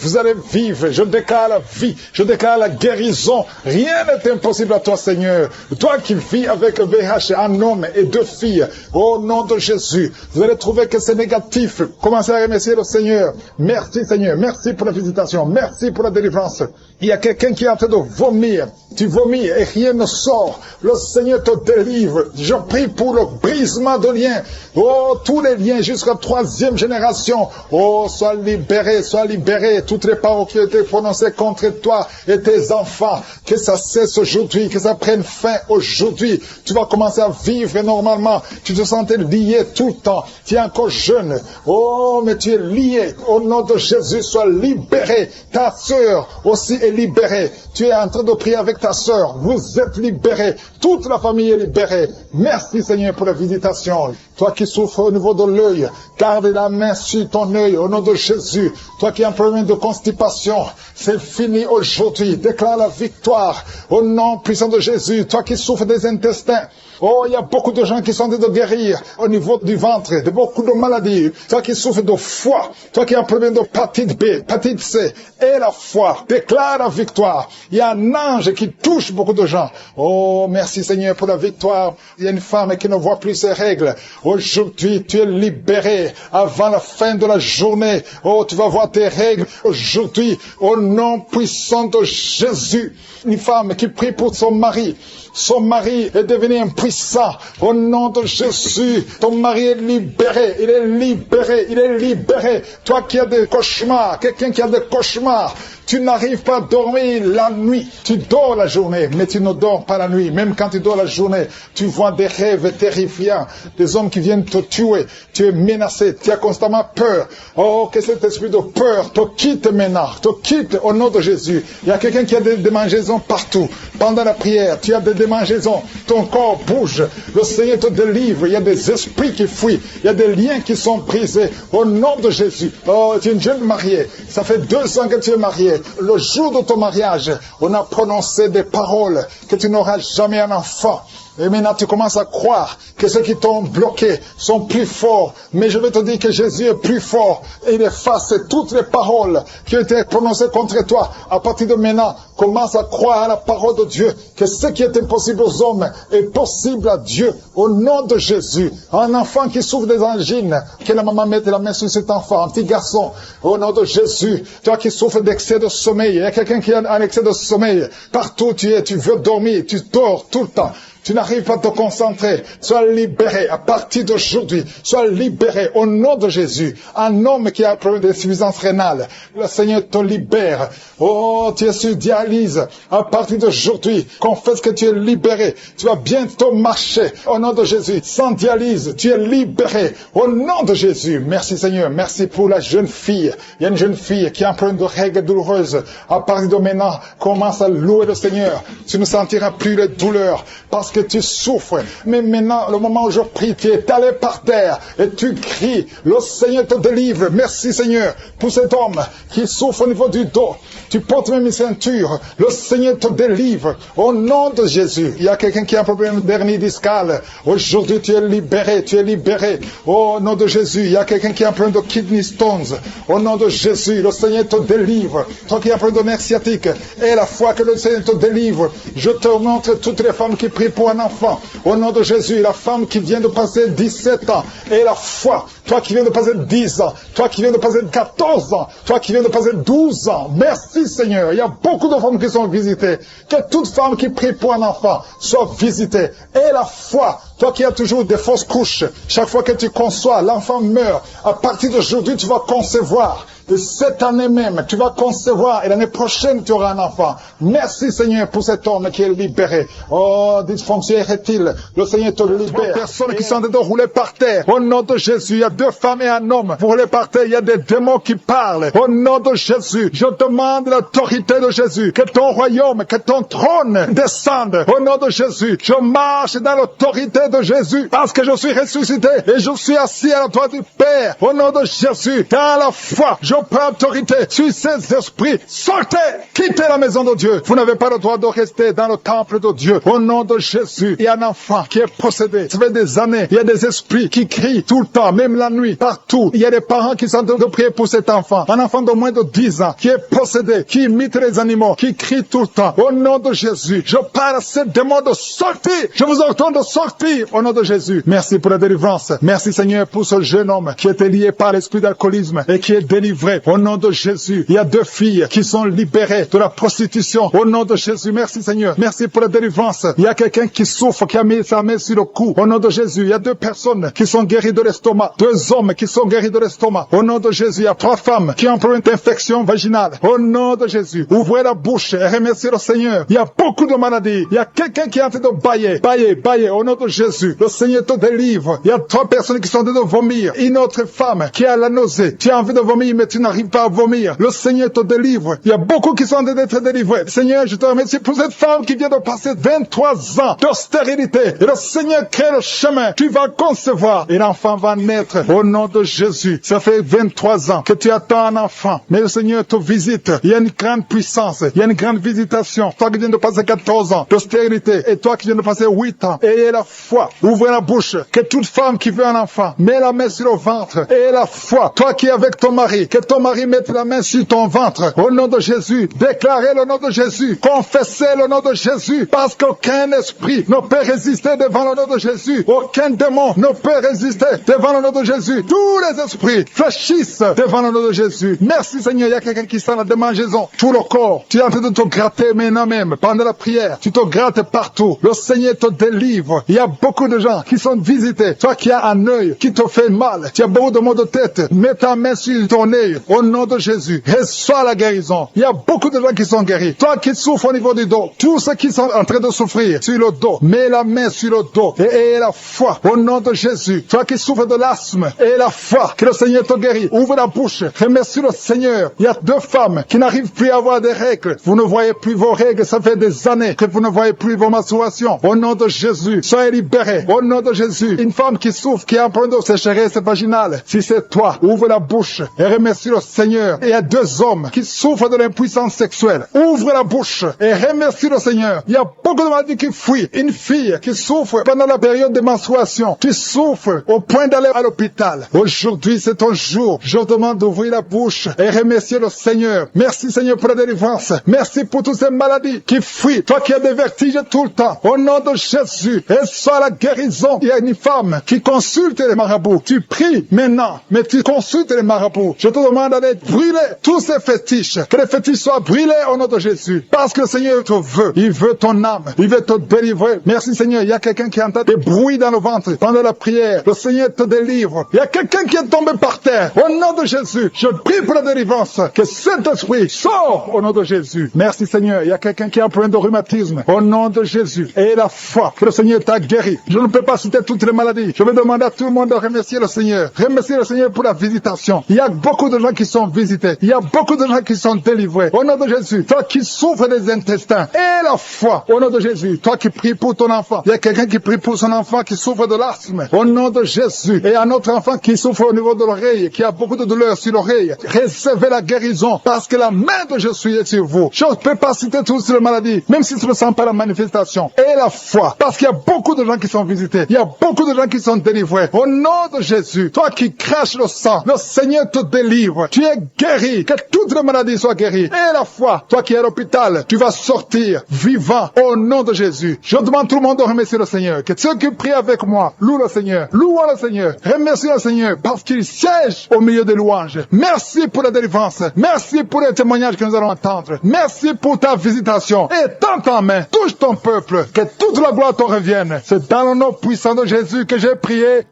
Vous allez vivre, je déclare la vie, je déclare la guérison. Rien n'est impossible à toi, Seigneur. Toi qui vis avec le VIH, un homme et 2 filles, au nom de Jésus, vous allez trouver que c'est négatif. Commencez à remercier le Seigneur. Merci, Seigneur. Merci pour la visitation. Merci pour la délivrance. Il y a quelqu'un qui est en train de vomir. Tu vomis et rien ne sort. Le Seigneur te délivre. Je prie pour le brisement de liens. Oh, tous les liens jusqu'à 3e génération. Oh, sois libéré, sois libéré. Toutes les paroles qui ont été prononcées contre toi et tes enfants, que ça cesse aujourd'hui, que ça prenne fin aujourd'hui. Tu vas commencer à vivre normalement. Tu te sentais lié tout le temps. Tu es encore jeune. Oh, mais tu es lié. Au nom de Jésus, sois libéré. Ta sœur aussi est libérée. Tu es en train de prier avec ta sœur. Vous êtes libérés. Toute la famille est libérée. Merci Seigneur pour la visitation. Toi qui souffres au niveau de l'œil, garde la main sur ton œil au nom de Jésus. Toi qui as un problème de constipation, c'est fini aujourd'hui. Déclare la victoire au nom puissant de Jésus. Toi qui souffres des intestins, oh, il y a beaucoup de gens qui sont en train de guérir au niveau du ventre, de beaucoup de maladies. Toi qui souffres de foie, toi qui as un problème de hépatite B, hépatite C, et la foi, déclare la victoire. Il y a un ange qui touche beaucoup de gens. Oh, merci Seigneur pour la victoire. Il y a une femme qui ne voit plus ses règles. Aujourd'hui, tu es libéré avant la fin de la journée. Oh, tu vas voir tes règles aujourd'hui au nom puissant de Jésus. Une femme qui prie pour son mari. Son mari est devenu impuissant. Au nom de Jésus, ton mari est libéré. Il est libéré. Il est libéré. Toi qui as des cauchemars, quelqu'un qui a des cauchemars, tu n'arrives pas à dormir la nuit. Tu dors la journée, mais tu ne dors pas la nuit. Même quand tu dors la journée, tu vois des rêves terrifiants. Des hommes qui viennent te tuer. Tu es menacé. Tu as constamment peur. Oh, que cet esprit de peur te quitte maintenant. Te quitte au nom de Jésus. Il y a quelqu'un qui a des démangeaisons partout. Pendant la prière, tu as des démangeaisons. Ton corps bouge. Le Seigneur te délivre. Il y a des esprits qui fuient. Il y a des liens qui sont brisés. Au nom de Jésus. Oh, tu es une jeune mariée. Ça fait 2 ans que tu es mariée. Le jour de ton mariage, on a prononcé des paroles que tu n'auras jamais un enfant. Et maintenant, tu commences à croire que ceux qui t'ont bloqué sont plus forts. Mais je vais te dire que Jésus est plus fort. Et il efface toutes les paroles qui ont été prononcées contre toi. À partir de maintenant, commence à croire à la parole de Dieu. Que ce qui est impossible aux hommes est possible à Dieu. Au nom de Jésus. Un enfant qui souffre des angines, que la maman mette la main sur cet enfant. Un petit garçon. Au nom de Jésus. Toi qui souffres d'excès de sommeil. Il y a quelqu'un qui a un excès de sommeil. Partout où tu es, tu veux dormir. Tu dors tout le temps. Tu n'arrives pas à te concentrer. Sois libéré à partir d'aujourd'hui. Sois libéré au nom de Jésus. Un homme qui a un problème d'insuffisance rénale. Le Seigneur te libère. Oh, tu es sur dialyse. À partir d'aujourd'hui, confesse que tu es libéré. Tu vas bientôt marcher au nom de Jésus. Sans dialyse, tu es libéré au nom de Jésus. Merci Seigneur. Merci pour la jeune fille. Il y a une jeune fille qui a un problème de règles douloureuses. À partir de maintenant, commence à louer le Seigneur. Tu ne sentiras plus les douleurs parce que tu souffres. Mais maintenant, le moment où je prie, tu es allé par terre et tu cries. Le Seigneur te délivre. Merci Seigneur pour cet homme qui souffre au niveau du dos. Tu portes même une ceinture. Le Seigneur te délivre. Au nom de Jésus. Il y a quelqu'un qui a un problème d'hernie discale. Aujourd'hui, tu es libéré. Tu es libéré. Au nom de Jésus. Il y a quelqu'un qui a un problème de kidney stones. Au nom de Jésus. Le Seigneur te délivre. Toi qui as un problème de nerf sciatique. Et la foi que le Seigneur te délivre. Je te montre toutes les femmes qui prient pour un enfant. Au nom de Jésus. La femme qui vient de passer 17 ans. Et la foi. Toi qui viens de passer 10 ans. Toi qui viens de passer 14 ans. Toi qui viens de passer 12 ans. Merci Seigneur. Il y a beaucoup de femmes qui sont visitées. Que toute femme qui prie pour un enfant soit visitée. Et la foi. Toi qui as toujours des fausses couches. Chaque fois que tu conçois, l'enfant meurt. À partir d'aujourd'hui, tu vas concevoir. Et cette année même, tu vas concevoir et l'année prochaine, tu auras un enfant. Merci Seigneur pour cet homme qui est libéré. Oh, dysfonction est-il? Le Seigneur te libère. Personnes qui sont en train de rouler par terre. Au nom de Jésus, il y a 2 femmes et un homme. Vous roulez par terre, il y a des démons qui parlent. Au nom de Jésus, je demande l'autorité de Jésus. Que ton royaume, que ton trône descende. Au nom de Jésus, je marche dans l'autorité de Jésus. Parce que je suis ressuscité et je suis assis à la droite du Père. Au nom de Jésus, dans la foi, je prends autorité sur ces esprits. Sortez, quittez la maison de Dieu. Vous n'avez pas le droit de rester dans le temple de Dieu. Au nom de Jésus, il y a un enfant qui est possédé. Ça fait des années. Il y a des esprits qui crient tout le temps, même la nuit, partout. Il y a des parents qui sont en train de prier pour cet enfant. Un enfant de moins de 10 ans qui est possédé, qui imite les animaux, qui crie tout le temps. Au nom de Jésus, je parle à ces démons de sortir. Je vous ordonne de sortir au nom de Jésus. Merci pour la délivrance. Merci Seigneur pour ce jeune homme qui était lié par l'esprit d'alcoolisme et qui est délivré. Au nom de Jésus, il y a 2 filles qui sont libérées de la prostitution. Au nom de Jésus, merci Seigneur. Merci pour la délivrance. Il y a quelqu'un qui souffre, qui a mis sa main sur le cou. Au nom de Jésus, il y a 2 personnes qui sont guéries de l'estomac. 2 hommes qui sont guéris de l'estomac. Au nom de Jésus, il y a 3 femmes qui ont un problème d'infection vaginale. Au nom de Jésus, ouvrez la bouche et remerciez le Seigneur. Il y a beaucoup de maladies. Il y a quelqu'un qui est en train de bailler. Au nom de Jésus, le Seigneur te délivre. Il y a 3 personnes qui sont en train de vomir. Une autre femme qui a la nausée. Tu as envie de vomir, mais tu n'arrives pas à vomir. Le Seigneur te délivre. Il y a beaucoup qui sont en train d'être délivrés. Seigneur, je te remercie pour cette femme qui vient de passer 23 ans de stérilité. Et le Seigneur crée le chemin. Tu vas concevoir et l'enfant va naître. Au nom de Jésus. Ça fait 23 ans que tu attends un enfant. Mais le Seigneur te visite. Il y a une grande puissance. Il y a une grande visitation. Toi qui viens de passer 14 ans de stérilité et toi qui viens de passer 8 ans. Ayez la foi. Ouvrez la bouche. Que toute femme qui veut un enfant, mets la main sur le ventre. Ayez la foi. Toi qui es avec ton mari, que ton mari mette la main sur ton ventre. Au nom de Jésus. Déclarez le nom de Jésus. Confessez le nom de Jésus. Parce qu'aucun esprit ne peut résister devant le nom de Jésus. Aucun démon ne peut résister devant le nom de Jésus. Tous les esprits fléchissent devant le nom de Jésus. Merci Seigneur. Il y a quelqu'un qui sent la démangeaison. Tout le corps. Tu es en train de te gratter maintenant même. Pendant la prière, tu te grattes partout. Le Seigneur te délivre. Il y a beaucoup de gens qui sont visités. Toi qui as un œil qui te fait mal. Tu as beaucoup de maux de tête. Mets ta main sur ton œil. Au nom de Jésus. Reçois la guérison. Il y a beaucoup de gens qui sont guéris. Toi qui souffres au niveau du dos. Tous ceux qui sont en train de souffrir sur le dos. Mets la main sur le dos. Et aie la foi. Au nom de Jésus. Toi qui souffres de l'asthme. Aie la foi. Que le Seigneur te guérit. Ouvre la bouche. Remercie le Seigneur. Il y a 2 femmes qui n'arrivent plus à avoir des règles. Vous ne voyez plus vos règles. Ça fait des années que vous ne voyez plus vos menstruations. Au nom de Jésus. Soyez libérés. Au nom de Jésus. Une femme qui souffre, qui a un problème de sécheresse vaginale. Si c'est toi, ouvre la bouche et remercie le Seigneur. Et il y a 2 hommes qui souffrent de l'impuissance sexuelle. Ouvre la bouche et remercie le Seigneur. Il y a beaucoup de maladies qui fuient. Une fille qui souffre pendant la période de menstruation. Tu souffres au point d'aller à l'hôpital. Aujourd'hui, c'est ton jour. Je demande d'ouvrir la bouche et remercier le Seigneur. Merci Seigneur pour la délivrance. Merci pour toutes ces maladies qui fuient. Toi qui as des vertiges tout le temps. Au nom de Jésus. Et soit la guérison. Il y a une femme qui consulte les marabouts. Tu pries maintenant, mais tu consultes les marabouts. Je te demande d'aller brûler tous ces fétiches. Que les fétiches soient brûlés au nom de Jésus. Parce que le Seigneur te veut. Il veut ton âme. Il veut te délivrer. Merci Seigneur. Il y a quelqu'un qui entend des bruits dans le ventre pendant la prière. Le Seigneur te délivre. Il y a quelqu'un qui est tombé par terre. Au nom de Jésus, je prie pour la délivrance. Que Saint-Esprit sort au nom de Jésus. Merci Seigneur. Il y a quelqu'un qui a un problème de rhumatisme. Au nom de Jésus. Et la foi que le Seigneur t'a guéri. Je ne peux pas citer toutes les maladies. Je vais demander à tout le monde de remercier le Seigneur. Remercier le Seigneur pour la visitation. Il y a beaucoup de gens qui sont visités. Il y a beaucoup de gens qui sont délivrés. Au nom de Jésus. Toi qui souffres des intestins. Et la foi. Au nom de Jésus. Toi qui pries pour ton enfant. Il y a quelqu'un qui prie pour son enfant qui souffre de l'asthme. Au nom de Jésus. Et un autre enfant qui souffre au niveau de l'oreille. Qui a beaucoup de douleur sur l'oreille. Recevez la guérison. Parce que la main de Jésus est sur vous. Je ne peux pas citer toutes les maladies. Même si ce ne sent pas la manifestation. Et la foi. Parce qu'il y a beaucoup de gens qui sont visités. Il y a beaucoup de gens qui sont délivrés. Au nom de Jésus. Toi qui craches le sang. Le Seigneur te délivre. Tu es guéri. Que toutes les maladies soient guéries. Et la foi. Toi qui es à l'hôpital. Tu vas sortir vivant. Au nom de Jésus. Je demande tout le monde de remercier le Seigneur. Que ceux qui prient avec moi louent le Seigneur. Louons le Seigneur. Remercie le Seigneur. Parce qu'il siège au milieu des louanges. Merci pour la délivrance. Merci pour les témoignages que nous allons entendre. Merci pour ta visitation. Et tends ta main. Touche ton peuple. Que toute la gloire te revienne. C'est dans le nom puissant de Jésus que j'ai prié.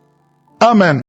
Amen.